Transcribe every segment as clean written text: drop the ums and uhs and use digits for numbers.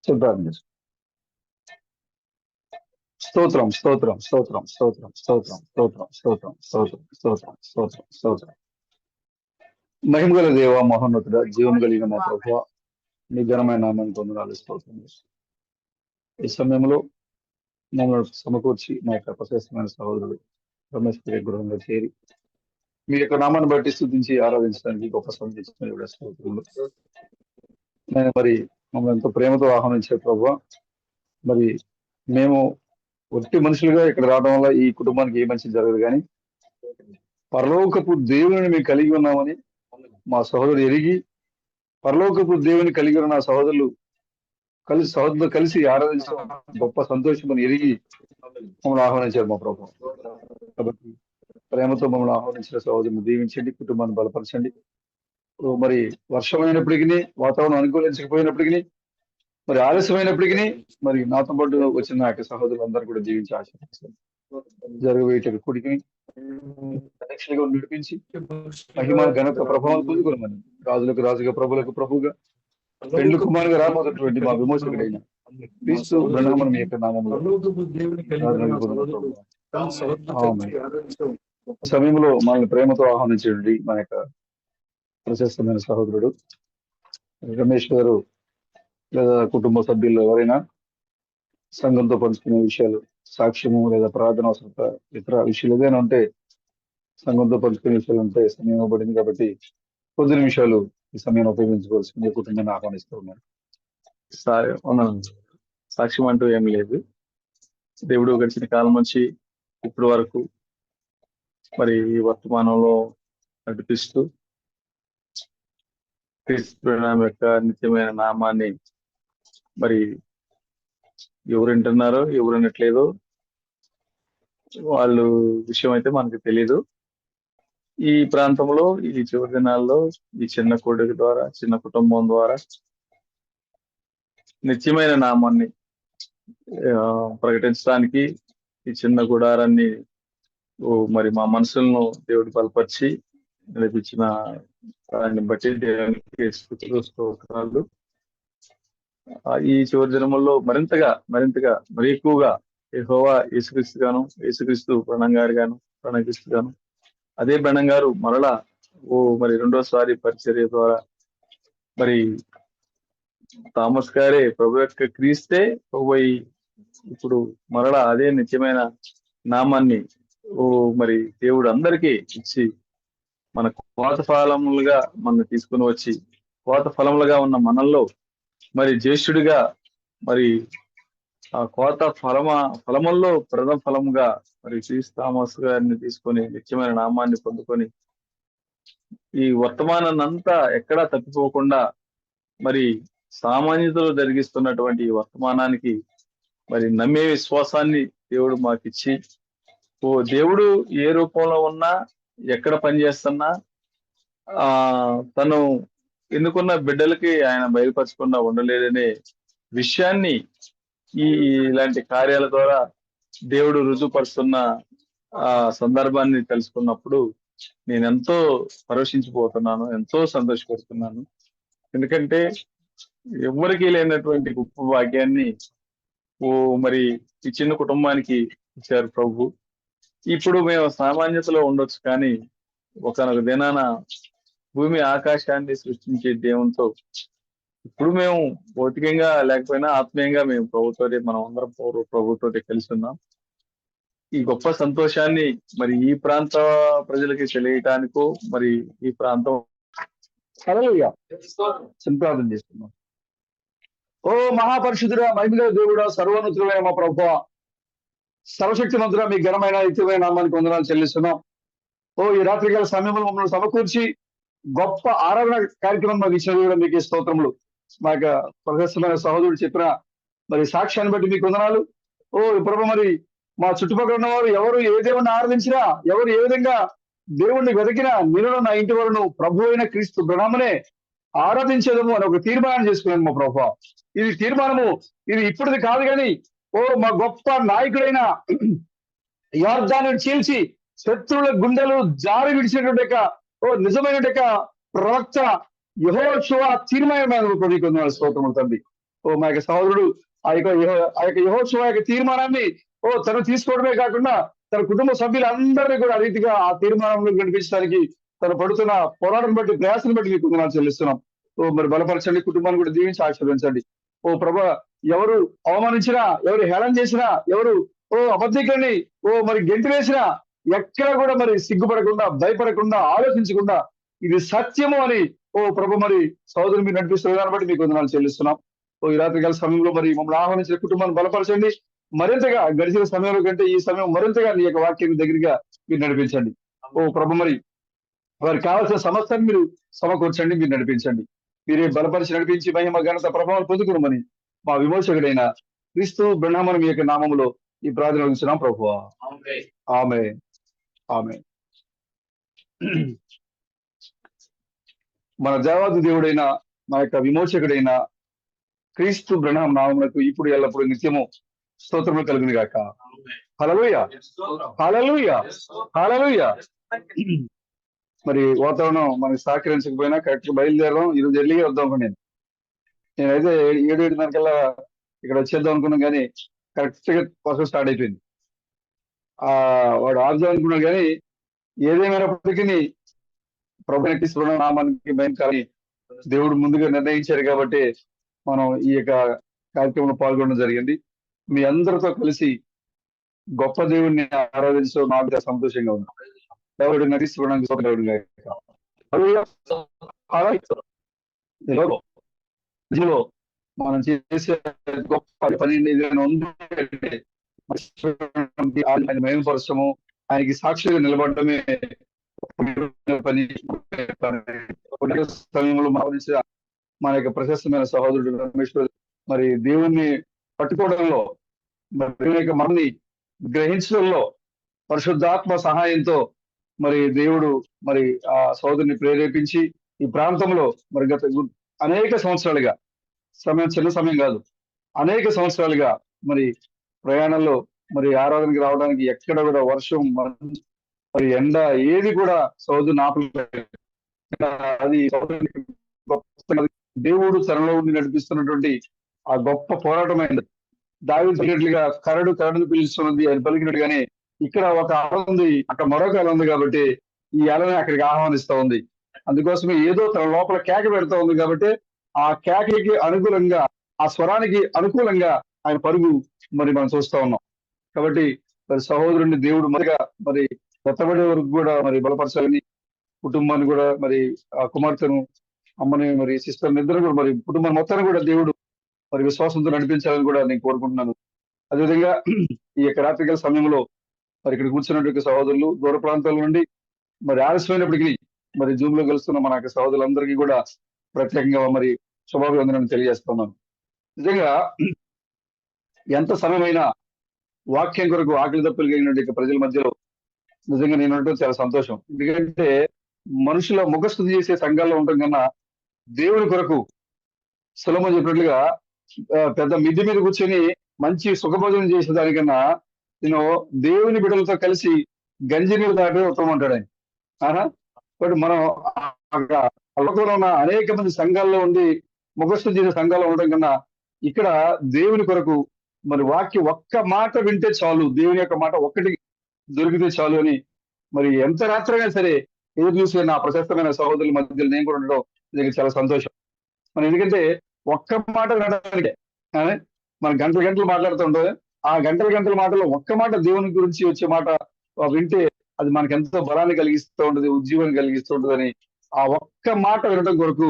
చెప్పండి. స్తోత్రం స్తోత్రం స్తోత్రం స్తోత్రం స్తోత్రం స్తోత్రం స్తోత్రం స్తోత్రం స్తోత్రం స్తోత్రం స్తోత్రం. మహిమగల దేవ, మహోన్నతుడ, జీవం కలిగిన మా ప్రభువ, నీ ఘనమైన నామాన్ని పొందనాలు స్తోత్రం. ఈ సమయంలో మమ్మల్ని సమకూర్చి మా యొక్క ప్రశస్తమైన సహోదరుడు రమేష్ గృహంలో చేరి మీ యొక్క నామాన్ని బట్టి స్తుతించి ఆరాధించడానికి గొప్ప సందేశం స్తోత్రములు. నేను మరి మమ్మల్ని ఎంతో ప్రేమతో ఆహ్వానించే ప్రభువ, మరి మేము ఒట్టి మనుషులుగా ఇక్కడ రావడం వల్ల ఈ కుటుంబానికి ఏ మంచి జరగదు, కానీ పరలోకపు దేవుని మేము కలిగి ఉన్నామని మా సహోదరుడు ఎరిగి, పరలోకపు దేవుని కలిగి ఉన్న నా సహోదరులు సహోదరులు కలిసి ఆరాధించడం గొప్ప సంతోషం అని ఎరిగి మమ్మల్ని ఆహ్వానించారు మా ప్రభు. కాబట్టి ప్రేమతో మమ్మల్ని ఆహ్వానించిన సహోదరుని దీవించండి, కుటుంబాన్ని బలపరచండి. మరి వర్షమైనప్పటికీ, వాతావరణం అనుకూలించకపోయినప్పటికీ, మరి ఆలస్యమైనప్పటికీ, మరి నాతో పాటు వచ్చిన నా యొక్క సహోదరులందరూ కూడా జీవించి ఆశీర్వదించండి. జరగబోయేట కుడికి అధ్యక్షులుగా నడిపించి మహిమ ఘనత ప్రభావం పొందుకోమని, రాజులకు రాజుగా, ప్రభులకు ప్రభుగా, పెండ్లి కుమారుగా రాబోతున్నటువంటి మా విమోచకుడైన క్రీస్తు బ్రహ్మణ మీ యొక్క నామంలో సమయంలో మనల్ని ప్రేమతో ఆహ్వానించేటువంటి మన యొక్క ప్రశస్తమైన సహోదరుడు రమేష్ గారు, లేదా కుటుంబ సభ్యులు ఎవరైనా సంఘంతో పంచుకునే విషయాలు, సాక్ష్యము లేదా ప్రార్థన అవసరత, ఇతర విషయాలు ఏదైనా ఉంటే, సంఘంతో పంచుకునే విషయాలు ఉంటే సమయం ఇవ్వబడింది. కాబట్టి కొద్ది నిమిషాలు ఈ సమయాన్ని ఉపయోగించుకోవాల్సింది కుటుంబాన్ని ఆహ్వానిస్తూ ఉన్నారు. సాక్ష్యం అంటూ ఏం లేదు. దేవుడు గడిచిన కాలం నుంచి ఇప్పటి వరకు మరి ఈ వర్తమానంలో నడిపిస్తూ క్రీస్తు యొక్క నిత్యమైన నామాన్ని మరి ఎవరు వింటున్నారో ఎవరు వినట్లేదో వాళ్ళు విషయం అయితే మనకు తెలీదు. ఈ ప్రాంతంలో ఈ చివరి దినాల్లో ఈ చిన్న కొడుకు ద్వారా, చిన్న కుటుంబం ద్వారా నిత్యమైన నామాన్ని ప్రకటించడానికి ఈ చిన్న గుడారాన్ని మరి మా మనసులను దేవుడు బలపరిచి నడిపించిన దాన్ని బట్టి దేవునికి స్తోత్రాలు. ఈ చివరి దినముల్లో మరి ఎక్కువగా యెహోవా యేసుక్రీస్తు గాను, యేసుక్రీస్తు ప్రణం గారు గాను, ప్రణక్రీస్తు గాను, అదే బెణం గారు మరలా మరి రెండోసారి పరిచర్య ద్వారా మరి థామస్ గారే ప్రభు యొక్క క్రీస్తే ప్రభు ఇప్పుడు మరలా అదే నిత్యమైన నామాన్ని మరి దేవుడు అందరికీ ఇచ్చి మన కోత ఫలములుగా మన తీసుకుని వచ్చి, కోత ఫలములుగా ఉన్న మనల్లో మరి జ్యేష్ఠుడిగా, మరి ఆ కోత ఫలముల్లో ప్రథమ ఫలముగా మరి క్రీస్తు థామస్ గారిని తీసుకొని నిత్యమైన నామాన్ని పొందుకొని ఈ వర్తమానాన్నంతా ఎక్కడా తప్పిపోకుండా మరి సామాన్యతలు జరిగిస్తున్నటువంటి ఈ వర్తమానానికి మరి నమ్మే విశ్వాసాన్ని దేవుడు మాకిచ్చి, దేవుడు ఏ రూపంలో ఉన్నా, ఎక్కడ పనిచేస్తున్నా తను ఎన్నుకున్న బిడ్డలకి ఆయన బయలుపరచకుండా ఉండలేదనే విషయాన్ని ఇలాంటి కార్యాల ద్వారా దేవుడు రుజువుపరుస్తున్న ఆ సందర్భాన్ని తెలుసుకున్నప్పుడు నేను ఎంతో పరవశించిపోతున్నాను, ఎంతో సంతోషపడుతున్నాను. ఎందుకంటే ఎవరికి లేనటువంటి గొప్ప భాగ్యాన్ని మరి ఈ చిన్న కుటుంబానికి ఇచ్చారు ప్రభు. ఇప్పుడు మేము సామాన్యతలో ఉండొచ్చు, కానీ ఒకనొక దినాన భూమి ఆకాశాన్ని సృష్టించే దేవునితో ఇప్పుడు మేము భౌతికంగా లేకపోయినా ఆత్మీయంగా మేము మనం అందరం ప్రభుత్వం కలిసి ఉన్నాం. ఈ గొప్ప సంతోషాన్ని మరి ఈ ప్రాంత ప్రజలకి తెలియటానికో, మరి ఈ ప్రాంతం సంప్రార్థన చేస్తున్నాం. ఓ మహాపరిశుద్ధుడా, మహిమగల దేవుడా, సర్వోన్నతుడైన మా ప్రభువా, సర్వశక్తి మంతుడా, మీ ఘనమైన నిత్యమైన నామానికి వందనాలు చెల్లిస్తున్నాం. ఈ రాత్రికాల సమయంలో మమ్మల్ని సమకూర్చి గొప్ప ఆరాధన కార్యక్రమం మాకు ఇచ్చిన కూడా మీకు స్తోత్రములు. మా యొక్క ప్రశస్తమైన సహోదరుడు చెప్పిన మరి సాక్ష్యాన్ని బట్టి మీకు వందనాలు. ప్రభు, మరి మా చుట్టుపక్కల ఉన్నవారు ఎవరు ఏ దేవుణ్ణి ఆరాధించినా, ఎవరు ఏ విధంగా దేవుణ్ణి వెతికినా, నేను నా ఇంటి వరకు ప్రభు అయిన క్రీస్తు బ్రహ్మనే ఆరాధించేదము అని ఒక తీర్మానం చేసుకున్నాను మా ప్రభు. ఇది తీర్మానము, ఇది ఇప్పుడుది కాదు, కానీ మా గొప్ప నాయకుడైన యోర్దాను చీల్చి శత్రువుల గుండెలు జారి విడిచినటువంటి నిజమైన ప్రవక్త యెహోషువ తీర్మానం స్తోత్రములు తండ్రి. మా యొక్క సహోదరుడు ఆ యొక్క యెహోషువ యొక్క తీర్మానాన్ని తను తీసుకోవడమే కాకుండా తన కుటుంబ సభ్యులందరినీ కూడా ఆ రీతిగా ఆ తీర్మానంలో నడిపించడానికి తను పడుతున్న పోరాటం బట్టి ప్రయాసం బట్టి మీకు వందనాలు చెల్లిస్తున్నాం. మరి బలపరచండి, కుటుంబాన్ని కూడా దీవించి ఆశీర్వదించండి. ప్రభా, ఎవరు అవమానించినా, ఎవరు హేళన చేసినా, ఎవరు అబద్ధికులని మరి గెంటి వేసినా ఎక్కడ కూడా మరి సిగ్గుపడకుండా, భయపడకుండా, ఆలోచించకుండా ఇది సత్యము అని ప్రభు మరి సోదరు మీరు నడిపిస్తున్న విధానం బట్టి మీకు వందనాలు చెల్లిస్తున్నాం. ఈ రాత్రి కాల సమయంలో మరి మమ్మల్ని ఆహ్వానించిన కుటుంబాన్ని బలపరచండి. మరింతగా గడిచిన సమయంలో కంటే ఈ సమయం మరింతగా నీ యొక్క వాక్యం దగ్గరగా మీరు నడిపించండి. ప్రభు మరి వారికి కావాల్సిన సమస్తాన్ని మీరు సమకూర్చండి, మీరు నడిపించండి. మీరే బలపరిచి నడిపించి మహిమ ఘనత ప్రభావం పొందుకున్నామని మా విమోచకుడైన క్రీస్తు బ్రహ్మను మీ యొక్క నామములో ఈ ప్రార్థన ఉంచున్నాం ప్రభువా. ఆమేన్. ఆమేన్. మన దేవాది దేవుడైన మా యొక్క విమోచకుడైన క్రీస్తు బ్రహ్మ నామమునకు ఇప్పుడు ఎల్లప్పుడు నిత్యము స్తోత్రములు కలుగును గాక. హల్లెలూయా, హల్లెలూయా, హల్లెలూయా. మరి వాతావరణం మనకి సహకరించకపోయినా కరెక్ట్ బయలుదేరడం ఈరోజు ఎర్లీగా వద్దాం అనుకున్నాను. నేనైతే 7:30కల్లా ఇక్కడ వచ్చేద్దాం అనుకున్నాను, కానీ కరెక్ట్ గా వర్షం స్టార్ట్ అయిపోయింది. వాడు ఆపుదాం అనుకున్నాడు, కానీ ఏదేమైనప్పటికీ ప్రభుత్వ క్రీస్తు నామానికి భయం కానీ దేవుడు ముందుగా నిర్ణయించారు కాబట్టి మనం ఈ యొక్క కార్యక్రమంలో పాల్గొనడం జరిగింది. మీ అందరితో కలిసి గొప్ప దేవుడిని ఆరాధించడం నాకు సంతోషంగా ఉంది. దేవుడు నటిస్తున్నానికి మనం చేసే గొప్ప పని ఏదైనా ఉందంటే ఆయన మేలుపరచము, ఆయనకి సాక్షిగా నిలబడటమే పని. సమయంలో మన యొక్క ప్రశస్తమైన సహోదరుడు రమేశ్వర్ మరి దేవుణ్ణి పట్టుకోవడంలో, మరి యొక్క మనని గ్రహించడంలో పరిశుద్ధాత్మ సహాయంతో మరి దేవుడు మరి ఆ సోదరుని ప్రేరేపించి ఈ ప్రాంతంలో మరి గత అనేక సంవత్సరాలుగా, సమయం చిన్న సమయం కాదు, అనేక సంవత్సరాలుగా మరి ప్రయాణంలో మరి ఆరాధనకి రావడానికి ఎక్కడ కూడా వర్షం మరి ఎండ ఏది కూడా సోదరు నాపలేదు. అది దేవుడు తనలో ఉండి నడిపిస్తున్నటువంటి ఆ గొప్ప పోరాటమైంది. దావీదుగా కరడును పిలుస్తున్నది అని పలికినట్టుగానే ఇక్కడ ఒక అల ఉంది, అక్కడ మరొక అల ఉంది కాబట్టి ఈ అలని అక్కడికి ఆహ్వానిస్తా ఉంది. అందుకోసమే ఏదో తన లోపల కేక పెడతా ఉంది కాబట్టి ఆ కేకకి అనుకూలంగా, ఆ స్వరానికి అనుకూలంగా ఆయన పరుగు మరి మనం చూస్తా ఉన్నాం. కాబట్టి మరి సహోదరుని దేవుడు మరిగా మరి కొత్తబడే వరకు కూడా మరి బలపరచాలని, కుటుంబాన్ని కూడా మరి ఆ కుమార్తెను, అమ్మని, మరి సిస్టర్ ఇద్దరు కూడా మరి కుటుంబం మొత్తాన్ని కూడా దేవుడు మరి విశ్వాసంతో నడిపించాలని కూడా నేను కోరుకుంటున్నాను. అదేవిధంగా ఈ యొక్క రాత్రికాల సమయంలో మరి ఇక్కడ కూర్చున్నటువంటి సహోదరులు దూర ప్రాంతాల నుండి మరి ఆలస్యమైనప్పటికీ మరి జూమ్ లో కలుస్తున్న మన యొక్క సహోదరులందరికీ కూడా ప్రత్యేకంగా మరి శుభాభివందనాన్ని తెలియజేస్తున్నాను. నిజంగా ఎంత సమయమైనా వాక్యం కొరకు ఆకలి దప్పులు కలిగినటువంటి ప్రజల మధ్యలో నిజంగా నేను ఉండటం చాలా సంతోషం. ఎందుకంటే మనుషుల ముఖస్థుతి చేసే సంఘాల్లో ఉండటం కన్నా దేవుని కొరకు సులభం చెప్పినట్లుగా పెద్ద మిద్ది మీద కూర్చొని మంచి సుఖభోజనం చేసేదానికన్నా నేను దేవుని బిడ్డలతో కలిసి గంజి నీళ్ళు తాగడం ఉత్తమం అంటాడు ఆయన. బట్ మనం లోకంలో ఉన్న అనేక మంది సంఘాల్లో ఉండి ముఖస్థుతి చేసే సంఘాల్లో ఉండడం కన్నా ఇక్కడ దేవుని కొరకు మరి వాక్యం ఒక్క మాట వింటే చాలు, దేవుని యొక్క మాట ఒక్కటి దొరికితే చాలు అని మరి ఎంత రాత్రైనా సరే ఎదురు చూసే నా ప్రశస్తమైన సహోదరుల మధ్యలో నేను కూడా ఉండడం దీనికి చాలా సంతోషం. మనం ఎందుకంటే ఒక్క మాట వినడానికే మనం గంటలు మాట్లాడుతుంటే ఆ గంటల మాటలో ఒక్క మాట దేవుని గురించి వచ్చే మాట వింటే అది మనకి ఎంతో బలాన్ని కలిగిస్తూ ఉంటుంది, ఉజ్జీవాన్ని కలిగిస్తూ ఉంటుంది అని ఆ ఒక్క మాట వినడం కొరకు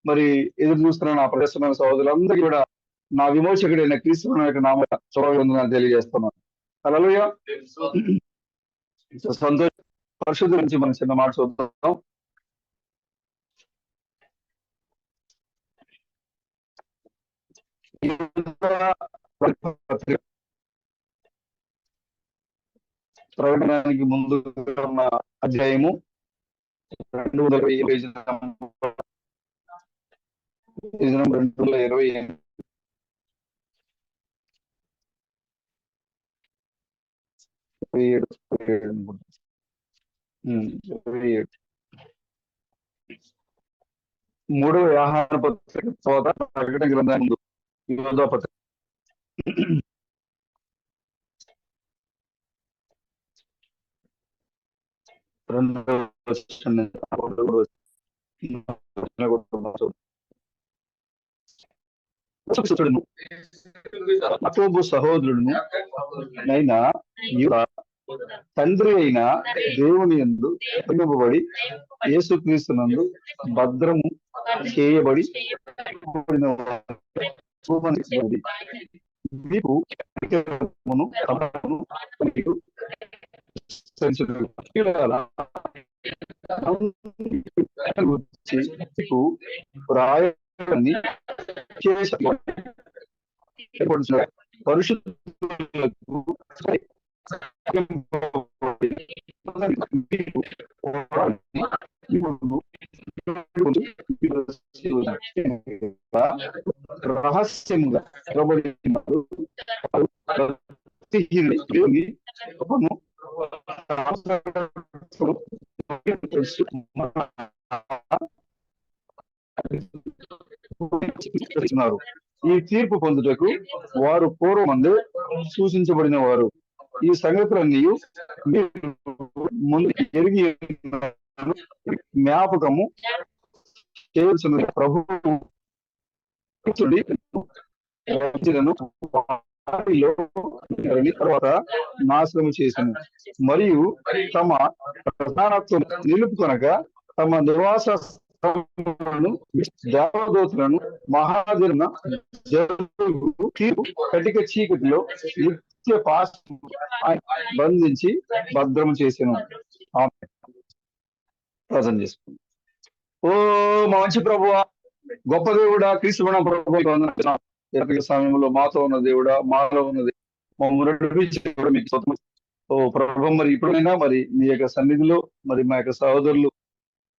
మరి ఎదురు చూస్తున్న నా ప్రశస్తమైన సహోదరులందరికీ కూడా నా విమోచకుడైన క్రీస్తు యొక్క నామ శుభాభివందనాలు తెలియజేస్తున్నాను. హల్లెలూయా. సంతోష పరిశుద్ధ నుంచి మనం చిన్న మాట చూద్దాం. ప్రకటనకి ముందు ఉన్న అధ్యాయము 220 మూడవ ఆహార పత్రిక తర్వాత ప్రకటన గ్రంథం ముందు యోధా పత్రిక 2వ వచనం. యాకోబు సహోదరుడును నైనా యూదా తండ్రి అయిన దేవుని యందు ప్రేమింపబడి యేసుక్రీస్తునందు భద్రము చేయబడి మీకు కనికరమును, కరుణను మరియు గురించి మీకు రాయని పరిశుద్ధులకు రహస్యముగా ఈ తీర్పు పొందుటకు వారు పూర్వమందు సూచించబడిన వారు. ఈ సంగతులన్నీ ముందు ఎరిగి జ్ఞాపకము చేయవలసిన ప్రభు తర్వాత నాశనము చేసిన మరియు తమ ప్రధానత్వం నిలుపుకొనగా తమ నివాస దేవదూతలను మహాజన కటిక చీకటిలో నిత్య బంధించి భద్రము చేసిన ప్రార్థన చేసుకుంది. ఓ మంచి ప్రభువా, గొప్ప దేవుడా, క్రీస్తు ప్రభు సమయంలో మాతో ఉన్న దేవుడా, మాలో ఉన్నది ఓ ప్రభు, మరి ఇప్పుడైనా మరి మీ యొక్క సన్నిధిలో మరి మా యొక్క సహోదరులు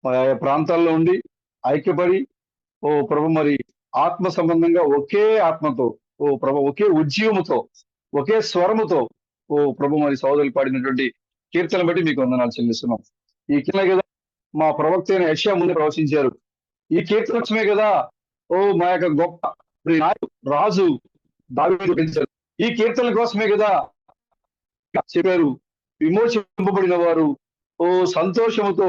మా ప్రాంతాల్లో ఉండి ఐక్యపడి ఓ ప్రభు మరి ఆత్మ సంబంధంగా ఒకే ఆత్మతో ఓ ప్రభు ఒకే ఉజ్జీవముతో ఒకే స్వరముతో ఓ ప్రభు మరి సహోదరులు పాడినటువంటి కీర్తన బట్టి మీకు వందనాలు చెల్లిస్తున్నాం. ఈ కీర్తన కదా మా ప్రవక్త అయిన యెషయా ముందు ప్రవచించారు. ఈ కీర్తన కోసమే కదా ఓ మా యొక్క గొప్ప రాజు దావీదు పెంచారు. ఈ కీర్తన కోసమే కదా చెప్పారు, విమోచింపబడిన వారు ఓ సంతోషముతో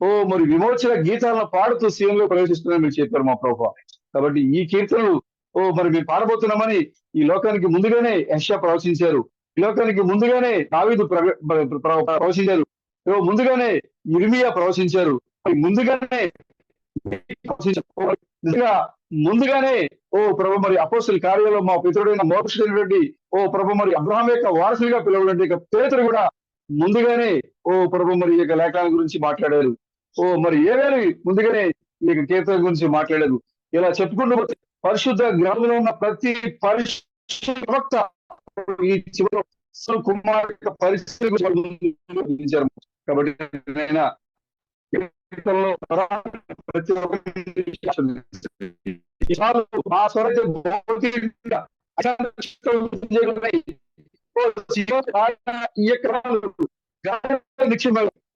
ఓ మరి విమోచన గీతాలను పాడుతూ సీఎంలో ప్రవేశిస్తున్నారని మీరు చెప్పారు మా ప్రభువా. కాబట్టి ఈ కీర్తనలు ఓ మరి మేము పాడబోతున్నామని ఈ లోకానికి ముందుగానే యెషయా ప్రవచించారు. ఈ లోకానికి ముందుగానే దావీదు ప్రవచించారు. ముందుగానే యిర్మీయా ప్రవచించారు. ముందుగానే ముందుగానే ఓ ప్రభు మరి అపోస్తలుల కార్యాలయంలో మా పితరుడైన మోక్షుడైనటువంటి ఓ ప్రభు మరి అబ్రహాం యొక్క వారసులుగా పిలవడంటే పేతురు కూడా ముందుగానే ఓ ప్రభు మరి ఈ యొక్క లేఖనాల గురించి మాట్లాడారు. ఓ మరి ఏవేవి ముందుగానే ఈ యొక్క కీర్తన గురించి మాట్లాడారు. ఇలా చెప్పుకుంటూ పరిశుద్ధ గ్రంథంలో ఉన్న ప్రతి పరిశుద్ధ ఈ చివరి కుమార్ యొక్క పరిస్థితి గురించి కాబట్టి ప్రతి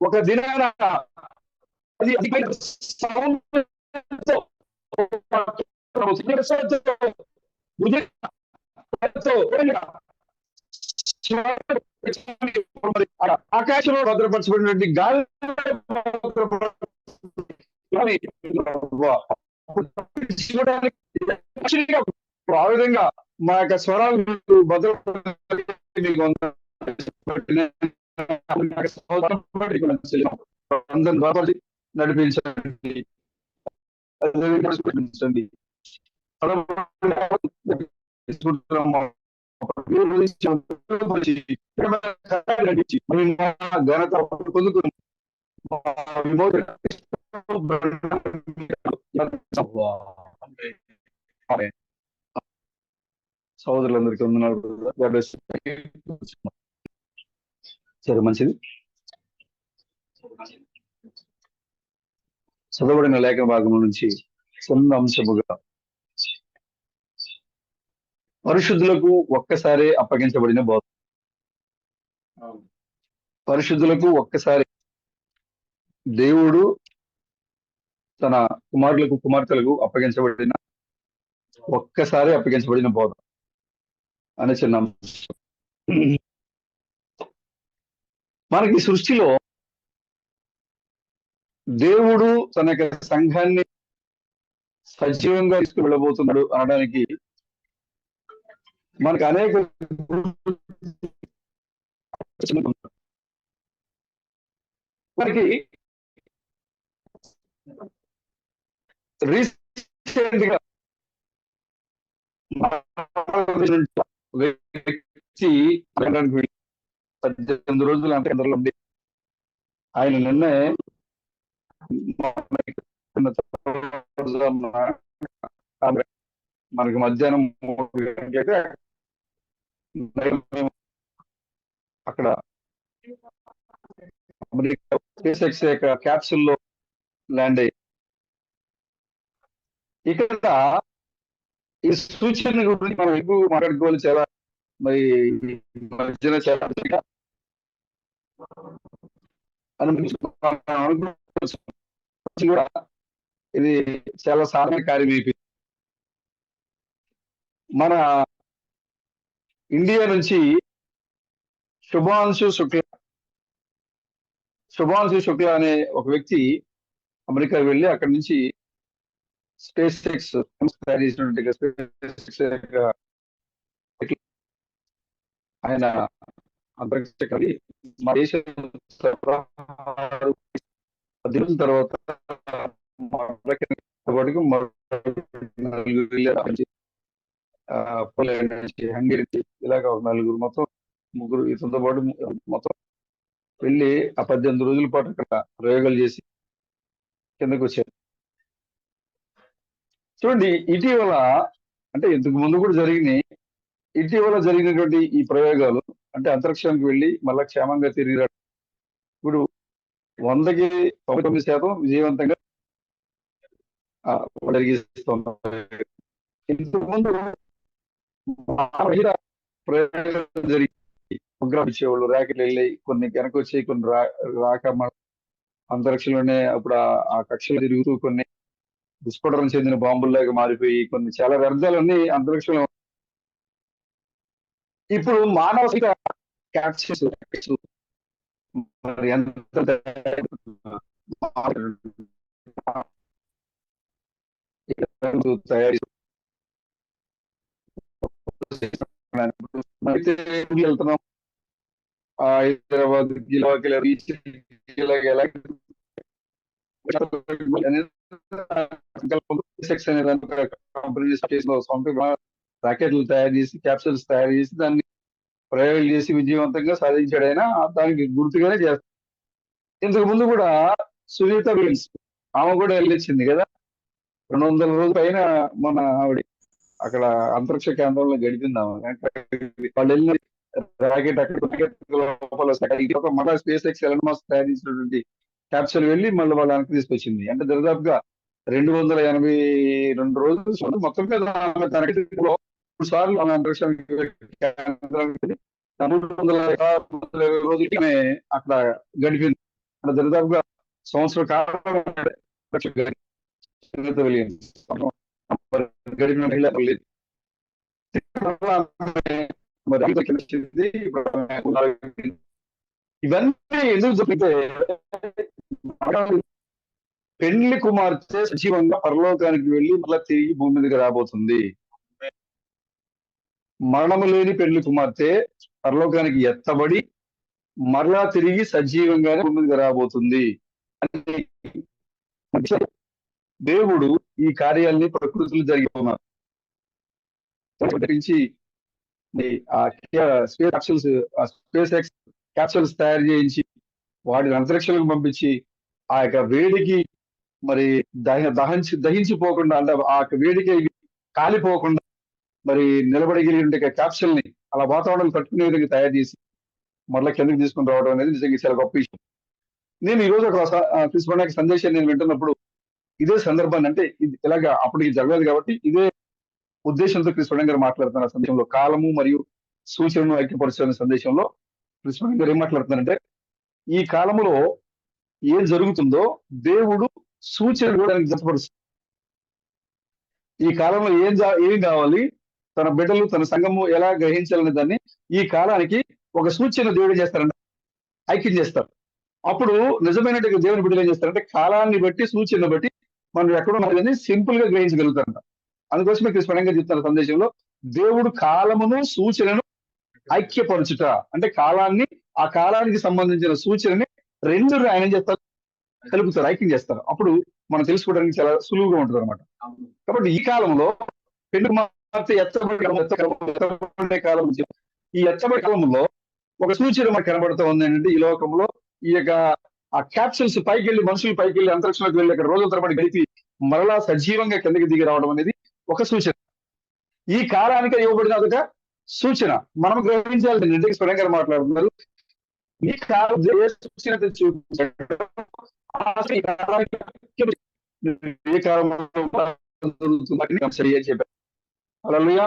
ఒక దినాన అది ఆకాశంలో భద్రపరచబడినటువంటి గాలి ఆ విధంగా మా యొక్క స్వరాలు భద్రపరిచి నడిపించండి. ఘనత పొందుకుని సహోదరులందరికీ వందనాలు. సరే, మంచిది. చదవబడిన లేఖన భాగం నుంచి చిన్న అంశముగా పరిశుద్ధులకు ఒక్కసారి అప్పగించబడిన బోధ. పరిశుద్ధులకు ఒక్కసారి దేవుడు తన కుమారులకు కుమార్తెలకు అప్పగించబడిన ఒక్కసారి అప్పగించబడిన బోధ అనే చిన్న అంశం. మనకి సృష్టిలో దేవుడు తన యొక్క సంఘాన్ని సజీవంగా తీసుకువెళ్ళబోతున్నాడు అనడానికి మనకు అనేక మనకి రీసెంట్ గా వ్యక్తి 18 రోజులు అంటే అందరిలో ఉండి ఆయన నిన్నే మనకి మధ్యాహ్నం 3 గంటలకి అక్కడ అమెరికా స్పేస్ ఎక్స్ యొక్క క్యాప్సూల్ లో ల్యాండ్ అయ్యి ఇక్కడ ఈ సూచన గురించి మనం ఎక్కువ మాట్లాడుకోవాలి. చాలా మరి మధ్యన చాలా కూడా ఇది చాలా సాధారణ కార్యం అయిపోయింది. మన ఇండియా నుంచి శుభాంశు శుక్ల అనే ఒక వ్యక్తి అమెరికా వెళ్ళి అక్కడి నుంచి స్పేస్ ఎక్స్ తయారు చేసినటువంటి ఆయన అంతరిక్ష కవి మన దేశ తర్వాత పోలాండ్ నుంచి హంగరీ ఇలాగ ఒక నలుగురు మొత్తం ముగ్గురు ఇతనితో పాటు మొత్తం వెళ్ళి ఆ 18 రోజుల పాటు అక్కడ ప్రయోగాలు చేసి కిందకు వచ్చారు. చూడండి, ఇటీవల అంటే ఇంతకు ముందు కూడా జరిగినాయి. ఇటీవల జరిగినటువంటి ఈ ప్రయోగాలు అంటే అంతరిక్షానికి వెళ్ళి మళ్ళా క్షేమంగా తిరిగి ఇప్పుడు 100కి 99% విజయవంతంగా జరిగిస్తున్నారు. ఇంతకు ముందు ప్రయోగాలు జరిగి ప్రోగ్రామ్ ఇచ్చేవాళ్ళు, ర్యాకెట్లు వెళ్ళి కొన్ని వెనక వచ్చి కొన్ని రాక అంతరిక్షంలోనే అప్పుడు ఆ కక్షలు తిరుగుతూ కొన్ని విస్ఫోటనం చెందిన బాంబుల్లాగా మారిపోయి కొన్ని చాలా వ్యర్థాలన్నీ అంతరిక్షంలో. ఇప్పుడు మానవ క్యాప్సూల్స్ మరి ఎంత తయారు వెళ్తున్నాం హైదరాబాద్ రాకెట్లు తయారు చేసి క్యాప్సూల్స్ తయారు చేసి దాన్ని ప్రయోగాలు చేసి విజయవంతంగా సాధించాడు. ఆయన దానికి గుర్తుగానే చేస్తాడు. ఇంతకు ముందు కూడా సునీత విలియమ్స్ ఆమె కూడా వెళ్ళొచ్చింది కదా, 200 రోజుల పైన మన ఆవిడ అక్కడ అంతరిక్ష కేంద్రంలో గడిపింది. వాళ్ళు వెళ్ళిన రాకెట్ అక్కడ మళ్ళీ స్పేస్ ఎక్స్ ఎలన్ మస్క్ తయారు చేసినటువంటి క్యాప్సూల్ వెళ్ళి మళ్ళీ వాళ్ళ వెనక్కి తీసుకొచ్చింది. అంటే దరిదాపుగా 282 రోజులు మొత్తం మీద 3 సార్లు మన అంతరిక్షానికి 320 రోజులకి అక్కడ గడిపింది. అంటే దరిదాపుగా సంవత్సరం కాలం గడిపిన మహిళ ఇవన్నీ ఎందుకు జరిగితే పెళ్లి కుమార్తె సజీవంగా పరలోకానికి వెళ్ళి మళ్ళా తిరిగి భూమి మీదకి రాబోతుంది. మరణము లేని పెళ్లి కుమార్తె పరలోకానికి ఎత్తబడి మరలా తిరిగి సజీవంగానే భూమి మీదకి రాబోతుంది. దేవుడు ఈ కార్యాలని ప్రకృతిలో జరిగి ఉన్నారు. స్పేస్ ఎక్స్ క్యాప్సూల్స్ తయారు చేయించి వాటిని అంతరిక్షంలోకి పంపించి ఆ యొక్క వేడికి మరి దహించిపోకుండా అంటే ఆ యొక్క వేడికి కాలిపోకుండా మరి నిలబడగలిగిన క్యాప్సూల్ ని అలా వాతావరణం తట్టుకునే విధంగా తయారు చేసి మరలా కిందకి తీసుకుని రావడం అనేది నిజంగా చాలా గొప్ప విషయం. నేను ఈ రోజు ఒక క్రిస్మస్ సందేశాన్ని నేను వింటున్నప్పుడు ఇదే సందర్భాన్ని అంటే ఇలాగా అప్పటికి జరగలేదు కాబట్టి ఇదే ఉద్దేశంతో క్రిస్మస్ గారు మాట్లాడుతున్న సందేశంలో కాలము మరియు సూచనను ఐక్యపరుచుకునే సందేశంలో క్రిస్మస్ గారు ఏం మాట్లాడుతున్నారంటే ఈ కాలములో ఏం జరుగుతుందో దేవుడు సూచనలు కూడా దానికి జతపరుస్తుంది. ఈ కాలంలో ఏం కావాలి, తన బిడ్డలు తన సంఘము ఎలా గ్రహించాలనే దాన్ని ఈ కాలానికి ఒక సూచన దేవుడు చేస్తారంట, ఐక్యం చేస్తారు. అప్పుడు నిజమైనట్టుగా దేవుని బిడ్డలు ఏం చేస్తారంటే కాలాన్ని బట్టి సూచనను బట్టి మనం ఎక్కడ ఉన్నదని సింపుల్ గా గ్రహించగలుగుతారంట. అందుకోసమే ఇక్కడ స్పష్టంగా చెప్తున్న సందేశంలో దేవుడు కాలమును సూచనను ఐక్యపరచుట అంటే కాలాన్ని ఆ కాలానికి సంబంధించిన సూచనని రెండు ఆయన ఏం చేస్తారు, కలుపుతారు, ఐక్యం చేస్తారు. అప్పుడు మనం తెలుసుకోవడానికి చాలా సులువుగా ఉంటుంది అనమాట. కాబట్టి ఈ కాలంలో పెళ్లి కుమార్తె ఎత్తబడే కాలం ఈ ఎత్తబడే కాలంలో ఒక సూచన మనకు కనబడుతూ ఉంది ఏంటంటే ఈ లోకంలో ఈ యొక్క ఆ క్యాప్సుల్స్ పైకి వెళ్ళి మనుషులు పైకి వెళ్ళి అంతరిక్షంలోకి వెళ్ళి అక్కడ రోజుల తరబడి గడిపి మరలా సజీవంగా కిందకి దిగి రావడం అనేది ఒక సూచన. ఈ కాలానికి ఇవ్వబడిన అదొక సూచన. మనం గ్రహించాలి. ఇంటికి స్వయంగా మాట్లాడుతున్నారు ఈ కాలం ఏ సూచన చూపించాడు, ఏ కాలంలో చెప్పారు. హల్లెలూయా.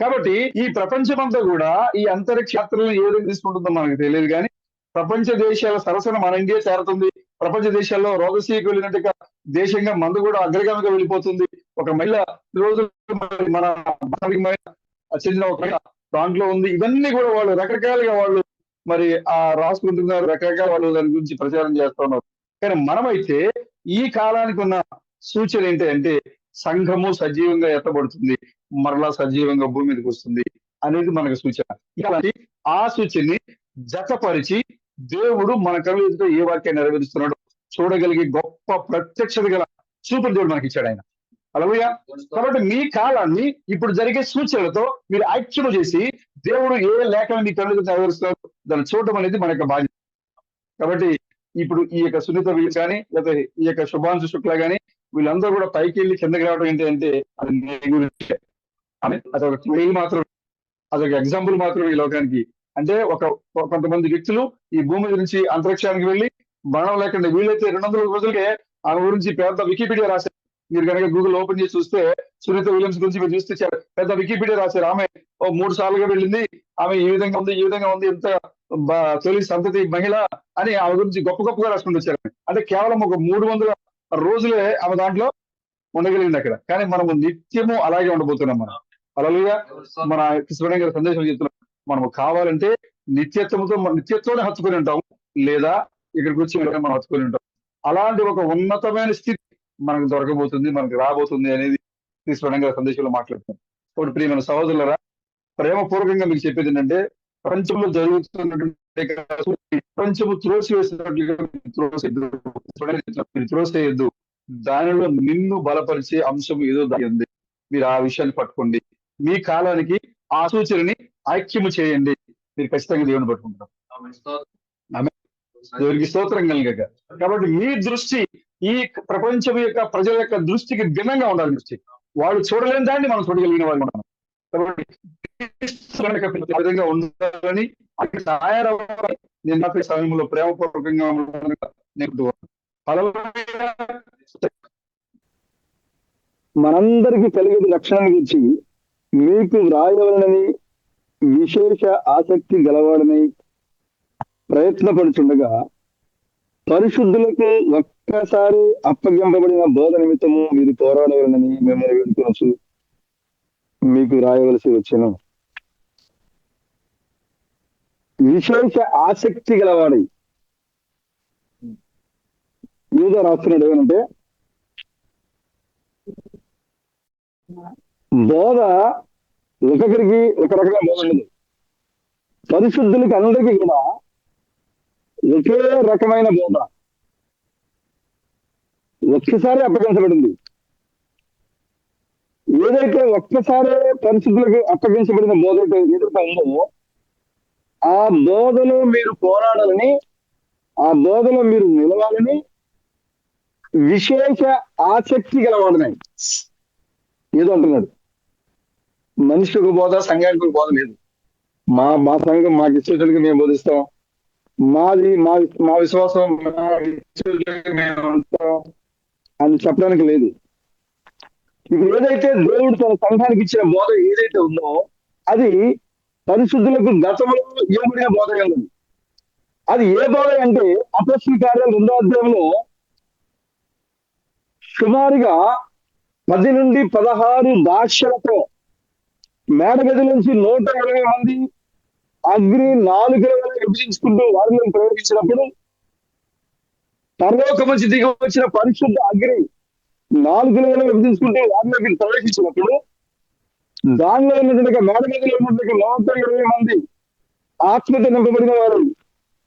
కాబట్టి ఈ ప్రపంచమంతా కూడా ఈ అంతరిక్ష యాత్రలను ఏ విధంగా తీసుకుంటుందో మనకు తెలియదు, కానీ ప్రపంచ దేశాల సరసన మన ఇండియా చేరుతుంది. ప్రపంచ దేశాల్లో రోగసీకి వెళ్ళినట్టుగా దేశంగా మందు కూడా అగ్రగామిగా వెళ్ళిపోతుంది. ఒక మహిళ రోజు మన చెందిన ఒక దాంట్లో ఉంది. ఇవన్నీ కూడా వాళ్ళు రకరకాలుగా వాళ్ళు మరి రాసుకుంటున్నారు, రకరకాల వాళ్ళు దాని గురించి ప్రచారం చేస్తున్నారు. కానీ మనమైతే ఈ కాలానికి ఉన్న సూచన ఏంటంటే సంఘము సజీవంగా ఎత్తబడుతుంది, మరలా సజీవంగా భూమి మీదకి వస్తుంది అనేది మనకు సూచన. ఇలాంటి ఆ సూచనని జతపరిచి దేవుడు మన కళ్ళు ఎదుట ఏ వాక్యాన్ని నెరవేరుస్తున్నాడు చూడగలిగే గొప్ప ప్రత్యక్షత గల చూపుడు దేవుడు మనకి ఇచ్చాడు ఆయన. హల్లెలూయా. కాబట్టి మీ కాలాన్ని ఇప్పుడు జరిగే సూచనలతో మీరు ఐక్యము చేసి దేవుడు ఏ లేఖను మీ కళ్ళు ఎదుట నెరవేరుస్తున్నాడు దాన్ని చూడటం అనేది మన యొక్క బాధ్యత. కాబట్టి ఇప్పుడు ఈ యొక్క సునీత వీళ్ళు కానీ లేకపోతే ఈ యొక్క శుభాంశు శుక్ల కానీ వీళ్ళందరూ కూడా పైకి వెళ్ళి కిందకి రావడం ఏంటంటే అది నీ గురించి అదొక ట్రైల్ మాత్రం, అదొక ఎగ్జాంపుల్ మాత్రం ఈ లోకానికి. అంటే కొంతమంది వ్యక్తులు ఈ భూమి గురించి అంతరిక్షానికి వెళ్ళి మరణం లేకుండా వీళ్ళైతే 200 రోజులకే ఆమె గురించి పెద్ద వికీపీడియా రాశారు. మీరు కనుక గూగుల్ ఓపెన్ చేసి చూస్తే సునీత విలియమ్స్ గురించి మీరు చూస్తే పెద్ద వికీపీడియా రాశారు. ఆమె 3 సార్లుగా వెళ్ళింది, ఆమె ఈ విధంగా ఉంది, ఈ విధంగా ఉంది, ఇంత తొలి సంతతి మహిళ అని ఆమె గురించి గొప్పగా రాసుకుంటూ వచ్చారు. అంటే కేవలం ఒక 300 రోజులే ఆమె దాంట్లో ఉండగలిగింది అక్కడ. కానీ మనము నిత్యము అలాగే ఉండబోతున్నాం. మనం హల్లెలూయా. మన కృష్ణ గారి సందేశం చెప్తున్నాం, మనము కావాలంటే నిత్యత్వాన్ని హత్తుకొని ఉంటాం, లేదా ఇక్కడికి వచ్చి మనం హత్తుకొని ఉంటాం. అలాంటి ఒక ఉన్నతమైన స్థితి మనకు దొరకబోతుంది, మనకు రాబోతుంది అనేది కృష్ణ గారి సందేశంలో మాట్లాడుతున్నాం. ఇప్పుడు ప్రియమైన సహోదరులరా, ప్రేమపూర్వకంగా మీకు చెప్పేది ఏంటంటే ప్రపంచంలో జరుగుతున్నటువంటి ప్రపంచము త్రోసివేసినట్లుగా త్రోసేయద్దు, దానిలో నిన్ను బలపరిచే అంశం ఏదో ఉంది. మీరు ఆ విషయాన్ని పట్టుకోండి. మీ కాలానికి ఆ సూచనని ఐక్యము చేయండి, మీరు ఖచ్చితంగా దేవుని పట్టుకుంటారు. దేవునికి స్తోత్రం కలుగక. కాబట్టి మీ దృష్టి ఈ ప్రపంచం యొక్క ప్రజల యొక్క దృష్టికి భిన్నంగా ఉండాలి. దృష్టి వాళ్ళు చూడలేని దాన్ని మనం చూడగలిగిన వాళ్ళు ఉన్నాం. కాబట్టి విధంగా ఉండాలని తయారవ్వాలి. నేను నా సమయంలో ప్రేమపూర్వకంగా మనందరికి కలిగే లక్షణాల గురించి మీకు వ్రాయవలనని విశేష ఆసక్తి గలవాడని ప్రయత్నపడుచుండగా పరిశుద్ధులకు ఒక్కసారి అప్పగింపబడిన బోధ నిమిత్తము మీరు పోరాడవలనని మిమ్మల్ని వేడుకోవచ్చు మీకు రాయవలసి వచ్చాను. విశేష ఆసక్తి గలవాడి మీద రాస్తున్నాడు ఏమనంటే బోధ ఒకరికి ఒక రకంగా బోధ ఉండదు. పరిశుద్ధులకి అందరికీ కూడా ఒకే రకమైన బోధ ఒక్కసారి అప్పగించబడింది. ఏదైతే ఒక్కసారి పరిశుద్ధులకు అప్పగించబడిన బోధ ఏదైతే ఉందో ఆ బోధలో మీరు పోరాడాలని, ఆ బోధలో మీరు నిలవాలని విశేష ఆసక్తి గలవాడినాయి ఏదో అంటున్నాడు. మనిషికి ఒక బోధ, సంఘానికి ఒక బోధ లేదు. మా సంఘం మాకు ఇచ్చేటట్టుగా మేము బోధిస్తాం, మా విశ్వాసం మేము ఉంటాం అని చెప్పడానికి లేదు. ఇప్పుడు ఏదైతే దేవుడు తన సంఘానికి ఇచ్చిన బోధ ఏదైతే ఉందో అది పరిశుద్ధులకు గతంలో ఇవ్వబడిన బోధగా ఉంది. అది ఏ బోధ అంటే అపొస్తలుల కార్యాలు 2వ అధ్యాయంలో సుమారుగా 10 నుండి 16 భాషలతో మేడగది నుంచి 120 మంది అగ్ని 4 విభజించుకుంటూ వారిని ప్రవేశించినప్పుడు పరలోకం నుంచి దిగి వచ్చిన పరిశుద్ధ అగ్ని 4 విభజించుకుంటూ వారిలోకి ప్రవేశించినప్పుడు దానిలో ఉన్నటువంటి మేడగదిలో ఉన్నటువంటి 120 మంది ఆత్మతో నింపబడిన వారు,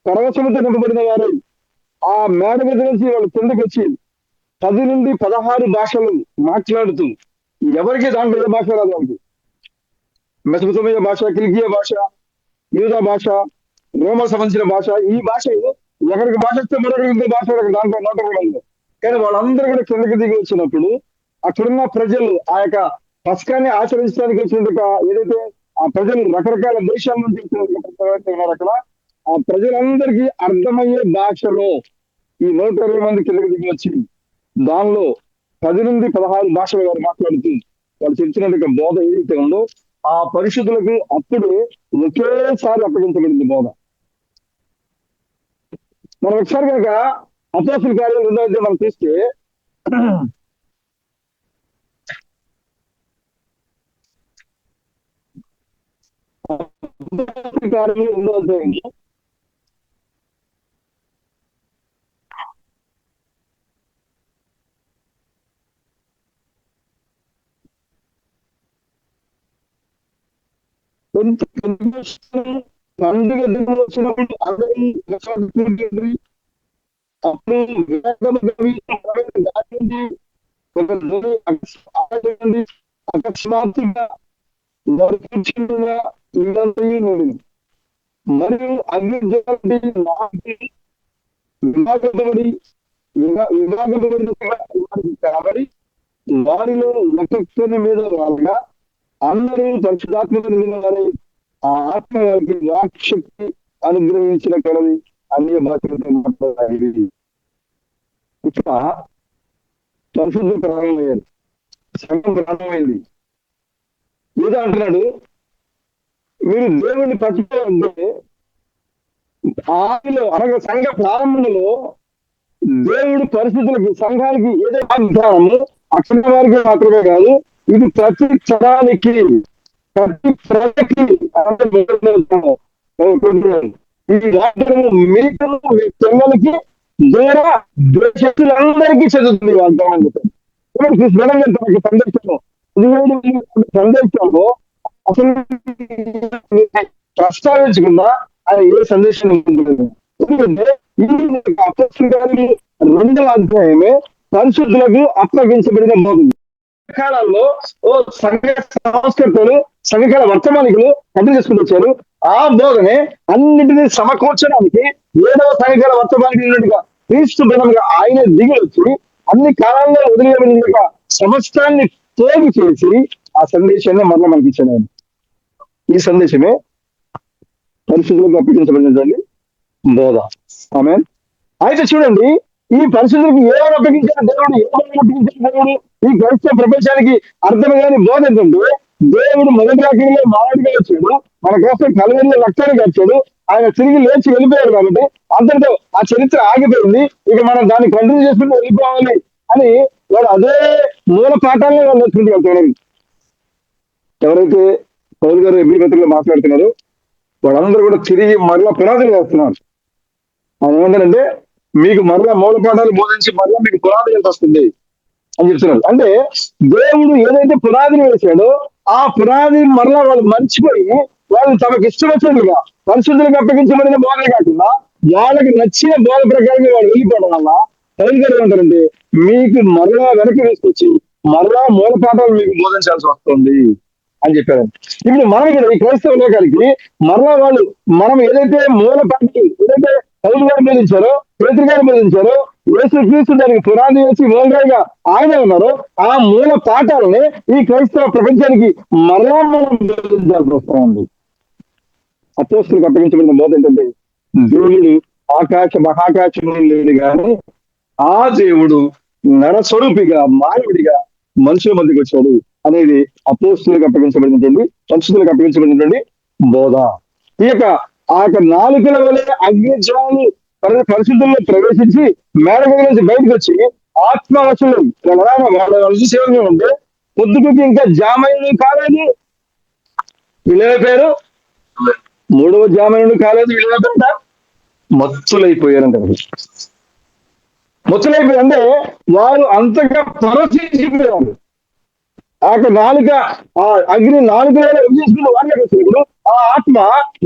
పరవశముతో నింపబడిన వారు ఆ మేడగది నుంచి వాళ్ళు కిందకి వచ్చి 10 నుండి 16 భాషలు మాట్లాడుతూ, ఎవరికి దాంట్లో ఏ భాష రాదు వాళ్ళకి. మెసపొతేమియా భాష, కిల్కియా భాష, యూదా భాష, రోమా సంబంధించిన భాష, ఈ భాష ఒకరికి భాష వస్తే మరొకరికి ఇంకో భాష దాంట్లో 120 ఉంది. కానీ వాళ్ళందరూ కూడా కిందకి దిగి వచ్చినప్పుడు అక్కడున్న ప్రజలు ఆ యొక్క పస్కాన్ని ఆచరించడానికి వచ్చిన ఏదైతే ఆ ప్రజలు రకరకాల దేశాల నుంచి ఉన్నారు అక్కడ, ఆ ప్రజలందరికీ అర్థమయ్యే భాషలో ఈ 120 మంది కిందకి దిగి వచ్చి దానిలో 10 నుండి 16 భాషలు వారు మాట్లాడుతూ వాళ్ళు చెప్తున్నట్టు బోధ ఏదైతే ఉందో ఆ పరిశుద్ధులకు అప్పుడు ఒకేసారి అప్పగించబడింది బోధ. మనం ఒకసారి కనుక అపోస్తుల కార్యాలు 2వ అధ్యాయం మనం చూస్తే అపోస్తుల కార్యాలు 2వ అధ్యాయంలో పండుగ దినం వచ్చినప్పుడు అందరూ అప్పుడు అకస్మాత్తుగా వారు కూర్చుంటున్న ఇల్లంతా మరియు అగ్ని విభాగపడి కాబట్టి వారిలో ఒక్కొక్కరి మీద వాళ్ళగా అందరూ పరిశుధాత్మక వారి ఆ ఆత్మ వారికి వాక్శక్తి అనుగ్రహించిన కలది అన్య భాషలతో మాట్లాడాలి. ఇక్కడ పరిశుద్ధ ప్రారంభమయ్యారు, సంఘం ప్రారంభమైంది. ఏదో అంటున్నాడు, మీరు దేవుడిని పట్టుకోవాలంటే ఆదిలో అనగా సంఘ ప్రారంభంలో దేవుడు పరిస్థితులకి సంఘానికి ఏదైతే విధానము అక్షర వారికి మాత్రమే కాదు, ఇది ప్రతి క్షణానికి ప్రతి ప్రజకి ఈ వాక్యము మీకు మీ పిల్లలకి దూర శక్తులందరికీ చదువుతుంది వాగ్దానం. సందేశము సందేశంలో అసలు ప్రస్తావించకుండా ఆయన ఏ సందేశం ఉంటుంది. ఎందుకంటే ఈ అపోస్తుల కార్యాలు 2వ అధ్యాయమే పరిశుద్ధులకు అప్పగించబడిన బోధన. కాలాల్లో సంఘ సంస్కృతులు సంఘకాల వర్తమానికులు అర్థం చేసుకుంటూ వచ్చారు. ఆ బోధనే అన్నింటినీ సమకూర్చడానికి 7వ సంఘకాల వర్తమానికులుగా క్రీస్తు బలంగా ఆయన దిగి వచ్చి అన్ని కాలాల్లో వదిలేయబడినట్టుగా సమస్తాన్ని పోగు చేసి ఆ సందేశాన్ని మరలా మనకి ఇచ్చాడు ఆయన. ఈ సందేశమే పరిశుద్ధులకు అప్పగించబడినటువంటి బోధ. ఆమె అయితే చూడండి, ఈ పరిస్థితులకు ఏమని అప్పగించిన దేవుడు, ఏమని అప్పగించిన దేవుడు, ఈ క్రైస్తవ ప్రపంచానికి అర్థం కాని బోధ ఏంటంటే దేవుడు మొదటి రాకడలో మానవుడిగా వచ్చాడు, మన కోసం కలవరిలో రక్తాన్ని గడిచాడు, ఆయన తిరిగి లేచి వెళ్ళిపోయాడు. కాబట్టి అంతటితో ఆ చరిత్ర ఆగిపోయింది, ఇక మనం దాన్ని కంటిన్యూ చేసుకుంటూ వెళ్ళిపోవాలి అని వాడు అదే మూల పాఠాలనే వాళ్ళు నేర్చుకుంటూ వెళ్తున్నారు. ఎవరైతే పౌలు గారు ఎబ్రీ పత్రికలో మాట్లాడుతున్నారో వాళ్ళందరూ కూడా తిరిగి మరలా పునాదులు వేస్తున్నారు. ఆయన ఏమంటారంటే మీకు మరలా మూల పాఠాలు బోధించి మరలా మీకు పునాది ఎంత వస్తుంది అని చెప్తున్నారు. అంటే దేవుడు ఏదైతే పునాదిని వేశాడో ఆ పునాది మరలా వాళ్ళు మర్చిపోయి వాళ్ళు తమకు ఇష్టం వచ్చినట్లుగా పరిశుద్ధులకు అప్పగించబడిన బోధలు కాకుండా వాళ్ళకి నచ్చిన బోధ ప్రకారంగా వాళ్ళు వెళ్ళిపోవడం వల్ల పౌలు గారు ఏమంటారంటే మీకు మరలా వెనక్కి తీసుకొచ్చి మరలా మూల పాఠాలు మీకు బోధించాల్సి వస్తుంది అని చెప్పారు. ఇప్పుడు మనం కూడా ఈ క్రైస్తవ లోకానికి మరలా వాళ్ళు మనం ఏదైతే మూల పాఠాలు ఏదైతే పౌలు గారు బోధించారో, పేతురు గారు బోధించారో, యేసు క్రీస్తు దానికి పునాది వేసి మూలంగా ఆయన ఉన్నారో ఆ మూల పాఠాలని ఈ క్రైస్తవ ప్రపంచానికి మరలా మనం బోధించాల్సి వస్తా ఉంది. అపోస్తులకు అప్పగించబడిన బోధ ఏంటంటే దేవుడు మహాకాశంలో లేడు కానీ ఆ దేవుడు నరస్వరూపిగా మానవుడిగా మనుషుల మధ్యకి వచ్చాడు అనేది అపోస్తులకు అప్పగించబడినటువంటి పరిశుద్ధులకు అప్పగించబడినటువంటి బోధ. ఈ యొక్క ఆ యొక్క 4 వలె అగ్నిజ్వాలు పరిశుద్ధుల్లో ప్రవేశించి మేడగది నుంచి బయటకు వచ్చి ఆత్మవశులు వాళ్ళ సేవగా ఉంటే పొద్దుటకి ఇంకా జామైనవి కాలేదు. వీళ్ళ మూడవ జామైనవి కాలేదు. వీళ్ళంట మత్తులైపోయారంట. మత్తులైపోయారు అంటే వారు అంతగా పరవశించిపోయారు. ఆ నాలుక, ఆ అగ్ని నాలుగు చేసుకుని వారిలోకి వచ్చినప్పుడు ఆ ఆత్మ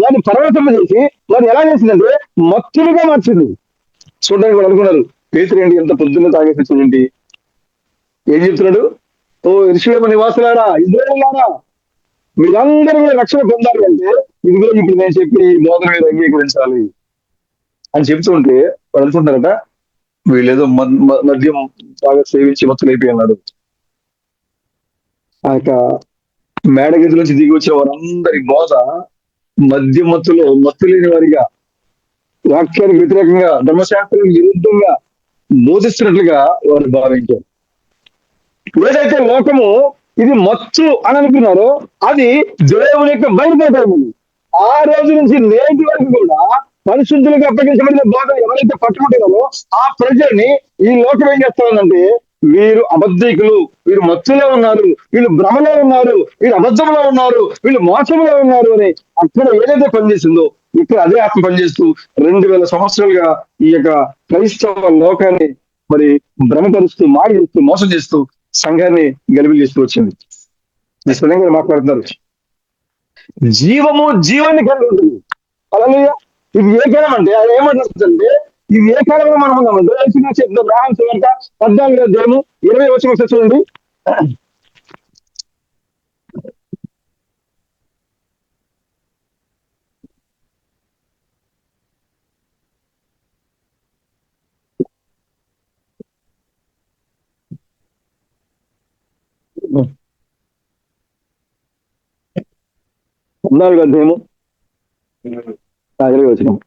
వారిని పరవశం చేసి వారిని ఎలా చేసిందంటే మత్తులుగా మార్చింది. చూడడానికి వాళ్ళు అనుకున్నారు, పేతురు ఏంటి ఎంత పొద్దున్న తాగేసి వచ్చింది, ఏం చెప్తున్నాడు? ఓ యెరూషలేము నివాసులారా, ఇశ్రాయేలులారా, మీరందరూ కూడా రక్షణ పొందాలి అంటే ఇదిగో ఇప్పుడు నేను చెప్పి బోధన మీద అంగీకరించాలి అని చెప్తుంటే వాళ్ళు అనుకుంటారట వీళ్ళేదో మద్యం బాగా సేవించి మత్తులైపోయి అన్నాడు. ఆ యొక్క మేడగది నుంచి దిగి వచ్చిన వారందరి బోధ మత్తు లేని వారిగా, వాక్యానికి వ్యతిరేకంగా, ధర్మశాస్త్రానికి విరుద్ధంగా బోధిస్తున్నట్లుగా వారు భావించారు. ఏదైతే లోకము ఇది మత్తు అని అనుకున్నారో అది దేవుని యొక్క బయలుదేరమైంది. ఆ రోజు నుంచి నేటి వరకు కూడా పరిశుద్ధులకు అప్పగించబడిన బోధన ఎవరైతే పట్టుకుంటున్నారో ఆ ప్రజల్ని ఈ లోకం ఏం చేస్తారంటే వీరు అబద్ధికులు, వీరు మత్తులో ఉన్నారు, వీళ్ళు భ్రమలో ఉన్నారు, వీళ్ళు అబద్ధంలో ఉన్నారు, వీళ్ళు మోసంలో ఉన్నారు అని అక్కడ ఏదైతే పనిచేసిందో ఇక్కడ అదే ఆత్మ పనిచేస్తూ 2000 సంవత్సరాలుగా ఈ యొక్క క్రైస్తవ లోకాన్ని మరి భ్రమపరుస్తూ, మాయ చేస్తూ, మోసం చేస్తూ సంఘాన్ని గలిబిలి చేస్తూ వచ్చింది. స్వయంగా మాట్లాడుతున్నారు, జీవాన్ని కలిగి ఉంటుంది. అలాగే ఇది ఏ కాలం అంటే అది ఏమంటుందంటే ఇది ఏ కాలంలో మనం ఉన్నామంటే 14 అధ్యాయము 20 వచనం చూడండి. అధ్యాయము 20 వచనం.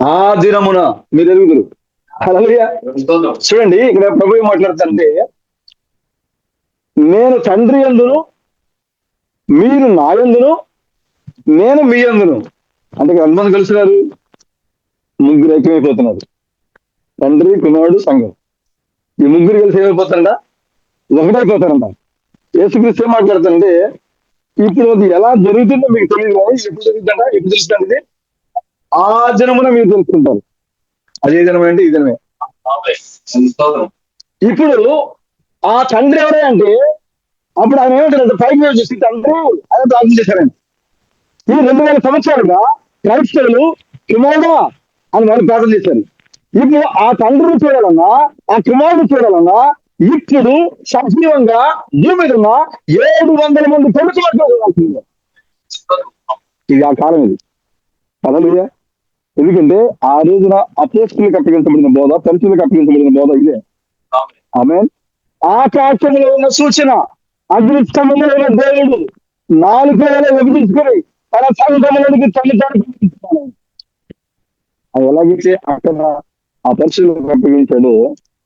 ఆ దినమున మీరు ఎరుగుదురు. చూడండి ఇక్కడ ప్రభు ఏం మాట్లాడుతుంటే నేను తండ్రి యందును మీరు నా యందును నేను మీ యందును. అంటే ఎంతమంది కలుస్తున్నారు? ముగ్గురు ఐక్యమైపోతున్నారు. తండ్రి, కుమారుడు, సంఘం. ఈ ముగ్గురు కలిసి ఏమైపోతారంట? ఒకటైపోతారంట. యేసుక్రీస్తు ఏం మాట్లాడుతుంటే ఇప్పుడు అది ఎలా జరుగుతుందో మీకు తెలియదు కానీ ఎప్పుడు జరుగుతుందంట, ఎప్పుడు తెలుస్తుంది? ఆ జనమున మీరు తెలుసుకుంటారు. అదే జనమే అంటే ఈ జనమే. ఇప్పుడు ఆ తండ్రి ఎవరే అంటే అప్పుడు ఆయన ఏమంటారంటే పైకి చూసి తండ్రి ఆయన ప్రార్థన చేశారండి. ఈ 2000 సంవత్సరాలుగా క్రైస్తవులు కుమారుడా అని వాళ్ళు ప్రార్థన చేశారు. ఇప్పుడు ఆ తండ్రిని చూడాలన్నా, ఆ కుమారుడు చూడాలన్నా ఇప్పుడు సజీవంగా భూమి మీద ఉన్న 700 మంది కొడుకు. ఇది ఆ కాలం ఇది. హల్లెలూయా. ఎందుకంటే ఆ రోజున అపోస్తులకు అప్పగించబడిన బోధ, పరిశుద్ధులకు అప్పగించబడిన బోధ ఇదే. ఆమేన్. ఆకాశంలో ఉన్న సూచన, అగ్నిస్తంభంలో ఉన్న దేవుడు 4 విభజించుకొని తన సంఘములకి తల్లిదండ్రులు అది ఎలాగైతే అక్కడ ఆ పరిశుద్ధులకు అప్పగించాడో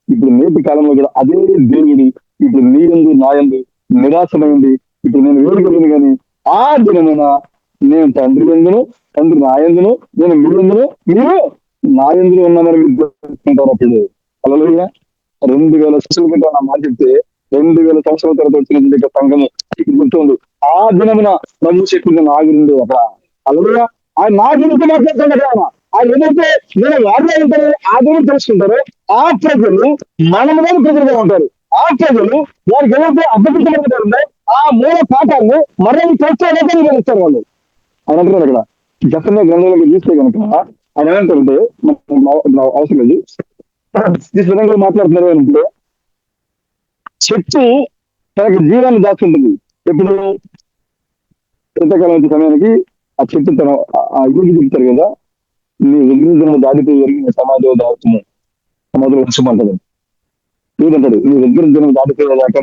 ఇప్పుడు నేటి కాలంలో కూడా అదే దేవుడు ఇప్పుడు నీయందు నాయందు నివాసమైంది. ఇప్పుడు నేను వేడుకలను కానీ ఆ దినమున నేను తండ్రి ఎందును, తండ్రి నాయందును, నేను మీ ఎందును, మీరు నా ఎందును ఉన్నామని మీరు తెలుసుకుంటారు. అప్పుడు హల్లెలూయా. 2000 సంవత్సరాల క్రితం నా మాట చెప్తే 2000 సంవత్సరాల తర్వాత వచ్చిన సంఘము గుర్తుంది. ఆ దినమున ప్రభు చెప్పింది నా గురించి అక్కడ. హల్లెలూయా. ఆయన నా గురించి మాట్లాడుతున్నాడు. ఆయన ఏదైతే నేను వారిలో ఉంటారో ఆ గురించి తెలుసుకుంటారో ఆ ప్రజలు మనములో ప్రజలుగా ఉంటారు. ఆ ప్రజలు వారికి ఏదైతే అభ్యర్థించబడుతుందో ఆ మూల పాఠాన్ని మరొక ప్రత్యేకంగా తెలుస్తారు వాళ్ళు. ఆయన అంటున్నారు అక్కడ జఫన్యా గ్రంథంలో చూస్తే కనుక ఆయన ఏమంటారంటే అవసరం లేదు ఈ విధంగా మాట్లాడుతున్నారు అంటే చెట్టు తనకి జీవాన్ని దాచుంటుంది. ఎప్పుడు ఎంతకాలం వచ్చే సమయానికి ఆ చెట్టు తన ఆ ఇల్లుకి చెప్తారు కదా, నీ విగ్రహం దాటిపోయి జరిగిన సమాధిలో దాచుము, సమాధిలో ఉంచమంటాడు. ఏదంటాడు నీ విగ్రహం దాటిపోయేదాకా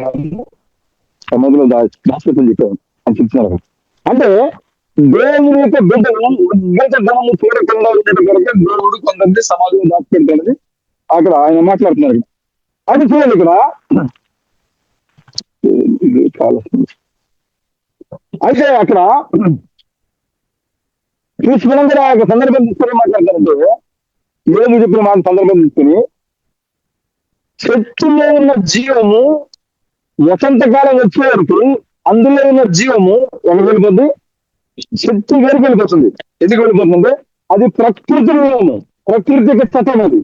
సమాధిలో దాచిపెట్టని చెప్పాను అని చెప్తున్నారు. అంటే దేవుని యొక్క బిడ్డను ఉద్గతము చూడకుండా ఉండేట దేవుడు కొంతమంది సమాధిలో దాచిపెడతాడని అక్కడ ఆయన మాట్లాడుతున్నారు. అది చూడండి ఇక్కడ. అయితే అక్కడ క్రీస్తులందరూ ఆ యొక్క సందర్భం తీసుకొని మాట్లాడతారంటే ఏమి చెప్పిన మాట సందర్భం తీసుకుని చెట్టులో ఉన్న జీవము వసంతకాలం వచ్చే వరకు అందులో ఉన్న జీవము ఎక్కడికి వెళ్ళిపోద్ది? చెట్టు వేరుకు వెళ్ళిపోతుంది. ఎందుకు వెళ్ళిపోతుందంటే అది ప్రకృతి నియమము, ప్రకృతి యొక్క చట్టం అది.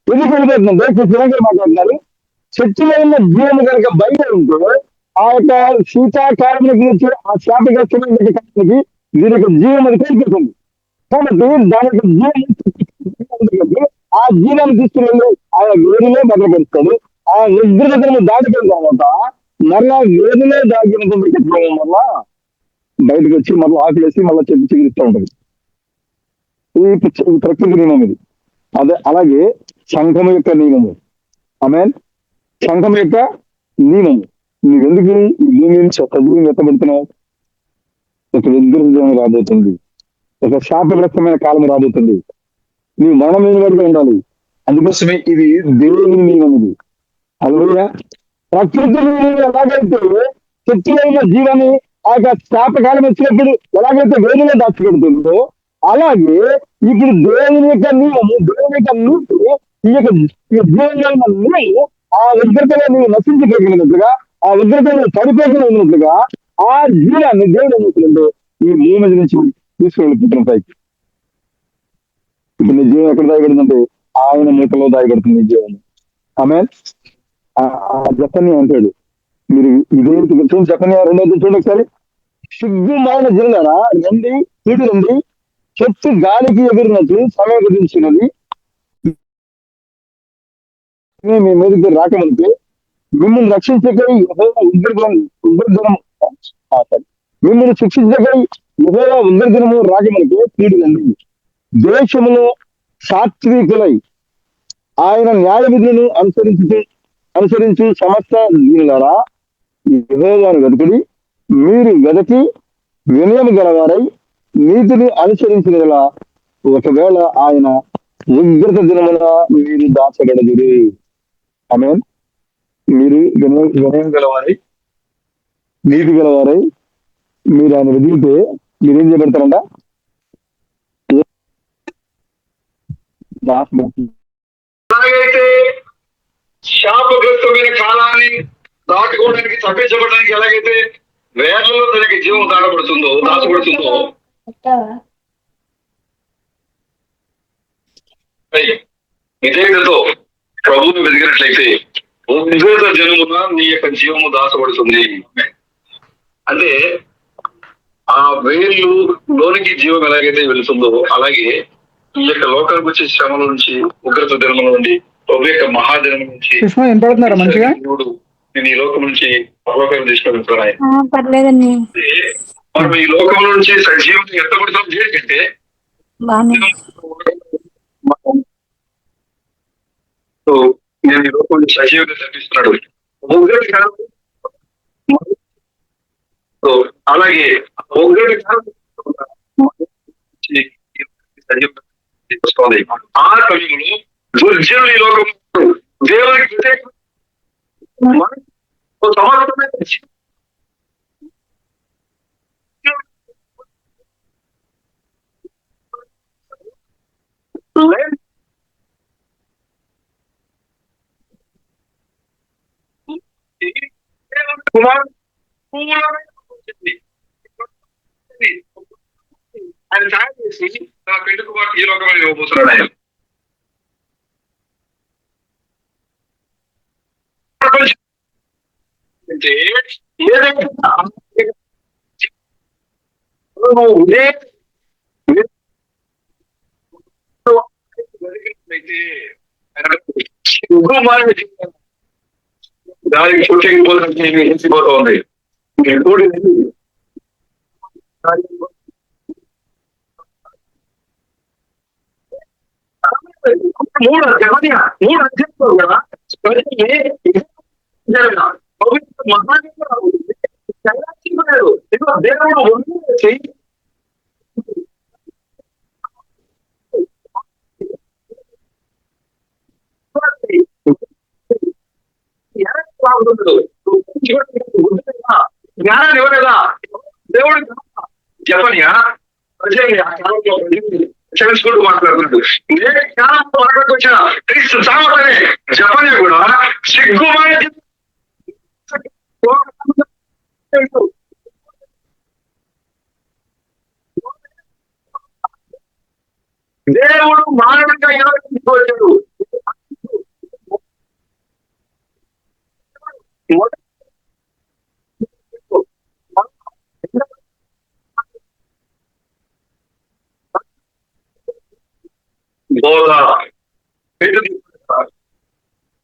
ఎందుకు వెళ్ళిపోతుందంటే ఇప్పుడు మాట్లాడుతున్నారు చెట్టులో ఉన్న జీవము కనుక బయట ఉంటే ఆ యొక్క శీతాకాలం గురించి ఆ శాపగ్రస్తమైన కాలానికి దీని యొక్క జీవం అది కోల్పోతుంది. కాబట్టి దాని యొక్క జీవం ఆ జీవాన్ని తీసుకుని వెళ్ళి ఆయన వేడిలో భద్రపరుస్తాడు. ఆ ఉగ్రతను దాటిపోయిన తర్వాత మళ్ళా వేడిలో దాగినటువంటి జీవం వల్ల బయటకు వచ్చి మళ్ళీ ఆకలేసి మళ్ళీ చెట్టు చిగురిస్తూ ఉంటుంది. ఇది ప్రకృతి నియమం ఇది. అదే అలాగే సంఘం యొక్క నియమము. ఆమె సంఘం యొక్క నియమము. నువ్వెందుకు భూమి భూమి ఎత్తబడుతున్నావు? ఒక ఉగ్రత రాబోతుంది, ఒక శాపగ్రస్తమైన కాలం రాబోతుంది. నీ మరణం మీద ఉండాలి. అందుకోసమే ఇది దేవుని నియమం. ఇది అలా ప్రకృతి ఎలాగైతే చెట్టులో ఉన్న జీవాన్ని ఆ యొక్క శాపకాలం వచ్చినప్పుడు ఎలాగైతే వేడిలో దాచిపెడుతుందో అలాగే ఇప్పుడు దేవుని యొక్క నియమము, దేవుని యొక్క నీతి, ఈ యొక్క జీవన నీవు ఆ ఉగ్రతలో నీవు నశించగలిగినట్లుగా, ఆ ఉగ్రతలో పడిపోతున్నట్లుగా ఆ జీవాన్ని దేవుడు ఏమవుతుందంటే ఈ భూమి నుంచి తీసుకువెళ్ళి పుట్టిన పైకి. ఇప్పుడు నీ జీవం ఎక్కడ దాయబడిందంటే ఆయన మూటలో దాయబడుతుంది నీ జీవం. ఆమె జపని అంటాడు, మీరు ఇదే చెప్పని రెండోది చూడండి ఒకసారి. సిగ్గు మారిన జిల్లారా రండి, వీటి రండి, చెట్టు గాలికి ఎగిరినట్టు సమయం గురించినది మీ మీదకి రాకమంటే మిమ్మల్ని రక్షించకై మిమ్మల్ని శిక్షించకై యెహోవా ఉగ్రదినము రాకమంటే తీరుదండి. దేశములో సాత్వికులై ఆయన న్యాయ విధులను అనుసరించు సమస్త దీనులారా యెహోవాను వెతుకుడి. మీరు వెదకి వినయం గలవారై నీతిని అనుసరించిన ఒకవేళ ఆయన ఉగ్రత దినమున మీరు దాచగలదురు. ఆమె మీరు వినయం గలవారై నీతి గలవారై మీరు ఆయన వెదిగితే మీరేం చేయబడతారంట? ఎలాగైతే శాపగ్రస్తమైన కాలాన్ని దాటుకోవడానికి తప్పించబడడానికి ఎలాగైతే వేర్లలో తనకి జీవం దాచబడుతుందో విధేయతతో ప్రభువుని వెతికినట్లయితే ఉగ్రత జనమున నీ యొక్క జీవము దాచబడుతుంది. అంటే ఆ వేర్లు లోనికి జీవం ఎలాగైతే వెళుతుందో అలాగే ఈ యొక్క లోకానికి వచ్చే శ్రమల నుంచి, ఉగ్రత దినముల నుండి, ప్రభు యొక్క మహాదినం నుంచి దేవుడు నేను ఈ లోకం నుంచి పరలోకానికి తీసుకెళ్తున్నాను. పర్లేదండి. మనం ఈ లోకం నుంచి సజీవంగా ఎత్తబడుతాం ఏంటంటే నేను ఈ లోకం నుంచి సజీవంగా తప్పిస్తున్నాడు. అలాగే వస్తుంది. ఆ సమయంలో దుర్జనులు ఈ లోకం దేవునికి సమర్థమైన కుమార్ ఆయన సాయం చేసి నా పెళ్లి కుమార్ ఈ లోకమైన ఇవ్వబోతున్నాడు. ఆయన అంటే ఏదైతే దానికి చూసేపోతా ఉంది. మూడు అధ్యాయులు కదా దేవుడు జ్ఞానాన్ని ఇవ్వలేదా? దేవుడు చెప్పనియా ప్రజ విషయాన్ని ఆ కాలంలో క్షమించుకుంటూ మాట్లాడుతున్నాడు. నేటి కాలంలో మనకు వచ్చిన క్రీస్తు సామర్థ్యమే జపనే కూడా సిగ్గుమాయ దేవుడు మానవుడిగా ఎలా తీసుకొచ్చాడు?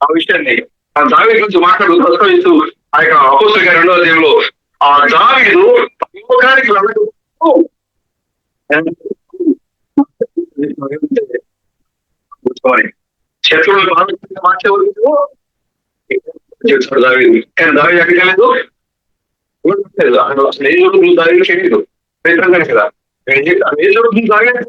ఆ విషయాన్ని ఆ దావీదు గురించి మాట్లాడుతూ ప్రస్తావిస్తూ ఆ యొక్క అపోస్తలుల గారి 2వ అధ్యాయంలో ఆ దావీదు యువకానికి శత్రువులు మార్చేవారు చేస్తాడు దావీదు. కానీ దావీదు ఎక్కడికి వెళ్ళలేదు, అసలు ఏ జరుగుతుంది దావీదు తెలియదు, ప్రయత్నం కదా ఏ జరుగుతుంది దావీదు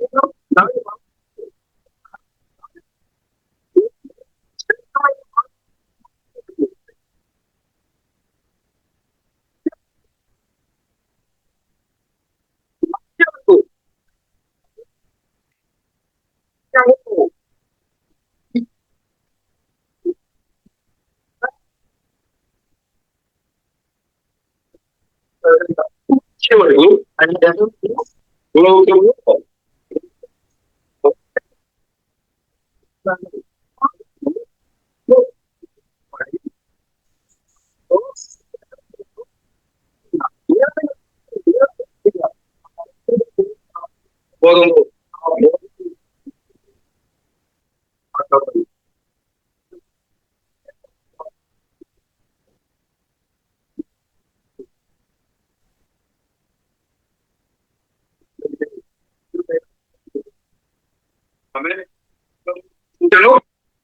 చివరకు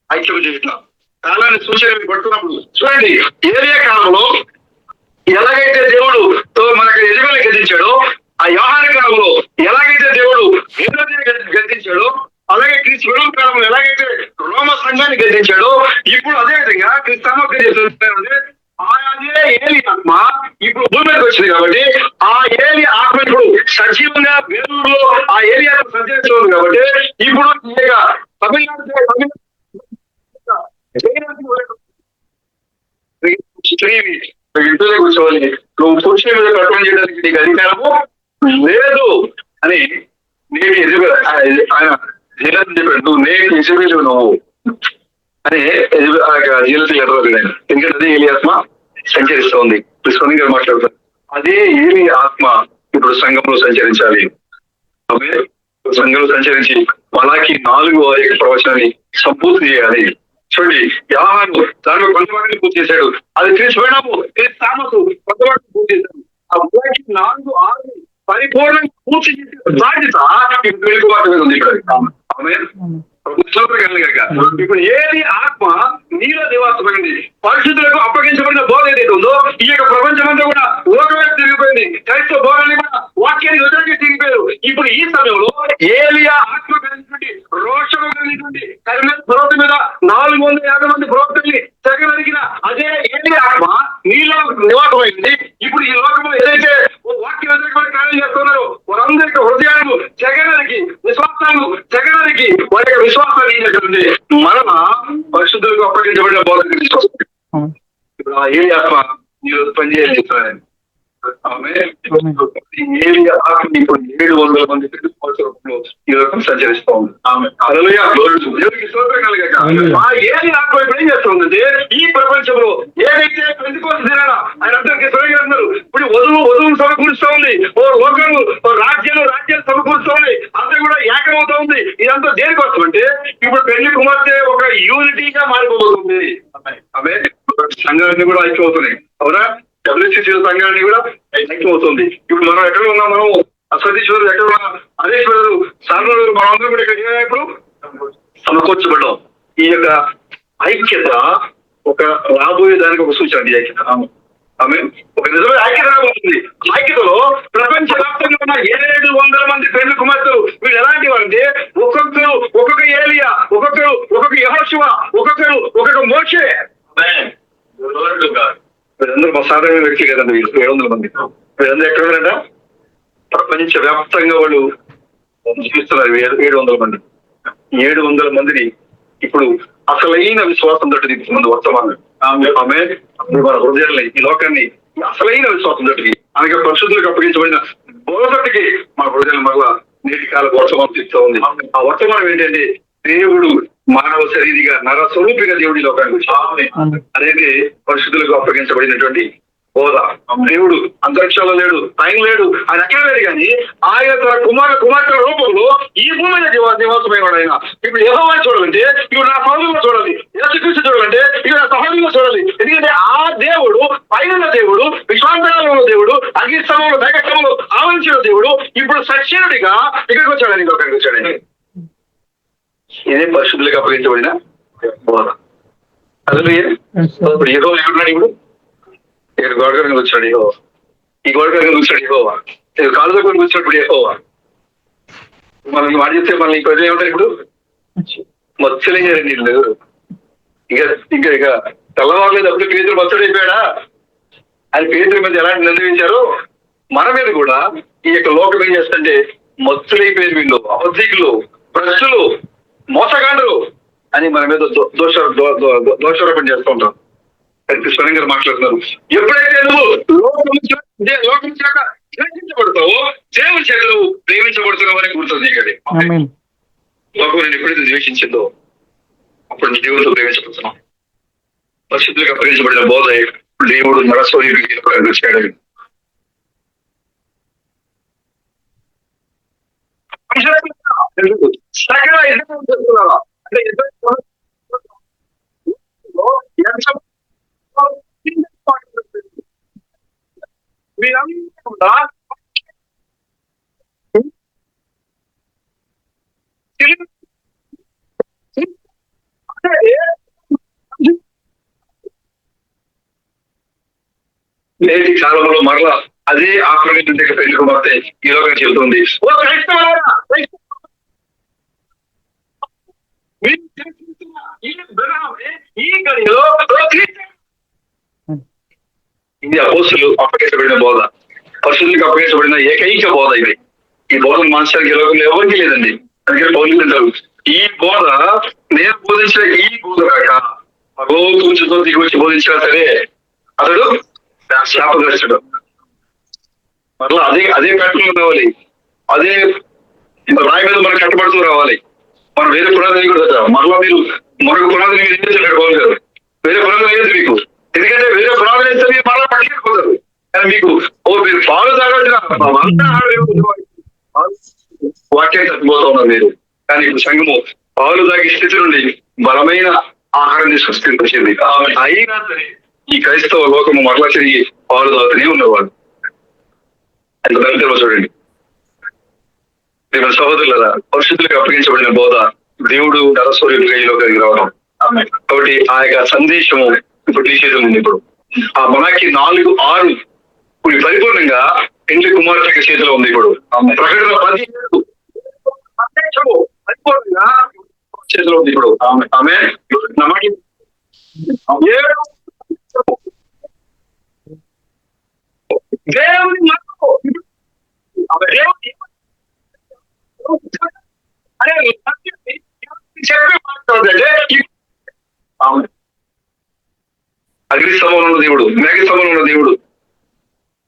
ఐక్యం చేసిన కాలాన్ని సూచనలు పడుతున్నప్పుడు చూడండి, ఏరియా కాలంలో ఎలాగైతే దేవుడు మనకి యజమాని గద్దించాడో, ఆ యోహాను కాలంలో ఎలాగైతే దేవుడు గద్దించాడో, అలాగే క్రీస్తు విడుదల కాలంలో ఎలాగైతే రోమ సంఘాన్ని గద్దించాడో, ఇప్పుడు అదే విధంగా క్రీస్తు చేస్తున్నారు. అదే ఏలి ఆత్మ ఇప్పుడు భూమి మీదకి వచ్చింది కాబట్టి ఆ ఏలి ఆత్మ ఇప్పుడు సజీవంగా వేలూరులో ఆ ఏలి ఆత్మ సంచరిస్తుంది కాబట్టి ఇప్పుడు తమిళనాడు ఇంట్లో కూర్చోవాలి, నువ్వు పురుషుల మీద కట్టడం చేయడానికి నీకు అధికారము లేదు అని నేను ఆయన జైలు చెప్పాడు. నువ్వు నేను యజమాని నువ్వు అని జైలు ఎదవలేదు. ఎందుకంటే అదే ఏలి ఆత్మ సంచరిస్తూ ఉంది. స్వామి గారు మాట్లాడుతారు, అదే ఏలి ఆత్మ ఇప్పుడు సంఘంలో సంచరించాలి. సంఘంలో సంచరించి మలాకి 4వ ప్రవచనాన్ని సంపూర్తి చేయాలి. చూడండి, యోహాను దానిలో కొంతమందిని పూర్తి చేశాడు, అది క్రీస్తునాము సామసు కొంతమంది పూర్తి చేశాడు. ఆ మలాకి 4:6 పరిపూర్ణంగా పూర్తి చేసే బాధ్యత ఇప్పుడు వెలుగుబాటు మీద ఉంది. ఇప్పుడు ఏది ఆత్మ నీలో నివాసమైంది, పరిశుద్ధులకు అప్పగించబడిన బోధ ఏదైతే ఉందో ఈ యొక్క ప్రపంచమంతా కూడా లోకమే తిరిగిపోయింది. క్రైస్తవ బోధని కూడా వాక్యానికి వ్యతిరేకంగా తిరిగిపోయారు. ఇప్పుడు ఈ సమయంలో ఏలియా ఆత్మ కలిగినటువంటి రోషము కలిగినటువంటి కరిమేల ప్రవక్త మీద 450 మంది ప్రవక్తల్ని తెగనరికిన అదే ఏలియా ఆత్మ నీలో నివాసమైంది. ఇప్పుడు ఈ లోకంలో ఏదైతే వాక్య వ్యతిరేకమైన కార్యం చేస్తున్నారో వారందరికీ హృదయాలు జగనరికి, విశ్వాసాలు జగనరికి, వారి యొక్క విశ్వాసాలు ఏంటంటే మరణ పరిశుద్ధులకు అప్పగించబడిన బోధ ఇప్పుడు ఆ ఏలి ఆత్మ మీరు పనిచేయాలి. ఏలియా ఆత్మ ఇప్పుడు 700 మంది ఈ లోకం సంచరిస్తూ ఉంది. దేవుడికి స్తోత్రం కలగాక. ఆ ఏలి ఆత్మ ఇప్పుడు ఏం చేస్తుందంటే ఈ ప్రపంచంలో ఏదైతే పెందుకోసం తినాలా ఆయన అందరికీ అన్నారు. ఇప్పుడు వధువును సమకూరుస్తూ ఉంది, ఓ లోకము రాజ్యాలు సమకూరుస్తూ ఉంది, అంతా కూడా ఏకమవుతా ఉంది. ఇదంతా దేనికోసం అంటే ఇప్పుడు పెళ్లి కుమార్తె ఒక యూనిటీగా మారిపోతుంది. అవే సంఘాలన్నీ కూడా ఐక్యమవుతున్నాయి. అవునా? WCC సంఘాన్ని కూడా ఐక్యమవుతుంది. ఇప్పుడు మనం ఎక్కడ ఉన్నాం, మనం సతీశ్వరుడు ఎక్కడ ఉన్నా, అదేశ్వరుడు సార్వరు మనందరూ కూడా ఇక్కడ ఇప్పుడు సమకూర్చబడ్డాం. ఈ యొక్క ఐక్యత ఒక రాబోయే దానికి ఒక సూచన. ఈ ఐక్యత ఆమె ఒక నిజమైన ఐక్యత రాబోతుంది. ఐక్యతలో ప్రపంచవ్యాప్తంగా ఉన్న 700 మంది పెళ్లి కుమార్తెలు వీళ్ళు ఎలాంటి వారంటే ఒక్కొక్కరు ఒక్కొక్క ఏలియా, ఒక్కొక్కరు ఒక్కొక్క యెహోషువ, ఒక్కొక్కరు ఒక్కొక్క మోషే. వీళ్ళందరూ సాధారణ వ్యక్తులు కదండి. వీళ్ళు 700 మంది వీళ్ళందరూ ఎక్కడ ఉన్నారంట? ప్రపంచ వ్యాప్తంగా వాళ్ళు చూస్తున్నారు 700 మంది. 700 మందిని ఇప్పుడు అసలైన విశ్వాసం తోటి దిగుతుంది వర్తమానం. ఆమె మన హృదయాల్ని, ఈ లోకాన్ని అసలైన విశ్వాసం తోటి అనగా పరిశుద్ధులకు అప్పగించబడిన బోధటికి మన హృదయాలు మరలా నేటి కాల వర్తమానం తీస్తూ ఉంది. ఆ వర్తమానం ఏంటంటే దేవుడు మానవ శరీరిగా నర స్వరూపిగా దేవుడి లోకానికి వచ్చాడు అనేది పరిశుద్ధులకు అప్పగించబడినటువంటి హోదా. దేవుడు అంతరిక్షంలో లేడు, టైం లేడు, ఆయన ఎక్కడ లేడు, కానీ ఆయన తన కుమార్తెల రూపంలో ఈ భూమి నివాసమైన వాడు. ఆయన ఇప్పుడు యెహోవాని చూడాలంటే ఇప్పుడు నా సహోదరులు చూడాలి, యేసుక్రీస్తు చూడాలంటే ఇప్పుడు నా సహోదరులు చూడాలి. ఎందుకంటే ఆ దేవుడు, పైన దేవుడు, విశ్వాంతరంలో ఉన్న దేవుడు, అగ్నిస్తంభంలో మేఘస్తంభంలో ఆవరించిన దేవుడు ఇప్పుడు సత్యుడిగా ఇక్కడికి వచ్చాడని, లోకానికి వచ్చాడని. ఇదే పరిశుద్ధులకు అప్పగించబడిన బోధ. అసలు ఇప్పుడు ఏదో ఏమన్నాడు, ఇప్పుడు గోడగారిని కూర్చోడు యెహోవా, ఈ గోడగారిని కూర్చోడు యెహోవా, కాలు దగ్గర కూర్చోడు యెహోవా. మనల్ని వాడి చెప్తే మనల్ని ఇంకొంచెం ఏమంటారు, ఇప్పుడు మచ్చలేరు నీళ్ళు. ఇక తెల్లవారులేదు అప్పుడు పేదలు మచ్చడైపోయాడా అని పేదల మీద ఎలాంటి నిర్ణయించారో మన మీద కూడా ఈ యొక్క లోకం ఏం చేస్తుంటే మత్తులైపోయిన వీళ్ళు, అబద్ధికులు, భ్రష్టులు, మోసగాండ్రు అని మన మీద దోషారోపణ చేస్తూ ఉంటాం. కృష్ణ గారు మాట్లాడుతున్నారు, ఎప్పుడైతే నువ్వు లోకం చేత ద్వేషించబడతావో దేవుని చేత నువ్వు ప్రేమించబడుతున్నావు అని గుర్తుంది. ఇక్కడ లోకం నేను ఎప్పుడైతే ద్వేషించిందో అప్పుడు నీ దేవుడితో ప్రేమించబడుతున్నావు. పరిశుద్ధులకు అప్పగించబడిన బోధ దేవుడు నరస్వరూపిగా వచ్చాడు. సకల అంటే మీరంతా నేటి కాలంలో మరలా అదే ఆక్రమించే పెళ్లి కుమార్తె ఈ లోకం చెబుతుంది, ఇది అపోస్తులు అప్పగించబడిన బోధ, పరిశుద్ధులకు అప్పగించబడిన ఏకైక బోధ ఇది. ఈ బోధను మార్చడానికి ఈ లోకంలో ఎవరికి లేదండి. అందుకే పౌలు అంటారు, ఈ బోధ నేను బోధించిన ఈ బోధ కాక భగవంతుడితో దిగి వచ్చి బోధించినా సరే అతడు శాపగ్రస్తుడు. మరలా అదే కట్టుకుని రావాలి, అదే రాయి మీద మనకు కట్టబడుతూ రావాలి. మనం వేరే పునాదిని కూడా మరలా మీరు మరొక పునాదిని మీరు ఏం చేశారు, వేరే పునాదిని లేదు మీకు. ఎందుకంటే వేరే పునాదిని వేస్తే మీరు మరలా పట్టుకెళ్ళిపోతారు. కానీ మీకు మీరు పాలు తాగాల్సిన వాక్యాన్ని తప్పిపోతా ఉన్నారు మీరు. కానీ ఇప్పుడు సంఘము పాలు తాగే స్థితి నుండి బలమైన ఆహారం తీసుకొస్తుంది వచ్చింది. అయినా సరే ఈ క్రైస్తవ లోకము మరలా తిరిగి పాలు తాగుతూనే ఉన్నవాడు. అది దళితులు చూడండి. సహోదరులరా, పరిశుద్ధులకు అప్పగించబడిన బోధ దేవుడు నరస్వరూపిగా ఈ లోకానికి రావడం. కాబట్టి ఆ యొక్క సందేశము ఇప్పుడు తీసేది ఉంది. ఇప్పుడు ఆ మనకి 4-6 ఇప్పుడు పరిపూర్ణంగా పెండ్లి కుమార్తె చేతిలో ఉంది. ఇప్పుడు ప్రకటన 17 సందేశము పరిపూర్ణంగా చేతిలో ఉంది. ఇప్పుడు ఆమె దేవుని అగ్నిస్తంభంలో ఉన్న దేవుడు, మేఘస్తంభంలో ఉన్న దేవుడు,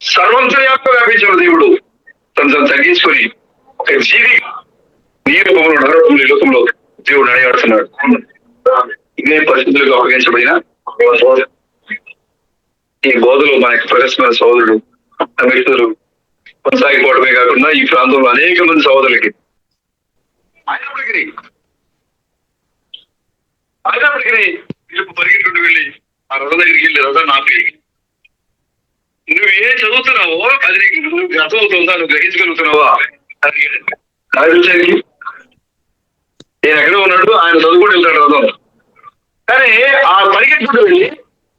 సర్వంతర్యాత్మ వ్యాపించిన దేవుడు తను తగ్గించుకొని ఒక జీవి నీ రూపంలో నరూపంలో ఈ లోకంలో దేవుడు నడియాడుతున్నాడు. ఇదే పరిస్థితులకు అప్పగించబడిన బోధ. ఈ బోధలో మన యొక్క ప్రజస్మైన సోదరుడు వ్యక్తులు కొనసాగిపోవడమే కాకుండా ఈ ప్రాంతంలో అనేక మంది సహోదరులకి అయినప్పటికీ పరిగెట్టుకుంటూ వెళ్ళి ఆ రథం దగ్గరికి వెళ్ళి రథం నాపి నువ్వు ఏం చదువుతున్నావో అది నీకు అర్థమవుతుందా, నువ్వు గ్రహించగలుగుతున్నావా అని ఆలోచించడానికి. నేను ఎక్కడ ఉన్నాడు, ఆయన చదువుకుంటూ వెళ్తాడు రథం. కానీ ఆ పరిగెట్టుకుంటూ వెళ్ళి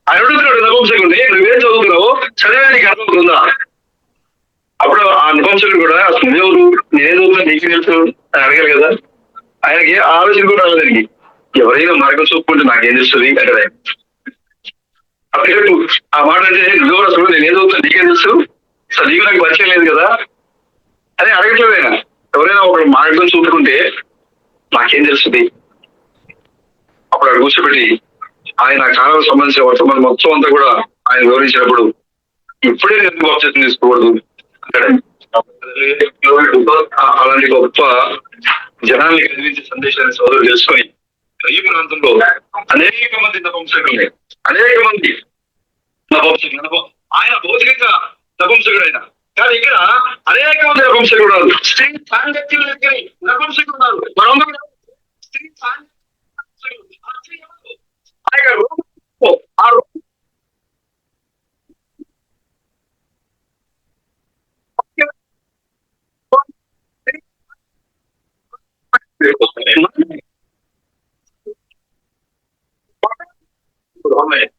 ఆయన అడుగుతున్నాడు నపుంసకుడిని, నువ్వేం చదువుతున్నావో చదివే నీకు అర్థమవుతుందా. అప్పుడు ఆ నపుంసకుడు కూడా నువ్వెవరు, నేనేం చదువుతున్నా నీకు తెలుసు అని అడగాలి కదా. ఆయనకి ఆలోచన కూడా రాలేదు. దానికి ఎవరైనా మార్గం చూపుకుంటే నాకేం తెలుస్తుంది అంటే అప్పుడు ఆ మాట అంటే నువ్వు అసలు నేను ఏదో నీకేం తెలుసు, అసలు నీకు నాకు పరిచయం లేదు కదా అని అడగట్లేదు ఆయన. ఎవరైనా ఒక మార్గం చూపుకుంటే నాకేం తెలుస్తుంది? అప్పుడు అక్కడ కూర్చోబెట్టి ఆయన కాలం సంబంధించిన వర్తమానం మొత్తం అంతా కూడా ఆయన వివరించినప్పుడు ఇప్పుడే ఎందుకు బాప్తిసం తీసుకోకూడదు అంటే అలాంటి గొప్ప జనాల్ని కదిలించే సందేశాన్ని సోదరులు తెలుసుకొని ఈ ప్రాంతంలో అనేక మంది నపుంసకులు, అనేక మంది నపుంసకులు, ఆయన భౌతికంగా నపుంసకుడు అయినా కానీ ఇక్కడ అనేక మంది నపుంసకులు ఉన్నారు. స్త్రీ సాంగత్యం లేని నపుంసకులు ఉన్నారు. మనందరూ స్త్రీ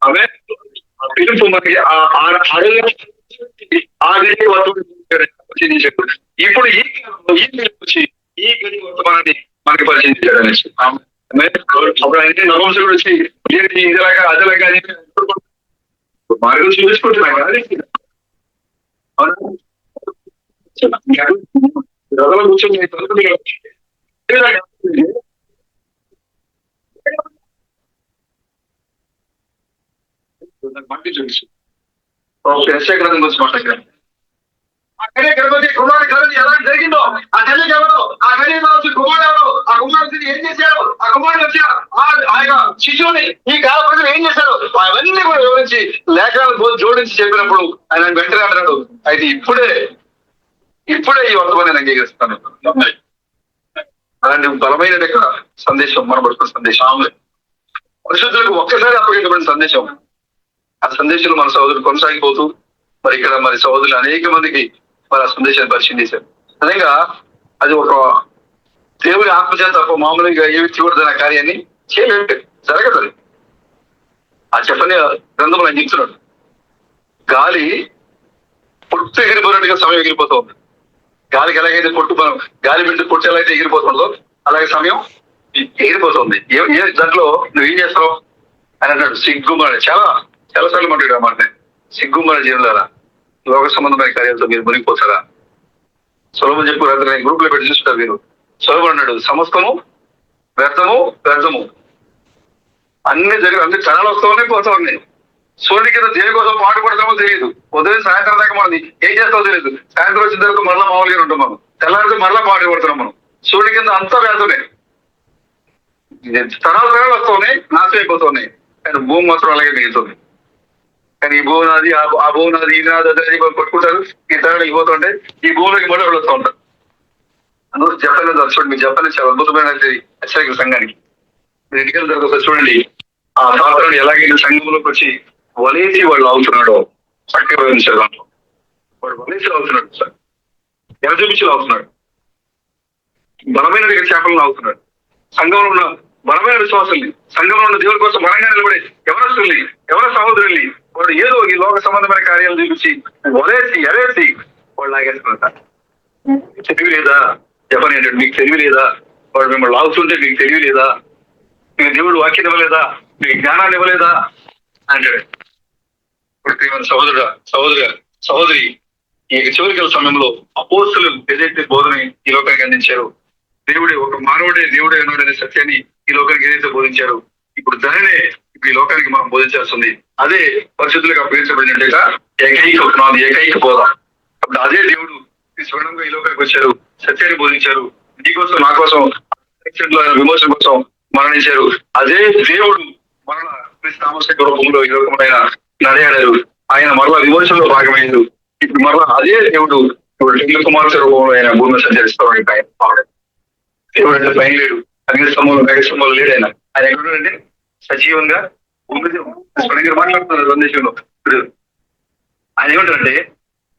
ఆమె పిలుపు మనకి ఇప్పుడు ఈ వచ్చి ఈ గది వర్తమానాన్ని మనకి పరిచయం చేయాలనేసి అప్పుడు ఆయన నవంశకుడు వచ్చి ఇదిలాగా అదిలాగా మార్గం చూపించుకుంటున్నాయి కదా కూర్చొని మట్టి చూపించు గ్రంథం గురించి మాట్లాడారు. కుమారుడు ఎలా జరిగిందో ఆ తల్లికి ఎవరు, ఆ గడిలో వచ్చి కుమారుడు ఎవరు, ఆ కుమారుడిని ఏం చేశాడు, ఆ కుమారుడు వచ్చి ఆయన శిశువుని ఈ కాల ప్రజలు ఏం చేశాడు, అవన్నీ కూడా వివరించి లేఖనాలు జోడించి చెప్పినప్పుడు ఆయన వెంటనే అన్నాడు, అయితే ఇప్పుడే ఈ వర్తమాన్ని అంగీకరిస్తాను. అలాంటి బలమైన సందేశం మనబడుతున్న సందేశం, పరిశుద్ధులకు ఒక్కసారి అప్పగించబడిన సందేశం. ఆ సందేశంలో మన సహోదరులు కొనసాగిపోతూ మరి ఇక్కడ మరి సహోదరులు అనేక మందికి మరి ఆ సందేశాన్ని పరిచయం చేశారు. నిజంగా అది ఒక దేవుడి ఆత్మచేత తప్ప మామూలుగా ఏ వ్యక్తి కూడా తన కార్యాన్ని చేయలేదు, జరగదు. ఆ చెప్పని గ్రంథంలో ఆయన చెప్తున్నాడు, గాలి పొట్టు ఎగిరిపోయినట్టుగా సమయం ఎగిరిపోతుంది. గాలికి ఎలాగైతే గాలి పెట్టి పొట్టు ఎలా అయితే ఎగిరిపోతుందో అలాగే సమయం ఎగిరిపోతుంది. దాంట్లో నువ్వేం చేస్తావు అని అన్నాడు. సిగ్గుమాడ చాలా సార్లు మాట్లాడు అన్నమాట. సిగ్గుమాడ జీవులారా, లోక సంబంధమైన కార్యాలతో మీరు మునిగిపోతారా? సొలొమోను చెప్పు, నేను గ్రూప్ లో పెట్టి చూసుకుంటారు మీరు. సొలొమోను అన్నాడు, సమస్తము వ్యర్థము అన్ని అన్ని క్షణాలు వస్తూ ఉన్నాయి, పోతా ఉన్నాయి. సూర్యుడి కింద దేని కోసం పాటుపడతామో తెలియదు. ఉదయం సాయంత్రం దాకా మనం ఏం చేస్తామో తెలియదు. సాయంత్రం వచ్చిన తర్వాత మరలా మామూలుగా ఉంటాం. మనం తెల్లారితో మరలా పాటుపడుతున్నాం. మనం సూర్యుడి కింద అంతా వ్యర్థమే, క్షణాలు వస్తూ ఉన్నాయి, నాశనం అయిపోతున్నాయి. కానీ భూమి మాత్రం అలాగే మిగులుతుంది. కానీ ఈ భూనాది ఆ భూనాది ఈ నాది అదే కొట్టుకుంటారు. ఈ తరాలు అయిపోతుంటే ఈ భూమిలోకి మళ్ళీ వస్తూ ఉంటారు. అందులో జపాన్ చూడండి, మీ జపాన్ చాలా అద్భుతమైన హెచ్చరిక సంఘానికి. మీరు ఎన్నికల తర్వాత చూడండి, ఆ పాత్రను ఎలాగైనా సంఘంలోకి వచ్చి వలేసి వాళ్ళు అవుతున్నాడో చక్కగా వివరించారు. దాంట్లో వాడు వలేసి అవుతున్నాడు సార్, ఎర చూపించి అవుతున్నాడు, బలమైన చేపలను అవుతున్నాడు. సంఘంలో ఉన్న బలమైన విశ్వాసాన్ని, సంఘంలో ఉన్న దేవుడి కోసం బలంగా నిలబడే ఎవరస్తుల్ని, ఎవర సహోదరుల్ని వాడు ఏదో ఈ లోక సంబంధమైన కార్యాలు చూపించి వలేసి ఎరేసి వాళ్ళు లాగేసుకుంటారు. తెలివి లేదా జపాన్ ఏంటంటే, మీకు తెలివి లేదా? వాడు మిమ్మల్ని లాగుతుంటే మీకు తెలివి లేదా? మీకు దేవుడు వాక్యం ఇవ్వలేదా? మీకు జ్ఞానాన్ని ఇవ్వలేదా అంటాడు. ఇప్పుడు సహోదరి ఈ చివరికల సమయంలో అపోస్తులు ఏదైతే బోధని ఈ లోకానికి అందించారో, ఒక మానవుడే దేవుడే ఉన్నాడనే సత్యాన్ని ఈ లోకానికి ఏదైతే బోధించారో, ఇప్పుడు దానినే ఈ లోకానికి మనం బోధించాల్సింది. అదే పరిశుద్ధులకు అప్పగించబడినట్టుగా ఏకైక బోధ. అప్పుడు అదే దేవుడు స్వర్ణంగా ఈ లోకానికి వచ్చారు, సత్యాన్ని బోధించారు. నీకోసం నా కోసం విమోచన కోసం మరణించారు. అదే దేవుడు మరలా సామస్య రూపంలో ఈ లోకమైన నడయాడారు. ఆయన మరలా విమోచనలో భాగమయ్యారు. ఇప్పుడు మరలా అదే దేవుడు ఇప్పుడు లింగ కుమార్తె రూపంలో ఆయన భూమిని సంచరిస్తారు. దేవుడు అంటే పైన లేడు, అగ్నిస్తంభంలో మేఘస్తంభంలో లేడు. ఆయన ఎక్కడుంటే సజీవంగా మాట్లాడుతున్నారు సందేశంలో. ఇప్పుడు ఆయన ఏమంటారంటే,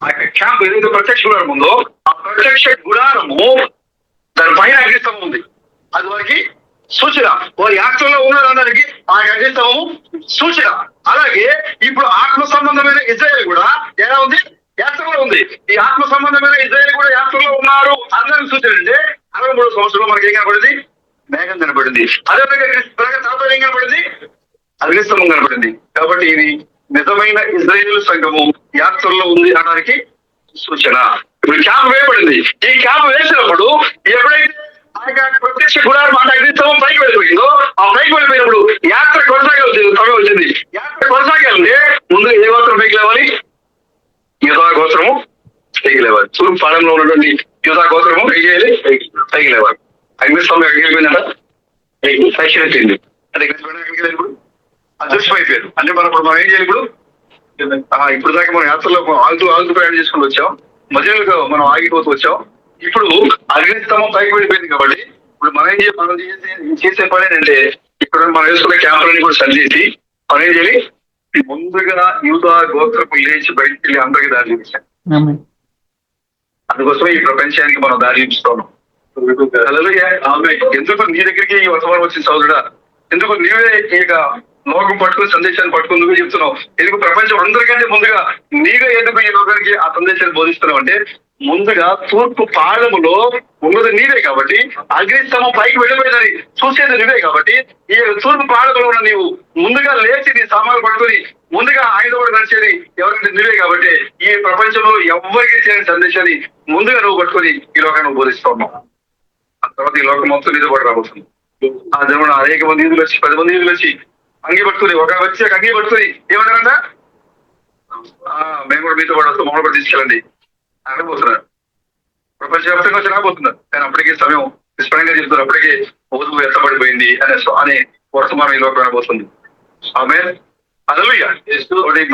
ఆ క్యాంప్ ఏదైతే ప్రత్యక్ష గుడారం ఉందో ఆ ప్రత్యక్ష గుడారము దాని పైన అగ్నిస్తంభం ఉంది. అది వారికి సూచన. వారి యాత్రలో ఉన్నదానికి ఆ అగ్నిస్తంభము సూచన. అలాగే ఇప్పుడు ఆత్మ సంబంధమైన ఇజ్రాయేల్ కూడా ఎలా ఉంది? యాత్రలో ఉంది. ఈ ఆత్మ సంబంధమైన ఇజ్రాయేల్ కూడా యాత్రలో ఉన్నారు అందరికి సూచన. అంటే 63 సంవత్సరంలో మనకి ఏం కనపడింది? మేఘం కనపడింది. అదే తర్వాత ఏం కనపడింది? అగ్నిస్తంభం కనపడింది. కాబట్టి ఇది నిజమైన ఇజ్రాయేల్ సంఘము యాత్రలో ఉంది అనడానికి సూచన. ఇప్పుడు క్యాంప్ వేయబడింది. ఈ క్యాంప్ వేసినప్పుడు ఎప్పుడైతే ఆ యొక్క ప్రత్యక్ష గుడారం మాట అగ్నిస్తంభం పైకి వెళ్ళిపోయిందో, ఆ పైకి వెళ్ళిపోయినప్పుడు యాత్ర కొనసాగాల్సింది సమయం వచ్చింది. యాత్ర కొనసాగాలంటే ముందు ఏ గోత్రం పైకి లేవాలి? యూదా గోత్రము పైకి లేవాలి. తూర్పు పాలనలో ఉన్నటువంటి యూదా గోత్రము ఏం చేయాలి? పైకి లేవాలి. అగ్నిస్తంభం ఎక్కడికి వెళ్ళిపోయిందంట? పైకి వెళ్ళింది. అంటే ఎక్కడికి ఇప్పుడు అదృష్టం అయిపోయారు. అంటే మనం ఏం చేయాలి ఇప్పుడు? ఇప్పుడు దాకా మనం యాత్రలో ఆగుతూ ప్రయాణం చేసుకుని వచ్చాం, మధ్యలో మనం ఆగిపోతూ వచ్చాం. ఇప్పుడు అగ్నిస్తంభం పైకి వెళ్ళిపోయింది కాబట్టి ఇప్పుడు మనం చేసే పని ఏంటంటే, ఇప్పుడు మనం వేసుకున్న క్యాంపులని కూడా సరి చేసి మనం ఏం చేయాలి? ముందుగా యూదా గోత్రపు లేచి బయటికి వెళ్ళి అందరికీ దారి చూపించాం. అందుకోసమే ఈ ప్రపంచానికి మనం దారి చూపిస్తున్నాం. ఎందుకు నీ దగ్గరికి ఈ వర్తమానం వచ్చింది సోదరుడా? ఎందుకు నీవే ఇక లోకం పట్టుకుని సందేశాన్ని పట్టుకుని నువ్వే చెప్తున్నావు? ఎందుకు ప్రపంచం అందరికంటే ముందుగా నీగా ఎందుకు ఈ లోకానికి ఆ సందేశాన్ని బోధిస్తున్నావు అంటే, ముందుగా తూర్పు పాళములో ఉన్నది నీవే కాబట్టి, అగ్నిస్తంభం పైకి వెళ్ళిపోయిందని చూసేది నువ్వే కాబట్టి, ఈ తూర్పు పాళములో ఉన్న నీవు ముందుగా లేచి నీ సామాన్లు పట్టుకుని ముందుగా ఆయన కూడా నడిచేది ఎవరికి నువ్వే కాబట్టి, ఈ ప్రపంచంలో ఎవరికి చేయని సందేశాన్ని ముందుగా నువ్వు పట్టుకుని ఈ లోకాన్ని నువ్వు బోధిస్తూ ఉన్నావు. ఆ తర్వాత ఈ లోకం మొత్తం నీతో పాటు రాబోతుంది. ఆ జన్మ అనేక మంది ఈదులు వచ్చి 10 మంది ఈదులు వచ్చి అంగి పట్టుకుని ఒక వచ్చి అంగి పట్టుకుని ఏమంటారంట? మేము కూడా మీతో పాటు వస్తాం, మమ్మల్ని కూడా తీసుకెళ్ళండి అనబోతున్నారు. ప్రపంచవ్యాప్తంగా వచ్చి రాబోతున్నారు. కానీ అప్పటికే సమయం విస్మరణంగా చెప్తున్నారు. అప్పటికే వధువు ఎత్తబడిపోయింది అనే వర్తమానం ఈ లోకం రాబోతుంది. ఆమె హల్లెలూయా.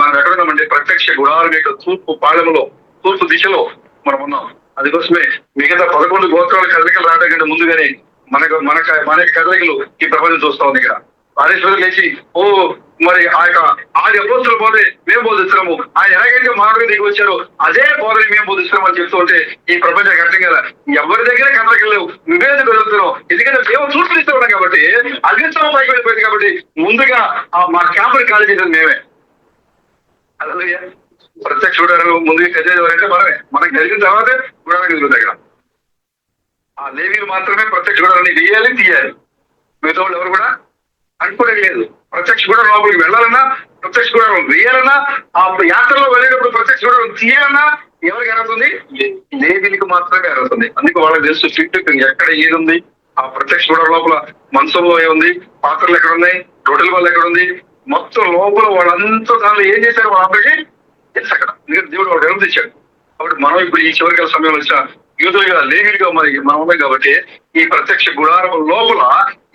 మనం ఎక్కడున్నామంటే ప్రత్యక్ష గుడారం యొక్క తూర్పు పాళములో, తూర్పు దిశలో మనం ఉన్నాం. అందుకోసమే మిగతా 11 గోత్రాల కదలికలు రావడం కంటే ముందుగానే మన కదలికలు ఈ ప్రపంచం చూస్తా ఉంది. ఇక్కడ ఆదేశ్వరులు లేచి మరి ఆ యొక్క ఆది అపోస్తుల బోధే మేము బోధిస్తున్నాము, ఆయన ఎలాగైతే మానవుడి దిగి వచ్చారో అదే బోధని మేము బోధిస్తున్నాం అని చెప్తూ ఉంటే ఈ ప్రపంచం అర్థం కదా, ఎవరి దగ్గర కదలికలు లేవు, నువ్వేది వెళ్తున్నావు. ఎందుకంటే మేము చూపిస్తూ ఉన్నాం కాబట్టి, అగ్నిస్తంభం పైకి వెళ్ళిపోయింది కాబట్టి ముందుగా మా క్యాంపుని ఖాళీ చేసేది మేమే. అదే ప్రత్యక్ష గుడారం ముందుగా కదిలేదు ఎవరంటే మనమే. మనం కలిగిన తర్వాతే గుడారం కదులు దగ్గర ఆ లేవీలు మాత్రమే ప్రత్యక్ష గుడారాన్ని వేయాలి, తీయాలి. మిగతా వాళ్ళు ఎవరు కూడా అనుకోలేదు లేదు. ప్రత్యక్ష గుడారం లోపలికి వెళ్ళాలన్నా, ప్రత్యక్ష గుడారం వేయాలన్నా, ఆ యాత్రలో వెళ్ళేటప్పుడు ప్రత్యక్ష గుడారం తీయాలన్నా ఎవరికి అర్హతుంది? లేవీలకు మాత్రమే అర్హతుంది. అందుకే వాళ్ళకి తెలుసు ఫిట్ ఎక్కడ ఏది ఉంది. ఆ ప్రత్యక్ష గుడారం లోపల మనసులో ఏముంది, పాత్రలు ఎక్కడ ఉన్నాయి, రొట్టెల వల్ల ఎక్కడ ఉంది, మొత్తం లోపల వాళ్ళంతా దానిలో ఏం చేశారు వాళ్ళందరికీ తెలుసు. అక్కడ దేవుడు వాళ్ళు నిర్వహించాడు. కాబట్టి మనం ఇప్పుడు ఈ చివరికాల సమయంలో వచ్చిన యూదులుగా లేవీలుగా మరి మనం ఉన్నాం కాబట్టి, ఈ ప్రత్యక్ష గుడారం లోపల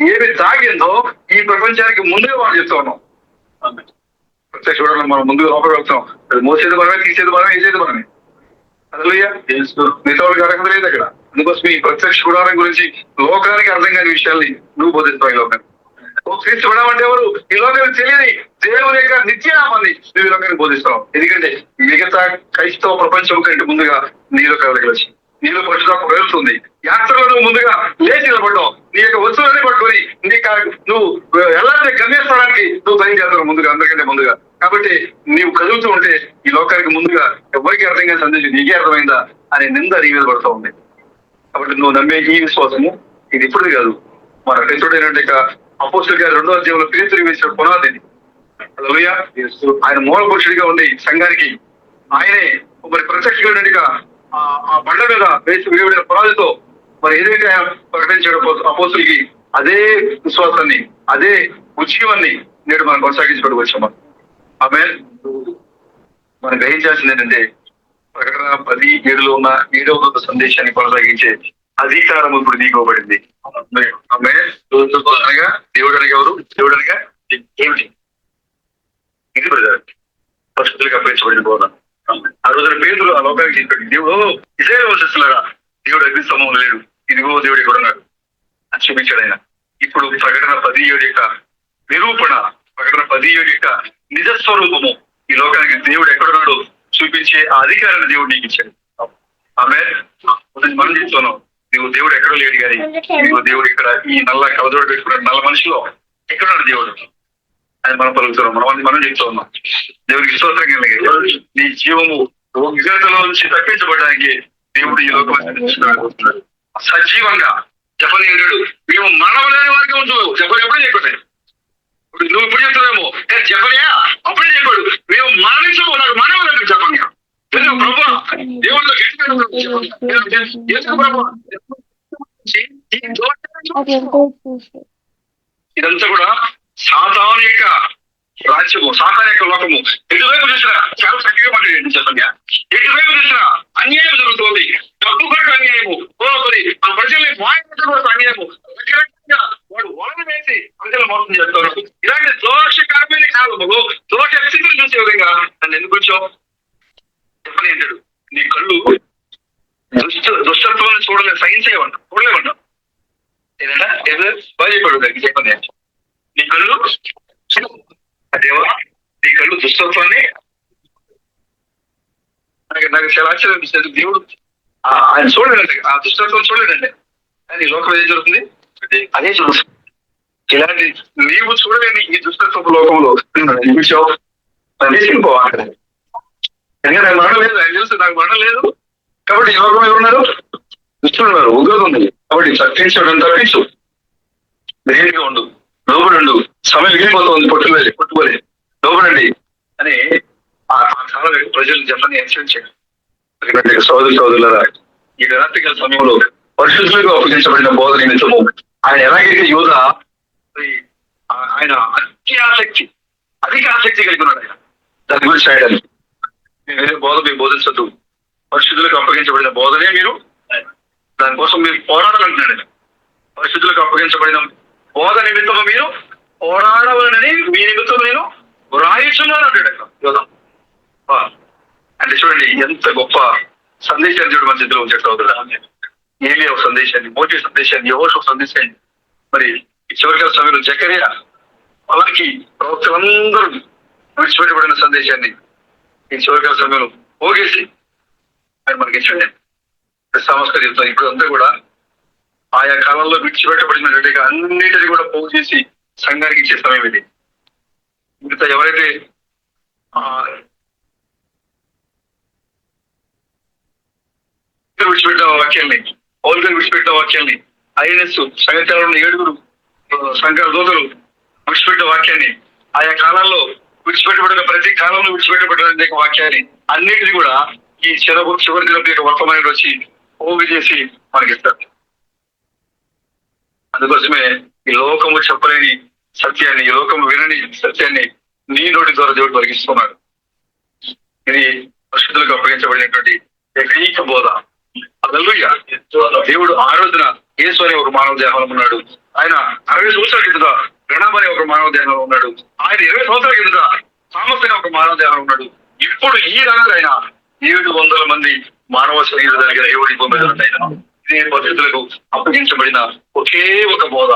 ఏమి తాగిందో ఈ ప్రపంచానికి ముందుగా మనం చెప్తా ఉన్నాం. ప్రత్యక్ష గుడారం మనం ముందుగా లోపల వెళ్తున్నాం. అది మోసేది మనమే, తీసేది మనమే, వేసేది మనమే. హల్లెలూయా. మిగతా వాళ్ళకి అర్హత లేదు అక్కడ. అందుకోసం ఈ ప్రత్యక్ష గుడారం గురించి లోకానికి అర్థం కాని విషయాల్ని నువ్వు బోధిస్తావు. ఈ లోకాన్ని క్రీస్తు అంటే ఎవరు? ఈ లోకానికి తెలియని దేవుని యొక్క నిత్యనామాన్ని నువ్వు ఈ లోకానికి బోధిస్తావు. ఎందుకంటే మిగతా క్రైస్తవ ప్రపంచం కంటే ముందుగా నీలో కదలగలసి, నీలో పట్టుదల వెళ్తుంది. యాత్రలో నువ్వు ముందుగా లేచి నిలబడ్డావు. నీ యొక్క వస్తువులన్నీ పట్టుకొని నువ్వు ఎలాంటి గమ్యస్థానానికి నువ్వు బయలుదేరుతావు ముందుగా, అందరికంటే ముందుగా. కాబట్టి నీవు కదులుతూ ఉంటే ఈ లోకానికి ముందుగా ఎవరికి అర్థం కాని సందేశం నీకే అర్థమైందా అనే నింద నీ మీద పడుతూ ఉంది. కాబట్టి నువ్వు నమ్మే ఈ విశ్వాసము ఇది ఇప్పుడు కాదు, మన టెన్తుడైనట్టు అపోస్తుల గారి 2వ అధ్యాయంలో పేతురు వేసిన పునాది. హల్లెలూయా. ఆయన మూల పురుషుడిగా ఉండి సంఘానికి ఆయనే మరి ప్రత్యక్షంగా ఆ బండ మీద వేసి వేయబడిన పునాదితో మరి ఏదైతే ప్రకటించాడో అపోస్తులకి అదే విశ్వాసాన్ని, అదే ఉద్యమాన్ని నేడు మనం కొనసాగించుకోవడం వచ్చాము. ఆమేన్. మనం గ్రహించాల్సింది ఏంటంటే ప్రకటన 10:7లో ఉన్న 7వ దూత సందేశాన్ని కొనసాగించే అధికారం ఇప్పుడు నీకు ఇవ్వబడింది. అనగా దేవుడు అనగా ఎవరు? దేవుడు అనగా ఏమిటి? ఇది బ్రదర్ పరిస్థితులకు అప్పగించబడిన బోధ. ఆ రోజున పేతురు ఆ లోకానికి చెప్పాడు, దేవుడు ఇజ్రాయేలు వంశస్థులారా, దేవుడు అగ్ని సమూహం లేడు, ఇదిగో దేవుడు ఇక్కడ ఉన్నాడు అని చూపించాడు ఆయన. ఇప్పుడు ప్రకటన 10:7 యొక్క నిరూపణ, ప్రకటన 10:7 యొక్క నిజస్వరూపము ఈ లోకానికి దేవుడు ఎక్కడున్నాడు చూపించే ఆ అధికారాన్ని దేవుడు నీకు ఇచ్చాడు. ఆమేన్. మనం చెప్తున్నాం, దేవుడు ఎక్కడ లేడు కానీ దేవుడు ఇక్కడ ఈ నల్ల కవదోడు పెట్టుకున్నాడు నల్ల మనిషిలో ఎక్కడున్నాడు దేవుడు అని మనం పలుకుతున్నాం. మనం చెప్తూ ఉన్నాం. దేవుడికి స్తోత్రం. నీ జీవము విజేతలో నుంచి తప్పించబడడానికి దేవుడు ఈ లోకం సజీవంగా జపనీయుడు మేము మరణం లేని వారికి ఉంచు. జపని ఎప్పుడే చెప్పాడు. ఇప్పుడు నువ్వు ఇప్పుడు చెప్తున్నామో జపనియా అప్పుడే చెప్పాడు, మేము మరణించబోతున్నాడు, మరణం లేదు జపనియా. ఎందుకు ప్రభా దేవుళ్ళు గట్టిగా ఎందుకు ప్రభా ఇదంతా కూడా సాతాను యొక్క రాజ్యము, సాతాను యొక్క లోకము. ఎటువైపు చూసినా చాలా చక్కగా మాట్లాడండి చెప్పండి. ఎటువైపు చూసినా అన్యాయం జరుగుతుంది. డబ్బు కొరకు అన్యాయము, ఆ ప్రజల్ని మాయపట్టు కొరకు అన్యాయము, రకరకాలుగా వాడు ఓడలు వేసి ప్రజలు మోసం చేస్తారు. ఇలాంటి దోషకరమైన కాలములు, దోష స్థితిని చూసే విధంగా నన్ను ఎందుకు వచ్చావు చెప్పని అంటాడు. నీ కళ్ళు దుష్టత్వాన్ని సహించేయమంట, చూడలేమంట. ఏదంటే ఏదో భయపడు దానికి చెప్పండి. నీ కళ్ళు అదేవా, నీ కళ్ళు దుష్టత్వాన్ని, నాకు చాలా ఆశ్చర్యం అనిపిస్తుంది. దేవుడు ఆయన చూడలేదండి, ఆ దుష్టత్వం చూడలేదండి. కానీ లోకం ఏం జరుగుతుంది, అదే జరుగుతుంది. ఇలాంటి నీవు చూడలేని ఈ దుష్టత్వపు లోకంలో పోవాలి. ఎందుకంటే నాకు మరణం లేదు, ఆయన తెలుసు నాకు మరణం లేదు. కాబట్టి ఈ లోకం ఎవరున్నారు, దుష్టులు ఉన్నారు, ఉగ్రత ఉంది. కాబట్టి తప్పించు, ధైర్యంగా ఉండు, లోబడి సమయం వెళ్ళిపోతుంది, పట్టుకోలేదు లోబడండి అని ఆ కాలం ప్రజలు చెప్పని హెచ్చరించారు. సోదరులారా, ఈ రాత్రికాల సమయంలో పరిశుద్ధులకు అప్పగించబడిన బోధ నిమిత్తము ఆయన ఎలాగైతే యూద ఆయన అధిక ఆసక్తి కలిగి ఉన్నాడు. ఆయన దాని గురించి రాయడానికి వేరే బోధ మీరు బోధించద్దు, పరిశుద్ధులకు అప్పగించబడిన బోధనే మీరు దానికోసం మీరు పోరాడాలంటున్నాడు. పరిశుద్ధులకు అప్పగించబడిన బోధ నిమిత్తము మీరు పోరాడవాలని మీ నిమిత్తం నేను రాయిస్తున్నాను అంటాడు యోధం. అంటే చూడండి ఎంత గొప్ప సందేశాన్ని చూడు మన చేతిలో ఉంచేట. ఏమి ఒక సందేశాన్ని, మోటి సందేశాన్ని, యెహోషువ సందేశాన్ని, మరి చివరికాల సమయంలో జకరియా అలాంటి ప్రవక్తలందరూ విడిచిపెట్టబడిన సందేశాన్ని ఈ చివరికాల సమయంలో పోగేసి ఆయన మనకి ఇచ్చాడు. సంస్కరిస్తాం ఇప్పుడు అంతా కూడా ఆయా కాలంలో విడిచిపెట్టబడినట్టుగా అన్నిటిని కూడా పోగు చేసి సంఘానికి ఇచ్చే సమయం ఇది. మిగతా ఎవరైతే విడిచిపెట్టిన వాక్యాల్ని, పౌలుగారు విడిచిపెట్టిన వాక్యాల్ని, ఐఎన్ఎస్ సంఘాలలో 7 సంఘాల దూతలు విడిచిపెట్టిన వాక్యాన్ని, ఆయా కాలాల్లో విడిచిపెట్టబడిన ప్రతి కాలంలో విడిచిపెట్టబడిన వాక్యాన్ని అన్నిటిని కూడా ఈ చివరి దినం యొక్క వర్తమానం వచ్చి పోగు చేసి మనకిస్తారు. అందుకోసమే ఈ లోకము చెప్పలేని సత్యాన్ని, ఈ లోకము వినని సత్యాన్ని నీ నోటి ద్వారా దేవుడు తొలగిస్తున్నాడు. ఇది పరిశుద్ధులకు అప్పగించబడినటువంటి ఏకైక బోధ. హల్లెలూయా. దేవుడు ఆ రోజున యేసు అనే ఒక మానవ దేహంలో ఉన్నాడు. ఆయన 60 సంవత్సరాల కిందట గణం అనే ఒక మానవ దేహంలో ఉన్నాడు. ఆయన 20 సంవత్సరాల కిందట థామస్ అనే ఒక మానవ దేహంలో ఉన్నాడు. ఇప్పుడు ఈ రాజు ఆయన 700 మంది మానవ శరీర దగ్గర ఎవరి భూమి మీద ఉంటాయి. ఇదే పరిస్థితులకు అప్పగించబడిన ఒకే ఒక బోధ.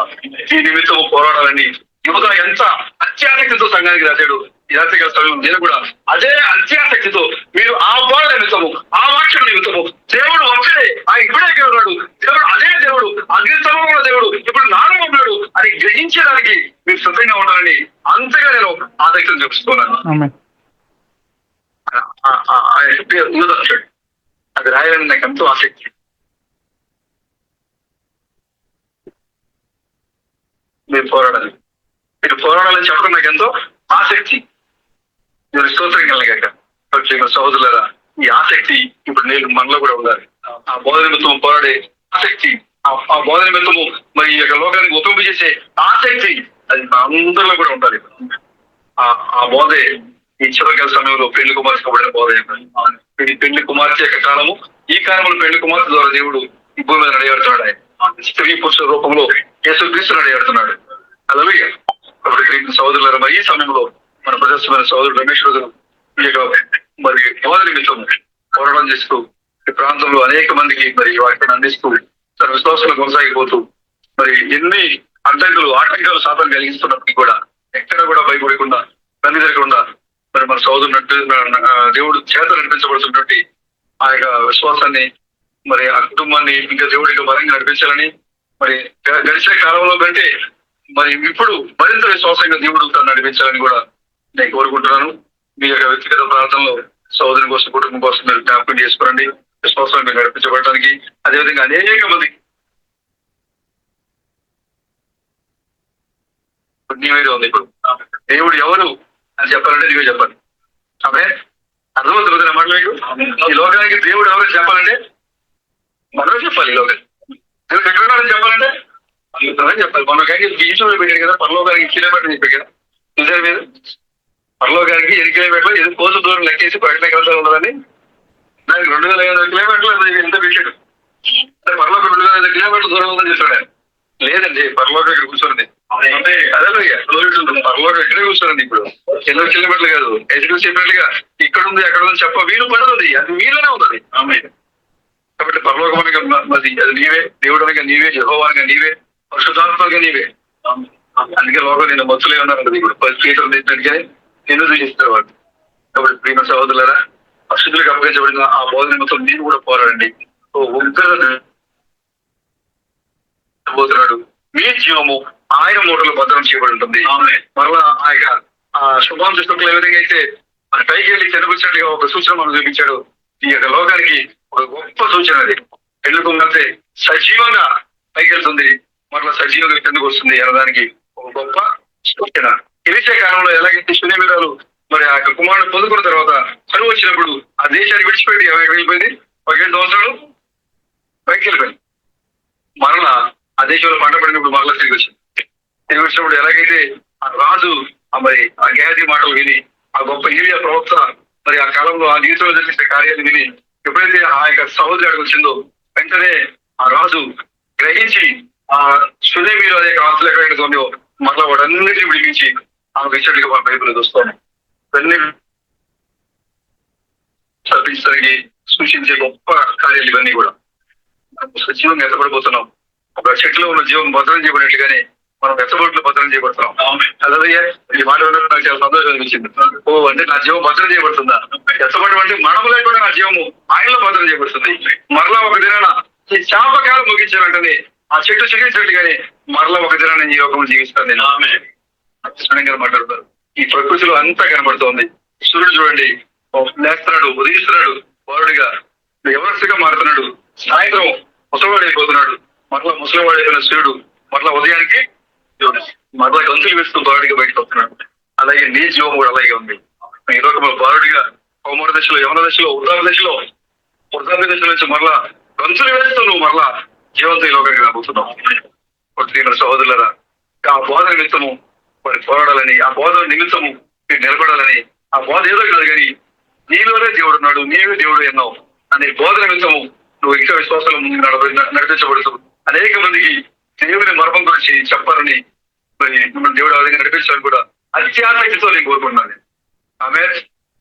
ఈ నిమిత్తము పోరాడాలని యువత ఎంత అత్యాసక్తితో సంఘానికి రాశాడు. ఈ రాత్రికాల సమయంలో నేను కూడా అదే అత్యాసక్తితో మీరు ఆ బోధ నిమిత్తము, ఆ వాక్యం నిమిత్తము, దేవుడు ఒక్కడే, ఆయన ఇప్పుడే ఉన్నాడు, దేవుడు అదే దేవుడు, అగ్నిస్తంభంలో దేవుడు ఇప్పుడు నాలో ఉన్నాడు అని గ్రహించడానికి మీరు సిద్ధంగా ఉండాలని అంతగా నేను ఆసక్తిని చూపిస్తున్నాను. అది రాయాలని నాకు ఎంతో ఆసక్తి. మీరు పోరాడాలని చెప్పడం నాకు ఎంతో ఆసక్తి. మీరు స్తోత్రం కలిగాక సహోదరులారా, ఈ ఆసక్తి ఇప్పుడు నేను మనలో కూడా ఉండాలి. ఆ బోధ నిమిత్తము పోరాడే ఆసక్తి, ఆ బోధ నిమిత్తము మరి ఈ యొక్క లోకానికి ఉపయోగ చేసే ఆసక్తి, అది అందరిలో కూడా ఉండాలి. ఆ బోధే ఈ చివరికాల సమయంలో పెళ్లి కుమార్తెబడిన బోధ. ఇది పెళ్లి కుమార్తె యొక్క కాలము. ఈ కాలంలో పెళ్లి కుమార్తె ద్వారా దేవుడు ఈ భూమి మీద నడియాడుతున్నాడు. ఆయన స్త్రీ పురుషుల రూపంలో యేసుక్రీస్తు నడియాడుతున్నాడు. హల్లెలూయా. కాబట్టి సహోదరులారా, మరి ఈ సమయంలో మన ప్రజాస్వామ్య సహోదరుడు రమేష్ ఈ యొక్క మరి బోధ నిమిత్తం పోరాటం చేస్తూ ఈ ప్రాంతంలో అనేక మందికి మరి వాటిని అందిస్తూ తన విశ్వాసంలో కొనసాగిపోతూ మరి ఎన్ని ఆటంకాలు శాతం కలిగిస్తున్నప్పటికీ కూడా ఎక్కడ కూడా భయపడకుండా, తండ్రి జరగకుండా మరి మన సోదరుడు దేవుడు చేత నడిపించబడుతున్నటువంటి ఆ యొక్క విశ్వాసాన్ని, మరి ఆ కుటుంబాన్ని ఇంకా దేవుడికి బలంగా నడిపించాలని, మరి గడిచే కాలంలో కంటే మరి ఇప్పుడు మరింత విశ్వాసంగా దేవుడు తను నడిపించాలని కూడా నేను కోరుకుంటున్నాను. మీ యొక్క వ్యక్తిగత ప్రాంతంలో సోదరుని కోసం, కుటుంబం కోసం మీరు జ్ఞాపకం చేసుకోండి. విశ్వాసాన్ని మీరు నడిపించబడటానికి, అదేవిధంగా అనేక మంది నీవేరే ఉంది. ఇప్పుడు దేవుడు ఎవరు అని చెప్పాలంటే నీవే చెప్పాలి. ఆమె అర్థమవుతుంది మాట మీకు. ఈ లోకానికి దేవుడు ఎవరో చెప్పాలంటే మనమే చెప్పాలి. ఈ లోకానికి దేవుడు ఎక్కడ చెప్పాలంటే మనమే చెప్పాలి. మనకి బీచ్ పెట్టాడు కదా, పరలోకానికి కిలోమీటర్ చెప్పాడు కదా, చూసారు మీరు? పరలోకానికి 8 కిలోమీటర్లు ఎదురు కోస దూరం లెక్కేసి ప్రకటన గ్రంథాలు ఉన్నదని దానికి 2500 కిలోమీటర్లు ఎంత పెట్టాడు. పరలోకం 2500 కిలోమీటర్ల దూరం ఉందని చెప్పాడు. లేదండి, పరలోకం ఇక్కడ కూర్చోండి. అదే పరలోకం ఎక్కడే కూర్చోండి. ఇప్పుడు 8 కిలోమీటర్లు కాదు, ఎదురు చెప్పినట్లుగా ఇక్కడ ఉంది అక్కడ ఉంది చెప్ప వీలు పడదు. అది మీలోనే ఉంది. కాబట్టి పరలోకం అనగా అది నీవే, దేవుడు అనగా నీవే, యెహోవా అనగా నీవే, పరిశుద్ధాత్మగా నీవే. అందుకే లోకం నేను మత్తులే ఉన్నాను. ఇప్పుడు పీటలు తెచ్చినట్టుగానే నిన్ను సూచిస్తారు వాళ్ళు. కాబట్టి ప్రియమ సహోదరులారా, అశుద్ధులకు అప్పగించబడిన ఆ బోధన మొత్తం నేను కూడా పోరాడండి. పోతున్నాడు. మీ జీవము ఆయన మూటలు భద్రం చేయబడి ఉంటుంది. మరలా ఆ శుభాంశులు ఏ విధంగా అయితే మన పైకి వెళ్ళి కనిపించినట్టుగా ఒక సూచన మనం చూపించాడు. ఈ యొక్క లోకానికి ఒక గొప్ప సూచన అది. పెళ్లికు మధ్య సజీవంగా పైకి వెళ్తుంది, మరలా సజీవంగా కిందకు వస్తుంది అనడానికి ఒక గొప్ప సూచన. గెలిచే కాలంలో ఎలాగైతే శూన్యమీరాలు మరి ఆ యొక్క కుమారుడు పొందుకున్న తర్వాత కరువు వచ్చినప్పుడు ఆ దేశాన్ని విడిచిపెట్టి వెళ్ళిపోయింది. 17 సంవత్సరాలు పైకి వెళ్ళిపోయింది. మరలా ఆ దేశంలో పంట పడినప్పుడు మరలా తిరిగి వచ్చింది. తిరిగి వచ్చినప్పుడు ఎలాగైతే ఆ రాజు మరి ఆ గేహజీ మాటలు విని, ఆ గొప్ప ఏలియా ప్రవక్త మరి ఆ కాలంలో ఆ జీవితంలో జరిగిన కార్యాలు విని ఎప్పుడైతే ఆ యొక్క సహోదరుడికి వచ్చిందో వెంటనే ఆ రాజు గ్రహించి ఆ సునేమీలో అనే ఆస్తులు ఎక్కడైతే ఉన్నాయో మరలా వాడన్నిటిని విడిపించి ఆమెకు ఇచ్చినట్టుగా మన బైబిల్ చూస్తాం. ఇవన్నీ సర్పించడానికి సూచించే గొప్ప కార్యాలు ఇవన్నీ కూడా. సజీవంగా ఎత్తబడిపోతున్నాం. ఒక చెట్టులో ఉన్న జీవం భద్రం చేయబడినట్టుగానే మనం ఎత్తబడులు భద్రం చేయబడుతున్నాం. అదయ్యా ఈ మాట నాకు చాలా సంతోషం అనిపించింది. ఓ అంటే నా జీవం భద్రం చేయబడుతుందా? ఎత్తబడడం అంటే మనము లేకుండా నా జీవము ఆయనలో భద్రం చేయబడుతుంది. మరలా ఒక దినాన ఈ శాపకాలం ముగించాలంటే ఆ చెట్టు చిగించినట్టుగానే మరలా ఒక దినాన్ని ఈ లోకం జీవిస్తాను నేను. మాట్లాడతారు. ఈ ప్రకృతిలో అంతా కనబడుతోంది. సూర్యుడు చూడండి లేస్తున్నాడు, ఉదయిస్తున్నాడు, వారుడిగా ఎవరిగా మారుతున్నాడు. సాయంత్రం ముసలివాడైపోతున్నాడు, మరలా ముసలివాడైపోయిన సూర్యుడు మరలా ఉదయానికి మరలా గంతులు వేస్తూ బారుడిగా బయటకు వస్తున్నాడు. అలాగే నీ జీవం కూడా అలాగే ఉంది. ఈ లోకంలో బారుడిగా కౌమార దశలో, యవన దశలో, వృద్ధాప్య దశలో నుంచి మరలా గంతులు వేస్తూ నువ్వు మరలా జీవంతో ఈ లోకానికి రాబోతున్నావు. సహోదరులరా, ఆ బోధ నిమిత్తము మరి పోరాడాలని, ఆ బోధ నిమిత్తము మీరు నిలబడాలని, ఆ బోధ ఏదో కాదు కానీ నీలోనే దేవుడు ఉన్నాడు, నీవే దేవుడు ఎన్నావు అనే బోధ నిమిత్తము నువ్వు ఇంకా విశ్వాసాలు ముందుకు నడిపించబడుతూ అనేక మందికి దేవుని మర్మం గురించి చెప్పాలని మరి మిమ్మల్ని దేవుడు ఆ విధంగా నడిపించాలని కూడా అత్యాసక్తితో నేను కోరుకుంటున్నాను. ఆమె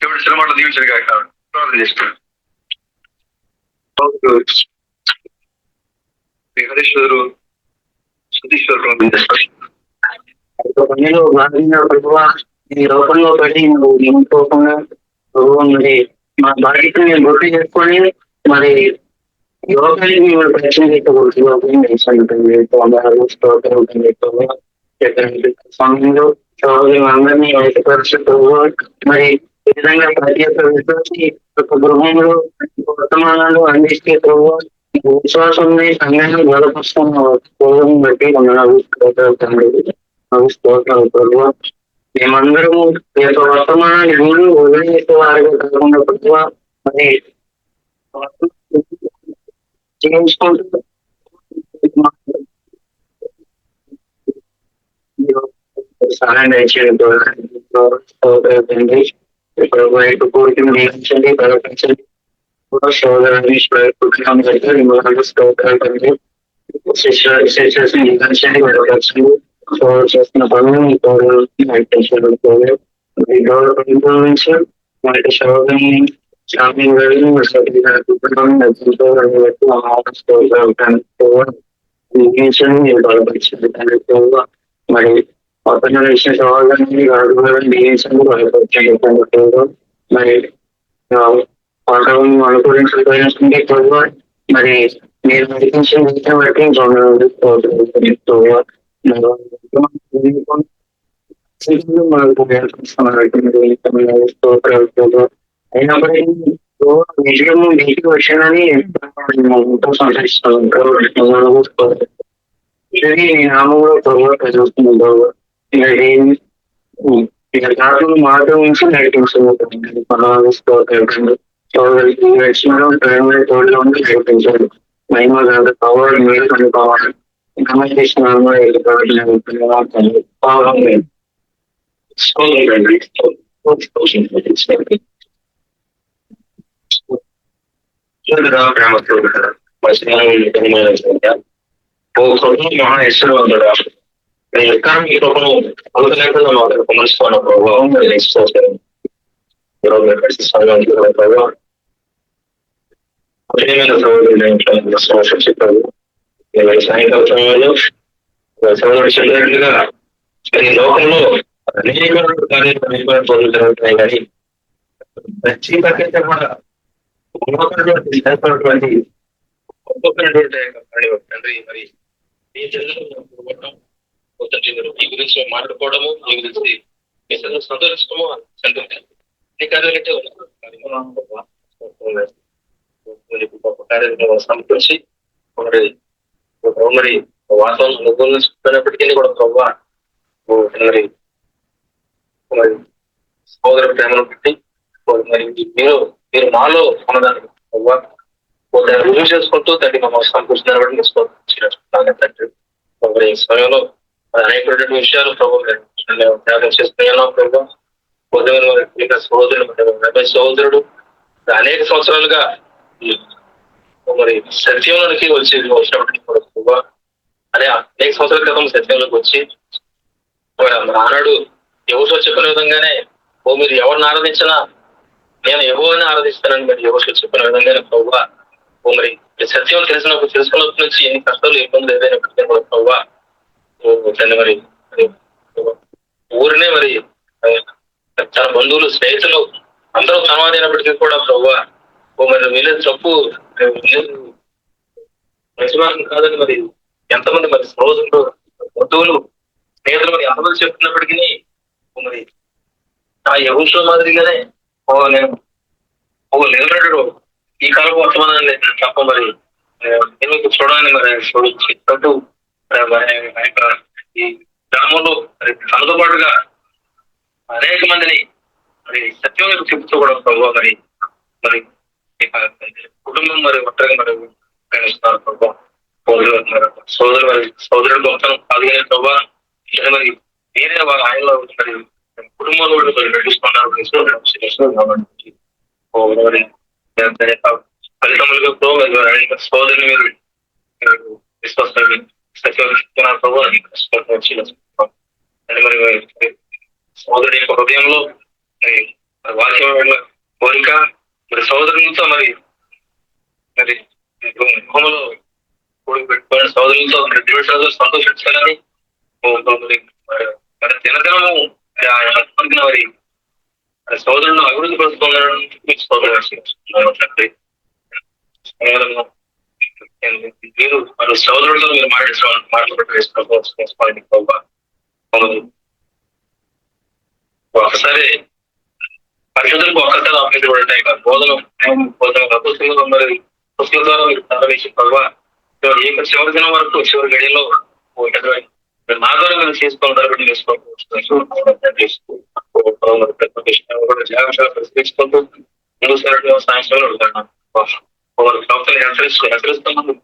దేవుడు సినిమాలో దీవించడు కాక ప్రార్థన చేస్తున్నాను. హరీశ్వరు సతీశ్వరు ప్రార్థన చేస్తారు. ఈ లోకంలో పెట్టి నువ్వు నింపుకోకుండా మరి మా బాధ్యత నేను గుర్తు చేసుకొని మరి యోగానికి మేము ప్రయత్నం చేయకూడదు. సమయంలో అందరినీ ఐక్యపరుస్తూ మరి ఈ విధంగా ప్రతి ఒక్క విశ్వాసి ఒక గృహంలో వర్తమానాలు అందిస్తే విశ్వాసం సంఘాన్ని బలపరుస్తున్న బట్టి స్తోత్రాలు ప్రభు. మేమందరము ఈ యొక్క వర్తమానాన్ని మీరు వదిలేసే వారిగా కాకుండా ప్రభు మరి చేసుకుంటూ సహాయం దయచేయండి. ఇప్పుడు కోరికను నియమించండి, బలపరచండి. సోదరాన్ని స్తోత్రాలు శిష్యుని నియమించండి, బలపరచండి. చేస్తున్న పనులు మనకి శోధని షాపింగ్ మరి కొత్త విషయ సవాళ్ళని దీవించండి, బలపరచండి. మరి వాతావరణం అనుకూలించకపోయినటువంటి ఎక్కువగా మరి మీరు నడిపించిన విషయం బట్టి అయినప్పటికీ విజయము నీటికి వచ్చానని ఎంతో సంతరిస్తాను. ఇది నామంలో ప్రభావ చూస్తున్నాను. ఇక్కడ కాకుండా మాట నుంచి నెగిటివ్స్ నేర్పించారు మహిమ కాదు పవర్ మీరు కనుకోవాలి కమ్యూనికేషన్ మహా ఇష్టవంతుడా కానీ ఈ లోపల అనుకునేకుండా మాకు కొనుస్తున్న ప్రభావం చెప్పారు సాయంకాల సమయంలో చెప్పినట్లుగా ఈ లోకంలో అనేక పనులు జరుగుతున్నాయి కానీ ప్రతి ప్రకృతి కూడా ఉన్నటువంటి ఒక్కొక్కటువంటి తండ్రి మరి ఈ ఈ గురించి మాట్లాడుకోవడము ఈ గురించి మీ సంతోషించడము సమకూర్చి మరి వాతావరణం చెప్పినప్పటికీ కూడా ప్రభావ మరి మరి సోదర ప్రేమను బట్టి మరి మీరు మాలో ఉన్నదాన్ని ప్రభావ రుజువు చేసుకుంటూ తండ్రి మమ్మల్ని సమకూర్చిన తండ్రి మరి ఈ సమయంలో అనేక విషయాలు ప్రభావం త్యాగం చేస్తున్నాను ప్రభావం సహోదరుడు అనేక సంవత్సరాలుగా మరి సత్యంలోనికి వచ్చినప్పటికీ కూడా ప్రభావ అనే అనేక సంవత్సరాల క్రితం సత్యంలోకి వచ్చి ఆనాడు యెహోషువ చెప్పిన విధంగానే మీరు ఎవరిని ఆరాధించినా నేను యెహోవాని ఆరాధిస్తానని మరి యెహోషువ చెప్పిన విధంగానే ప్రభావ మరి సత్యం తెలుసుకున్నప్పటి నుంచి ఎన్ని కష్టాలు ఇబ్బందులు ఏదైనప్పటికీ కూడా ప్రభావ మరి ఊరినే మరి తన బంధువులు స్నేహితులు అందరూ సమాధైనప్పటికీ కూడా ప్రభావ మరి వీళ్ళ తప్పు మంచి కాదని మరి ఎంతమంది మరి రోజులు బంధువులు స్నేహితులు మరి ఎంతమంది చెప్తున్నప్పటికీ మరి ఆ యెహోషువ మాదిరిగానే నేను నిలబడ్డాడు ఈ కాలం వర్తమానాన్ని తప్ప మరి ఎందుకు చూడాలని మరి చెప్పట్టు మరి ఈ గ్రామంలో మరి తనతో పాటుగా అనేక మందిని మరి సత్యం చెప్తూ కూడా ప్రభావ మరి మరి కుటుంబం మరి ఒంటరిగా మరి ప్రయాణిస్తున్నారు ప్రభావ సోదరుడు గొప్పతనం కాదు కానీ ప్రభావ మరి వేరే వాళ్ళ ఆయనలో మరి కుటుంబంలో కూడా నడిపిస్తున్నారు ఫలితములుగా సోదరుని మీరు విశ్వస్తారు సత్యం ప్రభావ మరి సోదరుడి యొక్క హృదయంలో వాక్యం కోరిక మరి సోదరులతో మరి గృహంలో కూడి పెట్టుకుని సోదరులతో దేవుడితో సంతోషించాలని మరి దినదినము మరి సోదరులను అభివృద్ధి పరుచుకోవాలని సోదరు మీరు మన సోదరులతో మీరు మాట్లాడుకోవాలి ఒకసారి పరిశుద్ధులకు ఒక్కసారి ఆపించబడతాయి బోధన మరి పుస్తకం ద్వారా మీరు ప్రారంభించిన ప్రభావ చివరి దినం వరకు చివరి గడిలో నా ద్వారా మీరు చేసుకోవాలి జాగ్రత్తగా పరిశీలించుకుంటూ ముందు సాయంత్రంలో హెచ్చరిస్తున్నారు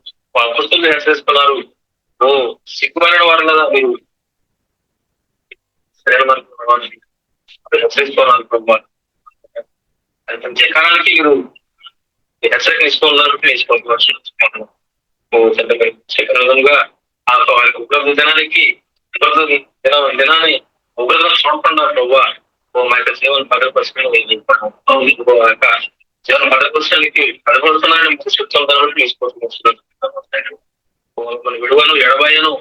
పుస్తకాలు హెచ్చరిస్తున్నారు సిగ్గుమైన వారు కదా మీరు హెచ్చరిస్తున్నారు ప్రభావ మంచి కాలానికి మీరు హెచ్చరిక నేర్చుకోవాలి చెప్పిన విధంగా ఆ ఉపలబ్ధి దినానికి దినాన్ని ఉపలబ్ధం చూడకుండా ప్రభావ మా యొక్క సేవలు భద్రపరచడానికి జీవనం భద్రపరచడానికి భద్రపరుస్తున్నారని చెప్తుంటారు మన విడువను ఎడబాయను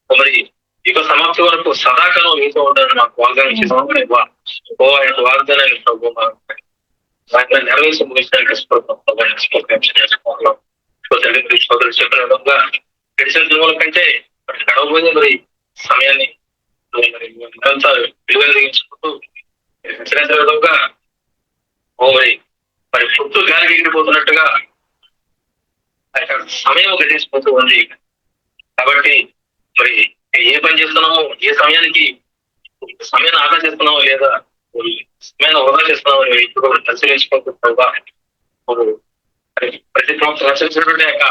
మరి యుగ సమాప్తి వరకు సదాకాలం మీతో ఉంటారని మాకు వాగ్దానం చేసాము వాగ్దానాన్ని ప్రభు నెరవేర్చి ముగించడానికి సోదరులు చెప్పిన విధంగా గడిచిన దినముల కంటే గడవబోయే మరి సమయాన్ని విలువగించుకుంటూ హెచ్చరించిన విధంగా మరి చుట్టూ గాలికి ఎగిరిపోతున్నట్టుగా అక్కడ సమయం గడిచిపోతూ ఉంది. కాబట్టి మరి ఏ పని చేస్తున్నామో ఏ సమయానికి సమయాన్ని ఆదా చేస్తున్నావా లేదా, సమయాన్ని వృధా చేస్తున్నావా ఇప్పుడు పరిశీలించుకుంటున్నావా. ప్రతి సంవత్సరం రచించినటువంటి యొక్క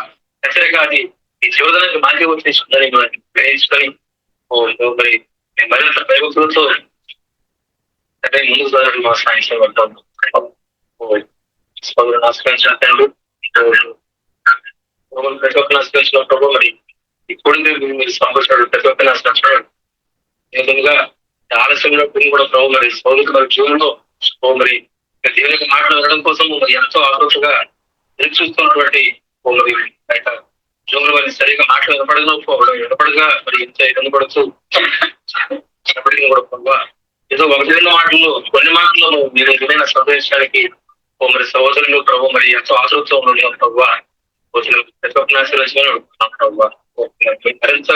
హెచ్చరిక అది ఈ జీవితానికి మార్గం వచ్చేసిందని గ్రహించుకొని మరి మరింత భయభక్తులతో అంటే ముందుకు సాగడానికి మా సాయం పడతాను. ఆశ్రయించారు ప్రతి ఒక్కరిని ఆశ్రయించినప్పుడు మరి ఇప్పుడు మీరు సంభవించాడు ప్రతి ఒక్కరిని ఆశ్రయించాడు. విధంగా ఆలస్యంలో కూడా ప్రభు మరి సౌలిక మరి జీవనంలో మరి దేవునికి మాటలు వినడం కోసం మరి ఎంతో ఆలోచనగా ఎదురు చూస్తున్నటువంటి మరి జీవనంలో మరి సరిగా మాటలు వినపడగా మరి ఎంత వినపడుతూ ఎప్పటికీ కూడా ప్రభావ ఏదో ఒక రెండు మాటల్లో కొన్ని మాటల్లో మీరు ఏదైనా సంతోషానికి మరి సహోదరులు ప్రభు మరి ఎంతో ఆసక్తితో ఉన్నాడు ప్రభావ. ప్రతి ఒక్క ఆశీర్వచనం ప్రభావ మరింత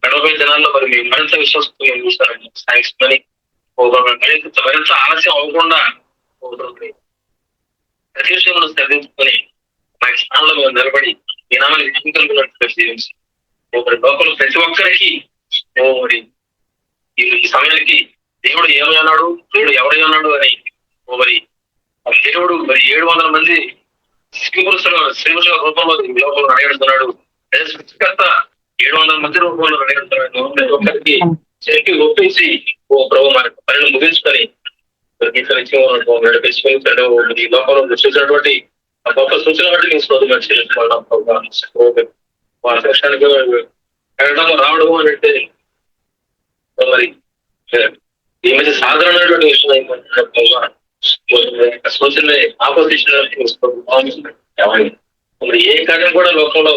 గడవబోయే జనాల్లో మరి మీరు మరింత విశ్వాసంతో చూస్తారండి సాయిస్తామని మరింత ఆలస్యం అవ్వకుండా ప్రతి విషయంలో శ్రద్ధించుకొని మా స్థానంలో మేము నిలబడి ఈ నామానికి కలిగినట్టు జీవించి మరి లోకంలో ప్రతి ఒక్కరికి మరి ఈ సమయానికి దేవుడు ఏమై అన్నాడు, దేవుడు ఎవరై ఉన్నాడు అని మరి దేవుడు మరి 700 మంది శ్రీపురుషుల రూపంలో లోకంలో అడగడుతున్నాడు. సృష్టికర్త 700 మంది రూపంలో అడగడుతున్నాడు. ప్రతి ఒక్కరికి చెప్పి ఒప్పించి ఓ ప్రభు మన పనులు ముగించుకొని నడిపించుకొని ఈ లోకంలో చూసినటువంటి గొప్ప సూచన బట్టి నేను శోధన చేయాలి. వాళ్ళ కష్టానికి వెళ్ళడం రావడం అంటే మరి ఈ మధ్య సాధారణమైనటువంటి విషయం సూచన ఆపోజిషన్ మరి ఏ కార్యం కూడా లోకంలో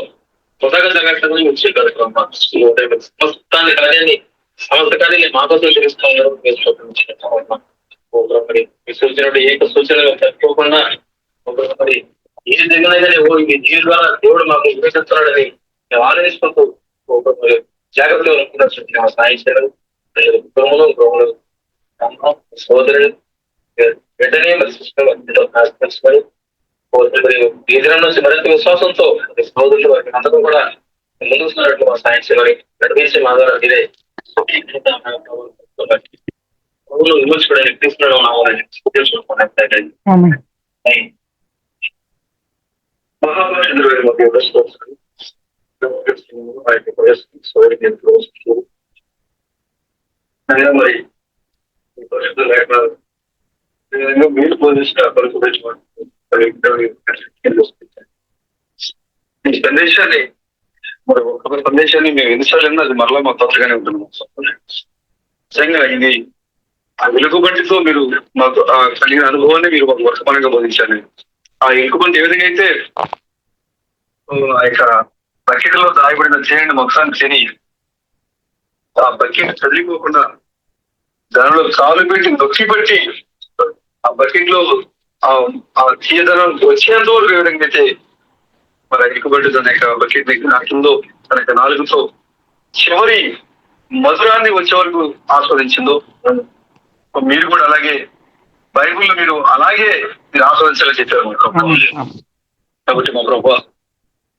కొత్తగా జరగట్లేదని వచ్చే సమస్తాన్ని కార్యాన్ని సమస్త కార్యాన్ని మా కోసం తెలుస్తున్నారు. మరి సూచన ఏక సూచన తట్టుకోకుండా మరి ఏది జరిగినా కానీ దీని ద్వారా దేవుడు మాకు ఉపయోగిస్తున్నాడని మేము ఆలోచిస్తూ జాగ్రత్తగా సాయం చేయడం సోదరుడు వెంటనే మరి ఈ దినం నుంచి మరింత విశ్వాసంతో సోదరులు వారికి అందరూ కూడా ముందుకు సాగినట్లు మా సాయం చేయాలి. నడిపించే మా ద్వారా ఇదే విమర్శించడానికి తీసుకున్నాం. మరి మీరు పోలీసులు ఈ సందేశాన్ని మరి ఒక్కొక్క సందేశాన్ని మేము ఎన్నిసార్లు అది మరలా మా తొందరగానే ఉంటున్నాం. నిజంగా ఇది ఆ వెలుగుబంటితో మీరు మాకు కలిగిన అనుభవాన్ని మీరు మాకు వర్తమానంగా బోధించాలి. ఆ ఎలుగుబంటి ఏ విధంగా అయితే ఆ యొక్క బకెట్ లో దాయబడిన చేయండి మొత్తాన్ని తిని ఆ బకెట్ చదివిపోకుండా దానిలో కాలు పెట్టి నొక్కి పెట్టి ఆ బకెట్ లో ఆ తీయదనం వచ్చేంత వరకు ఏ విధంగా అయితే మరి ఎలుగుబంటి తన యొక్క బకెట్ దగ్గర నాటిందో తన యొక్క నాలుగుతో చివరి మధురాన్ని వచ్చే వరకు ఆస్వాదించిందో మీరు కూడా అలాగే బైబిల్లో మీరు అలాగే మీరు ఆస్వాదించాలని చెప్పారు. కాబట్టి మా ప్రభా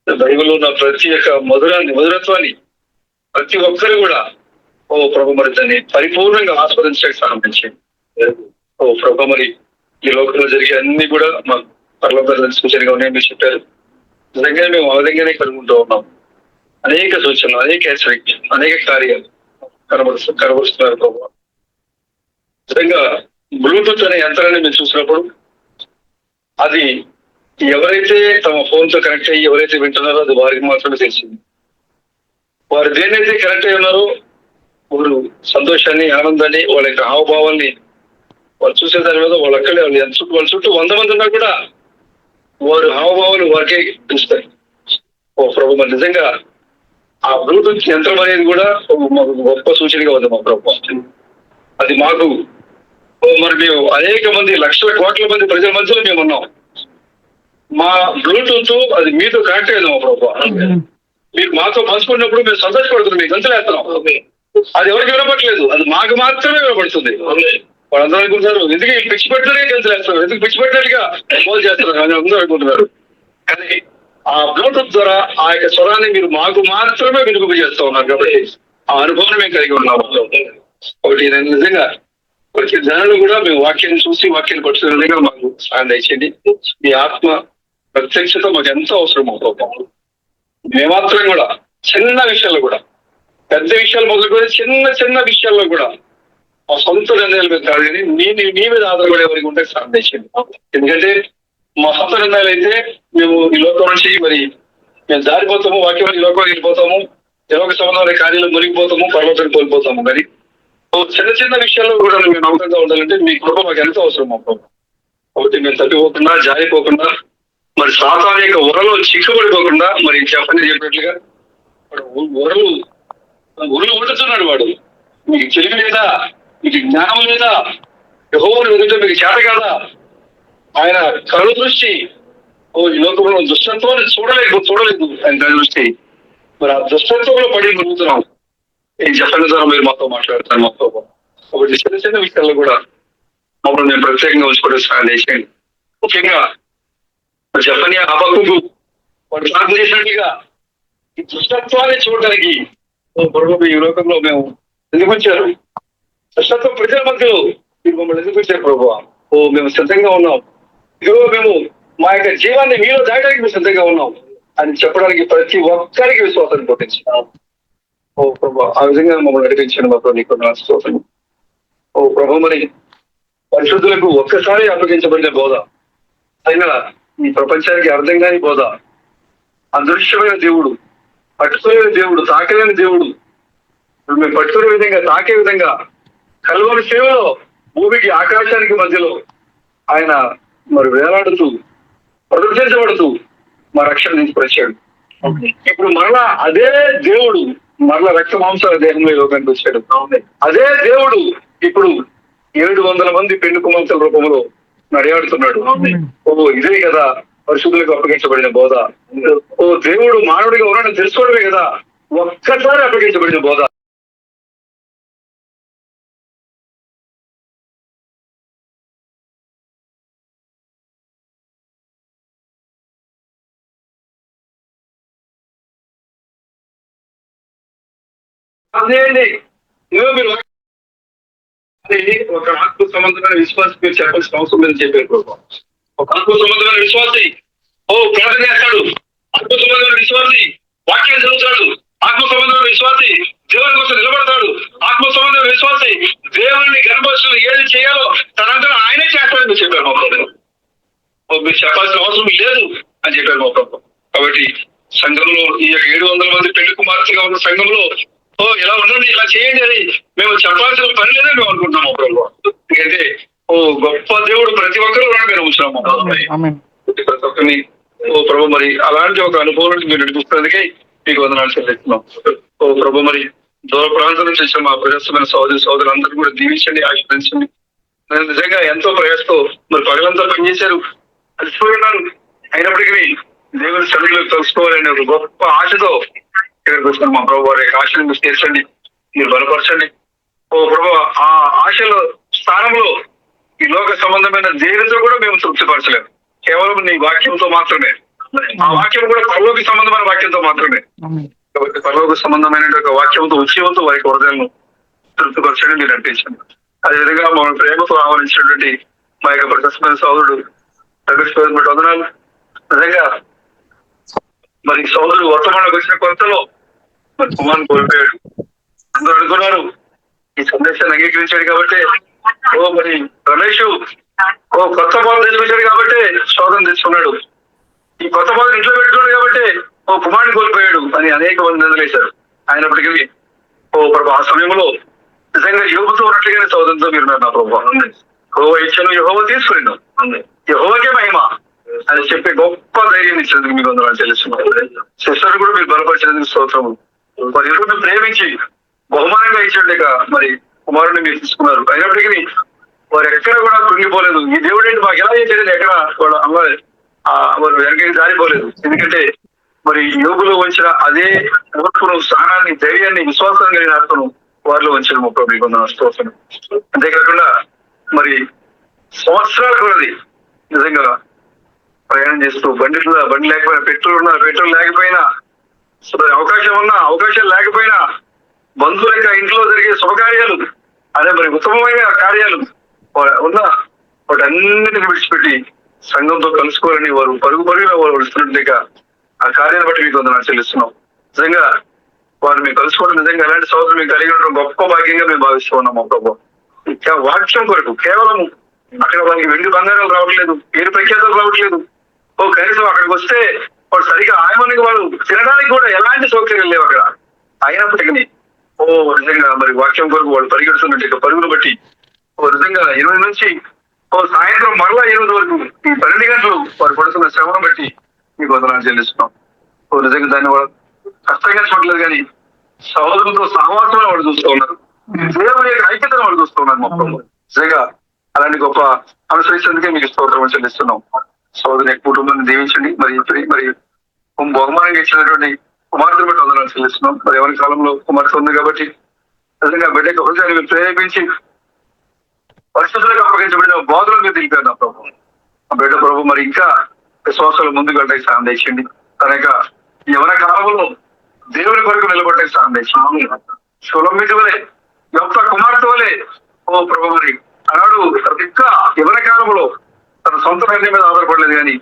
బైబిల్లో ఉన్న ప్రతి ఒక్క మధురత్వాన్ని ప్రతి ఒక్కరు కూడా ఓ ప్రభు మరి దాన్ని పరిపూర్ణంగా ఆస్వాదించడానికి ప్రారంభించండి. ఓ ప్రభు మరి ఈ లోకంలో జరిగే అన్ని కూడా మా పర్లోక సూచనగా ఉన్నాయని మీరు చెప్పారు. నిజంగా మేము ఆ విధంగానే కనుక్కుంటూ ఉన్నాం. అనేక సూచనలు, అనేక హెచ్చరికలు, అనేక కార్యాలు కనబరుస్తున్నారు ప్రభు. నిజంగా బ్లూటూత్ అనే యంత్రాన్ని మేము చూసినప్పుడు అది ఎవరైతే తమ ఫోన్ తో కనెక్ట్ అయ్యి ఎవరైతే వింటున్నారో అది వారికి మాత్రమే తెలిసింది. వారు దేనైతే కనెక్ట్ అయి ఉన్నారో వారు సంతోషాన్ని, ఆనందాన్ని, వాళ్ళ యొక్క హావభావాల్ని వాళ్ళు చూసే దాని మీద వాళ్ళ చుట్టూ 100 మంది ఉన్నా కూడా వారు హావభావాలు వారికే చూస్తాయి. ఓ ప్రభు మరి నిజంగా ఆ బ్లూటూత్ యంత్రం అనేది కూడా మాకు గొప్ప సూచనగా ఉంది మా ప్రభు. అది మాకు మరి మేము అనేక మంది లక్షల కోట్ల మంది ప్రజల మధ్యలో మేము ఉన్నాం. మా బ్లూటూత్ అది మీతో కనెక్ట్ అయింది మా ప్రభు. మీరు మాతో పంచుకున్నప్పుడు మేము సంతోషపడుతున్నాం, మీకు గంతులేస్తున్నాం. అది ఎవరికి వినపట్లేదు, అది మాకు మాత్రమే వినపడుతుంది. వాళ్ళందరూ అనుకుంటారు ఎందుకు పిచ్చి పెట్టారే గంతులేస్తున్నారు, ఎందుకు పిచ్చి పెట్టారుగా ఫోన్ చేస్తున్నారు అని అందరూ అనుకుంటున్నారు. కానీ ఆ బ్లూటూత్ ద్వారా ఆ యొక్క స్వరాన్ని మీరు మాకు మాత్రమే వినిపింపజేస్తూ ఉన్నారు. కాబట్టి ఆ అనుభవం మేము కలిగి ఉన్నాము. ఒకటి నేను నిజంగా ప్రతి జనాలు కూడా మేము వాక్యాన్ని చూసి వాక్యాన్ని పట్టుకునే విధంగా మాకు సాయం దయచేయండి. మీ ఆత్మ ప్రత్యక్షత మాకు ఎంతో అవసరం అవుతాం. మేమాత్రం కూడా చిన్న విషయాల్లో కూడా, పెద్ద విషయాలు మొదలుకొని చిన్న చిన్న విషయాల్లో కూడా మా సొంత నిర్ణయాల మీద కాదు కానీ నీ మీద ఆధారపడే వారికి ఉంటే సాయం దయచేయండి. ఎందుకంటే మా సొంత నిర్ణయాలు అయితే మేము ఈ లోకం నుంచి మరి మేము జారిపోతాము, వాక్యం ఈ లోకం వెళ్ళిపోతాము, లోక సంబంధమైన కార్యాలు మునిగిపోతాము, పర్వతాన్ని కోల్పోతాము. కానీ చిన్న చిన్న విషయాల్లో కూడా మేము నమ్మకంగా ఉండాలంటే మీ కృప మాకు ఎంతో అవసరం అవుతాం. కాబట్టి మేము తప్పిపోకుండా, జారిపోకుండా, మరి సాతాను యొక్క ఉరలో చిక్కుబడిపోకుండా, మరి చెప్పని చెప్పినట్లుగా ఉరలు ఉంటున్నాడు వాడు. మీకు తెలివి లేదా, మీకు జ్ఞానం లేదా, యెహోవాను వెతుకుట మీకు చేత కాదా? ఆయన కళ్ళు దృష్టి ఈ లోకంలో దుష్టత్వాన్ని చూడలేదు ఆయన కళ్ళు దృష్టి. మరి ఆ దుష్టత్వంలో పడి మురుగుతున్నాం. ఏం చెప్పని ద్వారా మీరు మాతో మాట్లాడతారు మాతో. ఒకటి చిన్న చిన్న విషయాల్లో కూడా మమ్మల్ని నేను ప్రత్యేకంగా ఉంచుకోవడం సాయం చేయండి. ముఖ్యంగా చెప్పని హబక్కుకు వాడు ప్రార్థన చేసినట్లుగా ఈ దుష్టత్వాన్ని చూడడానికి ప్రభు ఈ లోకంలో మేము ఎందుకు వచ్చారు? దుష్టత్వం ప్రజల మధ్యలో మీరు మమ్మల్ని ఎందుకు వచ్చారు ప్రభు? మేము సిద్ధంగా ఉన్నాం. ఇదిగో మేము మా యొక్క జీవాన్ని మీలో దాయడానికి మేము సిద్ధంగా ఉన్నాం అని చెప్పడానికి ప్రతి ఒక్కరికి విశ్వాసాన్ని పుట్టించాం. ప్రభు ఆ విధంగా మమ్మల్ని నడిపించండి. మాతో నీకు స్తోత్రం. ప్రభు మరి పరిశుద్ధులకు ఒక్కసారి అప్పగించబడిన బోధ అయినా ఈ ప్రపంచానికి అర్థం కాని బోధ, అదృశ్యమైన దేవుడు, పట్టుకోలేని దేవుడు, తాకలేని దేవుడు, మేము పట్టుకునే విధంగా, తాకే విధంగా కల్వరి సేవలో భూమికి ఆకాశానికి మధ్యలో ఆయన మరి వేలాడుతూ ప్రదర్శించబడుతూ మా రక్షణ తీసుకొచ్చాడు. ఇప్పుడు మరలా అదే దేవుడు మరలా రక్త మాంసాల దేహంలో యోగానికి వచ్చాడు. అదే దేవుడు ఇప్పుడు 700 మంది పెళ్లి కుమార్తెల రూపంలో నడియాడుతున్నాడు. ఇదే కదా పరిశుద్ధులకు అప్పగించబడిన బోధ. దేవుడు మానవుడిగా ఉన్నాడని తెలుసుకోవడమే కదా ఒక్కసారి అప్పగించబడిన బోధ. అదేండి మీరు ఒక ఆత్మ సంబంధమైన విశ్వాసం మీరు చెప్పాల్సిన అవసరం లేదని చెప్పారు. ఒక ఆత్మ సంబంధమైన విశ్వాసి ప్రార్థన చేస్తాడు, ఆత్మ సంబంధమైన విశ్వాసి వాక్యం చదువుతాడు, ఆత్మ సంబంధమైన విశ్వాసి దేవుని కోసం నిలబడతాడు, ఆత్మ సంబంధమైన విశ్వాసి దేవుని గర్భవతులు ఏది చేయాలో తనంతా ఆయనే చేస్తాడని మీరు చెప్పారు. మీరు చెప్పాల్సిన అవసరం లేదు అని చెప్పారు మా ప్రభుత్వం. కాబట్టి సంఘంలో ఈ యొక్క 700 మంది పెళ్లి కుమార్తెగా ఉన్న సంఘంలో ఇలా ఉండండి, ఇలా చేయండి అని మేము చెప్పాల్సిన పని లేదని మేము అనుకుంటున్నాము ప్రభు. ఎందుకంటే గొప్ప దేవుడు ప్రతి ఒక్కరూ మేము ఉంచున్నాము ప్రతి ఒక్కరిని. ప్రభు మరి అలాంటి ఒక అనుభవం మీరు నడిపిస్తున్నందుకే మీకు వందనాలు చెల్లిస్తున్నాం. ప్రభు మరి దూర ప్రాంతం నుంచి వచ్చిన మా ప్రజాస్మైన సోదరులందరూ కూడా దీవించండి, ఆశీర్వదించండి. నేను నిజంగా ఎంతో ప్రయాసతో మరి పగలంతా పనిచేశారు, అలసిపోయినారు. అయినప్పటికీ దేవుని సన్నిధిలోకి తెలుసుకోవాలనే ఒక గొప్ప ఆశతో ఇక్కడికి వస్తున్నాం. మా ప్రభు వారి ఆశను మీరు తీర్చండి, మీరు బలపరచండి. ప్రభు ఆ ఆశలో స్థానంలో ఈ లోక సంబంధమైన దేనితో కూడా మేము తృప్తిపరచలేము. కేవలం నీ వాక్యంతో మాత్రమే. ఆ వాక్యం కూడా పరలోక సంబంధమైన వాక్యంతో మాత్రమే. కాబట్టి పరలోక సంబంధమైన ఒక వాక్యంతో ఉద్యమంతో వారికి హృదయాలను తృప్తిపరచండి, మీరు నడిపించండి. అదేవిధంగా మమ్మల్ని ప్రేమతో ఆహ్వానించినటువంటి మా యొక్క ప్రశస్తమైన సోదరుడు ప్రగతిపై వందనాలు. నిజంగా మరి సోదరుడు వర్తమానంలోకి వచ్చిన కొత్తలో మరి కుమార్ని కోల్పోయాడు. అందరూ అనుకున్నారు ఈ సందేశాన్ని అంగీకరించాడు కాబట్టి మరి రమేష్ కొత్త బాధ తెచ్చుకొచ్చాడు కాబట్టి శోధన తెచ్చుకున్నాడు. ఈ కొత్త బాధ ఇంట్లో పెట్టుకున్నాడు కాబట్టి కుమార్ని కోల్పోయాడు అని అనేక మంది నిందలేశారు. అయినప్పటికీ ప్రభు ఆ సమయంలో నిజంగా యోగుతో ఉన్నట్లుగానే సోదరుతో మీరు నా ప్రభు యెహోవా ఇచ్చాను, యెహోవా తీసుకున్నాను, యెహోవాకే మహిమ అని చెప్పి గొప్ప ధైర్యం ఇచ్చినందుకు మీకు వందనాలు చెల్లిస్తున్నాను. సిస్టర్ కూడా మీరు బలపరిచినందుకు స్తోత్రము. మరి ఇరువురిని ప్రేమించి బహుమానంగా ఇచ్చాడుక మరి కుమారుని మీరు తీసుకున్నారు. అయినప్పటికీ వారు ఎక్కడ కూడా కృంగిపోలేదు. ఈ దేవుడు ఏంటి మాకు ఎలా చేసేది ఎక్కడ కూడా వారు వెనకకి జారిపోలేదు. ఎందుకంటే మరి యోగులు వచ్చిన అదే ఓర్పును, స్థానాన్ని, ధైర్యాన్ని, విశ్వాసాన్ని కలిగిన ఆత్మను వారిలో వచ్చిన ముప్పై మీకు వందనాలు స్తోత్రం. అంతేకాకుండా మరి సంవత్సరాల కొలది నిజంగా ప్రయాణం చేస్తూ బండి లేకపోయినా, పెట్రోల్ లేకపోయినా, అవకాశం ఉన్నా అవకాశాలు లేకపోయినా, బంధువుల యొక్క ఇంట్లో జరిగే శుభకార్యాలు అదే మరి ఉత్తమమైన కార్యాలు ఉన్న వాటన్నిటిని విడిచిపెట్టి సంఘంతో కలుసుకోవాలని వారు పరుగున వారు వస్తున్నట్టుగా ఆ కార్యాన్ని బట్టి మీకు వందనాలు చెల్లిస్తున్నాం. నిజంగా వారు మేము కలుసుకోవడం నిజంగా అలాంటి సోదరులు మీకు కలిగి ఉండడం గొప్ప భాగ్యంగా మేము భావిస్తూ ఉన్నాం. మా ప్రభు వాక్యం కొరకు కేవలం అక్కడ వాళ్ళకి వెండి బంగారాలు రావట్లేదు, పేరు ప్రఖ్యాతలు రావట్లేదు. కనీసం అక్కడికి వస్తే వాడు సరిగా ఆయమనికి వాళ్ళు తినడానికి కూడా ఎలాంటి సౌకర్యాలు లేవు అక్కడ. అయినప్పటికీ నిజంగా మరి వాక్యం కొరకు వాళ్ళు పరిగెడుతున్నట్టు పరుగును బట్టి నిజంగా 8 నుంచి సాయంత్రం మరలా 8 వరకు ఈ 12 గంటలు వారు పడుతున్న శ్రమను బట్టి మీకు వందనాలు చెల్లిస్తున్నాం. నిజంగా దాన్ని వాళ్ళు కష్టంగా చూడలేదు కానీ సహోదరులతో సహవాసమే వాడు చూస్తూ ఉన్నారు, దేవుని యొక్క ఐక్యతను వాడు చూస్తూ ఉన్నారు. మొత్తం నిజంగా అలాంటి గొప్ప అనుసరించేందుకే మీకు స్తోత్రం చెల్లిస్తున్నాం. సోదరుని కుటుంబాన్ని దీవించండి. మరి బహుమానంగా ఇచ్చినటువంటి కుమార్తెను బట్టి వందనాలు చెల్లిస్తున్నాం. మరి ఎవరి కాలంలో కుమార్తె ఉంది కాబట్టి నిజంగా బిడ్డకి హృదయాన్ని ప్రేరేపించి పరిస్థితులకు అప్పగించబడిన బోధనలు మీరు తెలిపారు నా ప్రభు. ఆ బిడ్డ ప్రభు మరి ఇంకా విశ్వాసాలు ముందుకు వెళ్ళడానికి సాయం తెచ్చండి. తన యొక్క యవన కాలంలో దేవుని కొరకు నిలబడడానికి సాయం తెచ్చండి. సులభిటి వలె యొక్క కుమార్తె వలె ప్రభు మరి అన్నాడు ఇంకా యవన కాలంలో తన సొంత నిర్ణయం మీద ఆధారపడలేదు కానీ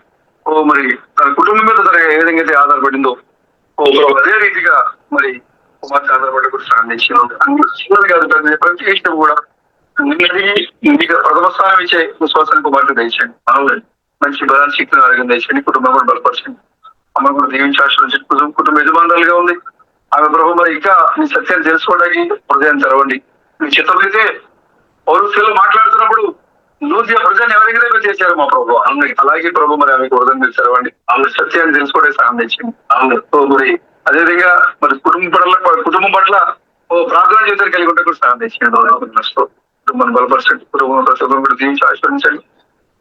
మరి తన కుటుంబం మీద తన ఏ విధంగా అయితే ఆధారపడిందో అదే రీతిగా మరి కుమార్తె ఆధారపడి కూడా సాయం తెచ్చినది కాదు. ప్రతి విషయం కూడా ప్రథమ స్థానం ఇచ్చే విశ్వాసాన్ని కుమార్తె తెచ్చండి. మంచి బలాన్ని శక్తిని ఆరోగ్యం తెచ్చండి. కుటుంబం కూడా బలపరచండి. అమ్మ కూడా దీవించి ఆశ్రయించండి. కుటుంబ యజమానులుగా ఉంది ఆమె ప్రభు మరి ఇంకా మీ సత్యాన్ని తెలుసుకోవడానికి హృదయాన్ని తెరవండి. మీ చిత్తమైతే పౌరుషులు మాట్లాడుతున్నప్పుడు నూతన ప్రజలను ఎవరికైనా చేశారు మా ప్రభు అలాగే ప్రభు మరి ఆమెకు హృదయం మీరు తెరవండి. ఆమె సత్యాన్ని తెలుసుకోవడానికి సాయం తెచ్చండి. మరి అదేవిధంగా మరి కుటుంబం పట్ల ప్రార్థన జీవితాన్ని కలిగి ఉంటే కూడా సాయం తెచ్చండి. కుటుంబాన్ని బలపరచండి. కుటుంబం కూడా జీవించి ఆశ్రయించండి.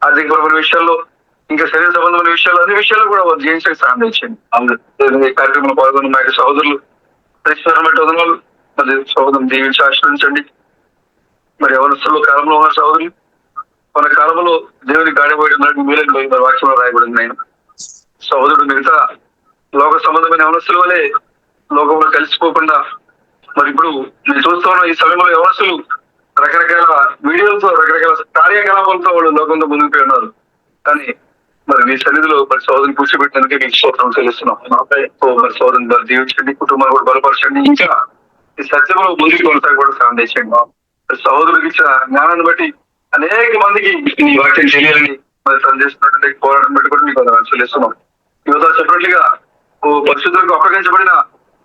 ఆర్థిక పరమైన విషయాల్లో ఇంకా శరీర సంబంధమైన విషయాలు అన్ని విషయాల్లో కూడా జీవించడానికి సాయం తెచ్చండి. కార్యక్రమంలో పాల్గొన్న మా యొక్క సహోదరులు వదనాలు మరి సహోదరులు జీవించి ఆశ్రయించండి. మరి యవనస్తుల కాలంలో ఉన్న సహోదరులు మన కాలంలో దేవుని గాడిపోయిన మీరేం మరి వాక్యంలో రాయబడింది. ఆయన సహోదరుడు మిగతా లోక సంబంధమైన యవనస్తుల వలె లోకంలో కలిసిపోకుండా మరి ఇప్పుడు నేను చూస్తూ ఉన్న ఈ సమయంలో యవనస్తులు రకరకాల వీడియోలతో రకరకాల కార్యకలాపాలతో వాళ్ళు లోకంలో ముందుకు ఉన్నారు. కానీ మరి మీ సన్నిధిలో మరి సోదరుని కూర్చోబెట్టినందుకే మీకు స్తోత్రం చెల్లిస్తున్నాం. మరి సోదరుని మరి దీవించండి. కుటుంబాన్ని కూడా బలపరచండి. ఇంకా ఈ సత్యంలో ముందుకు కొనసాగకుండా సాయం తెచ్చండి. సహోదరులకు ఇచ్చిన జ్ఞానాన్ని బట్టి అనేక మందికి ఈ వాక్యం తెలియాలని మరి తను చేస్తున్నటువంటి పోరాటం బట్టి కూడా మీకు చెల్లిస్తున్నాం. యువత చెప్పినట్లుగా పరిశుద్ధులకు అప్పగించబడిన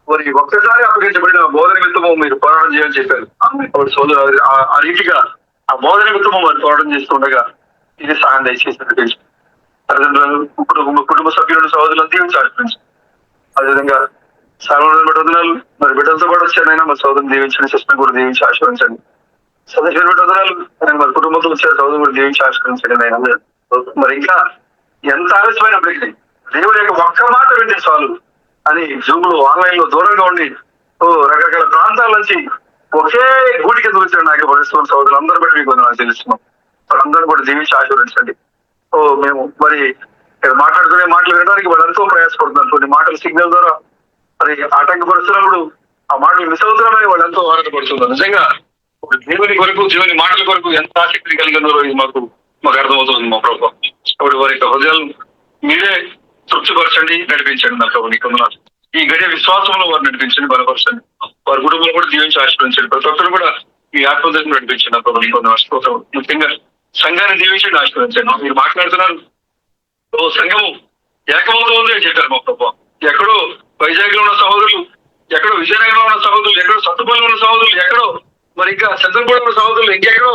మరి ఒక్కసారి అప్పగించబడిన బోధన నిమిత్తము మీరు పోరాటం చేయాలని చెప్పారు. అప్పుడు సోదరు ఆ రీతిగా ఆ బోధన నిమిత్తము మరి పోరాటం చేస్తుండగా ఇది సాయం దయచేసినట్టు తల్లిదండ్రులు కుటుంబ సభ్యులను సహోదరులను దీవించాలి. అదేవిధంగా సార్వజనిక బట్టి వదనాలు మరి బిడ్డలతో పాటు వచ్చారైనా మరి సోదరుని దీవించండి. సిస్టమ్ కూడా దీవించి ఆశీర్వదించండి. సదస్సులు బట్టి వదనాలు మరి కుటుంబంతో వచ్చారు సోదరుని కూడా దీవించి ఆశీర్వదించండి. ఆయన మరి ఇంకా ఎంత ఆలస్యమైనప్పటికీ దేవుడి యొక్క ఒక్క మాట వింటే చాలు అని జూమ్ లో ఆన్లైన్ లో దూరంగా ఉండి రకరకాల ప్రాంతాల నుంచి ఒకే గూడి కింద వచ్చారు నాకు పరిస్థితున్న సోదరులు అందరూ బట్టి మీకు నాకు తెలుస్తున్నాం. వాళ్ళందరూ కూడా జీవించి ఆశీర్వదించండి. మేము మరి మాట్లాడుకునే మాటలు వినడానికి వాళ్ళు ఎంతో ప్రయాసపడుతున్నారు. కొన్ని మాటలు సిగ్నల్ ద్వారా మరి ఆటంకపరుస్తున్నప్పుడు ఆ మాటలు మిస్ అవుతున్నామని వాళ్ళు ఎంతో ఆనందపడుతున్నారు. నిజంగా దేవుని కొరకు దేవుని మాటల కొరకు ఎంత ఆసక్తి కలిగి ఉన్నారో ఇది మాకు అర్థమవుతుంది మా ప్రభావం. కాబట్టి వారి యొక్క హృదయాలు మీరే తృప్తిపరచండి, నడిపించండి. నా ప్రభు నీకు వందనాలు. ఈ గడియ విశ్వాసంలో వారు నడిపించండి, బలపరచండి. వారి కుటుంబంలో కూడా జీవించి ఆశీర్వదించండి. ప్రతి ఒక్కరు కూడా మీ ఆత్మదర్శనం నడిపించండి. నా ప్రభు నీకు వందనాలు. ముఖ్యంగా సంఘాన్ని జీవించండి, ఆశీర్వదించండి. మీరు మాట్లాడుతున్నారు సంఘము ఏకమవుతుంది అని చెప్పారు మా ప్రభు. ఎక్కడో వైజాగ్ లో ఉన్న సహోదరులు, ఎక్కడో విజయనగరంలో ఉన్న సహోదరులు, ఎక్కడో సత్తుపల్లిలో ఉన్న సహోదరులు, ఎక్కడో మరి ఇంకా చంద్రపూడిలో ఉన్న సహోదరులు, ఇంకెక్కడో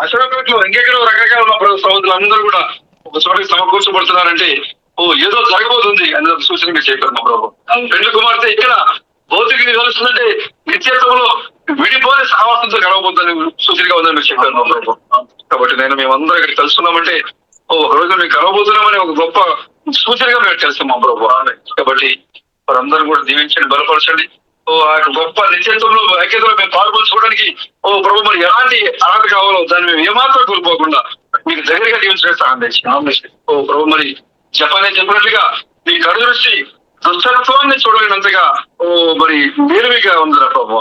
అశోకపేటలో ఇంకెక్కడో రకరకాల ఉన్న సహోదరులు అందరూ కూడా ఒక చోటకి సమకూర్చబడుతున్నారంటే ఏదో జరగబోతుంది అనే సూచనగా చెప్పారు మా ప్రభు. పెళ్లి కుమార్తె ఇక్కడ భౌతిక కలుస్తుందంటే నిత్యత్వంలో విడిపోయి సహవాసంతో గడవబోతుందని సూచనగా ఉందని మీరు చెప్పారు మా ప్రభు. కాబట్టి మేమందరం ఇక్కడ కలుస్తున్నామంటే రోజు మేము కలవబోతున్నామని ఒక గొప్ప సూచనగా మేము తెలుస్తాం మా ప్రభు. కాబట్టి వారందరూ కూడా దీవించండి, బలపరచండి. ఆ గొప్ప నిత్యత్వంలో ఐక్యతలో మేము పాల్గొంచుకోవడానికి ప్రభు మరి ఎలాంటి అర్హత కావాలో దాన్ని మేము ఏమాత్రం కోల్పోకుండా మీకు దగ్గరగా జీవించడానికి సహాయం చేసి ప్రభు మరి జపానే చెప్పినట్లుగా మీ కడు దృష్టి దుష్టత్వాన్ని చూడలేనంతగా మరి మేలువిగా ఉంది ప్రభు.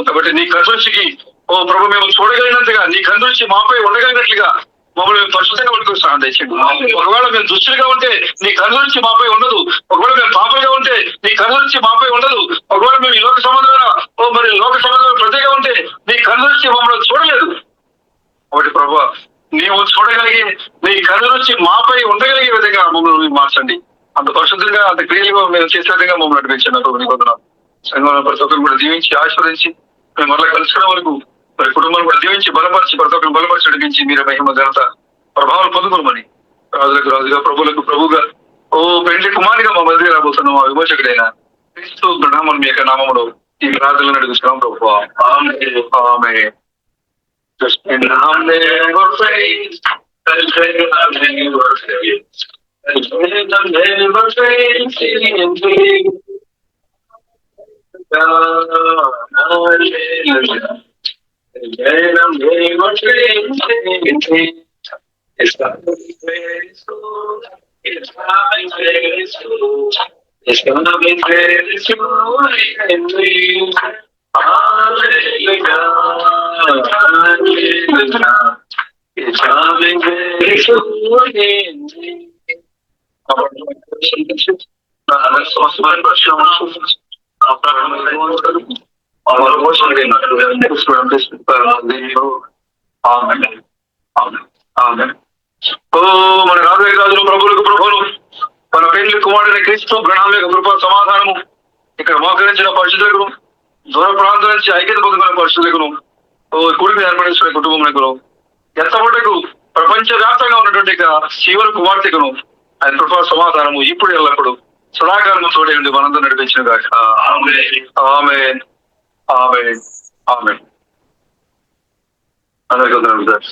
కాబట్టి నీ కడు దృష్టికి ఓ ప్రభు మేము చూడగలిగినంతగా నీ కన్ను నుంచి మాపై ఉండగలిగినట్లుగా మమ్మల్ని పరిశుద్ధంగా పట్టుకొస్తాను దయచేయండి. ఒకవేళ మేము దుష్టులుగా ఉంటే నీ కన్ను నుంచి మాపై ఉండదు. ఒకవేళ మేము పాపలుగా ఉంటే నీ కన్ను నుంచి మాపై ఉండదు. ఒకవేళ మేము ఈ లోక సంబంధమైన లోక సంబంధమైన ప్రజగా ఉంటే నీ కన్ను నుంచి మమ్మల్ని చూడలేదు. ఒకటి ప్రభు నీవు చూడగలిగి నీ కన్ను నుంచి మాపై ఉండగలిగే విధంగా మమ్మల్ని మార్చండి. అంత పరిశుద్ధంగా అంత క్రియలుగా మేము చేసే విధంగా మమ్మల్ని నడిపించండి. సంఘంలో ప్రతి ఒక్కరు కూడా దీవించి ఆశీర్వదించి మేము మరలా కలుసుకునే వరకు మరి కుటుంబాన్ని కూడా దీవించి బలపరిచి ప్రతి ఒక్కరు బలపరిచి నడిపించి మీరు మహిమ ఘనత ప్రభావం పొందుకోమని రాజులకు రాజుగా ప్రభులకు ప్రభుగా ఓ పెండ్లి కుమారిగా మా మధ్య రాబోతున్నాం ఆ విమోచకుడైన క్రీస్తు ప్రణామం మీ యొక్క నామంలో ఈ ప్రార్థనలు నడుస్తున్నాం ప్రభు. ఆమె Just in our never fails, and never fails, and never fails in me. Hallelujah. And never fails in me. It's not faithful. It's not faithful. It's gonna be faithful in me. Hallelujah. It's coming very soon in me. మన రాజులు ప్రభులకు ప్రభులు మన పెళ్లి కుమారుడైన క్రీస్తు గణాల యొక్క కృప సమాధానము ఇక్కడ మోకరించిన పరిశుద్ధులకు దూర ప్రాంతం నుంచి ఐక్యత పొందుకున్న పరిశుద్ధులకు కుడిని ఏర్పడిస్తున్న కుటుంబములకు ఎంతమటుకు ప్రపంచ వ్యాప్తంగా ఉన్నటువంటి శివుల కుమార్తెకును ఆయన కృపా సమాధానము ఇప్పుడు ఎల్లప్పుడు సదాకాలము తోడే ఉండి మనందరూ నడిపించిన గాక. ఆమేన్ ఆమేన్ ఆమేన్. అందరికీ వందనాలు సార్.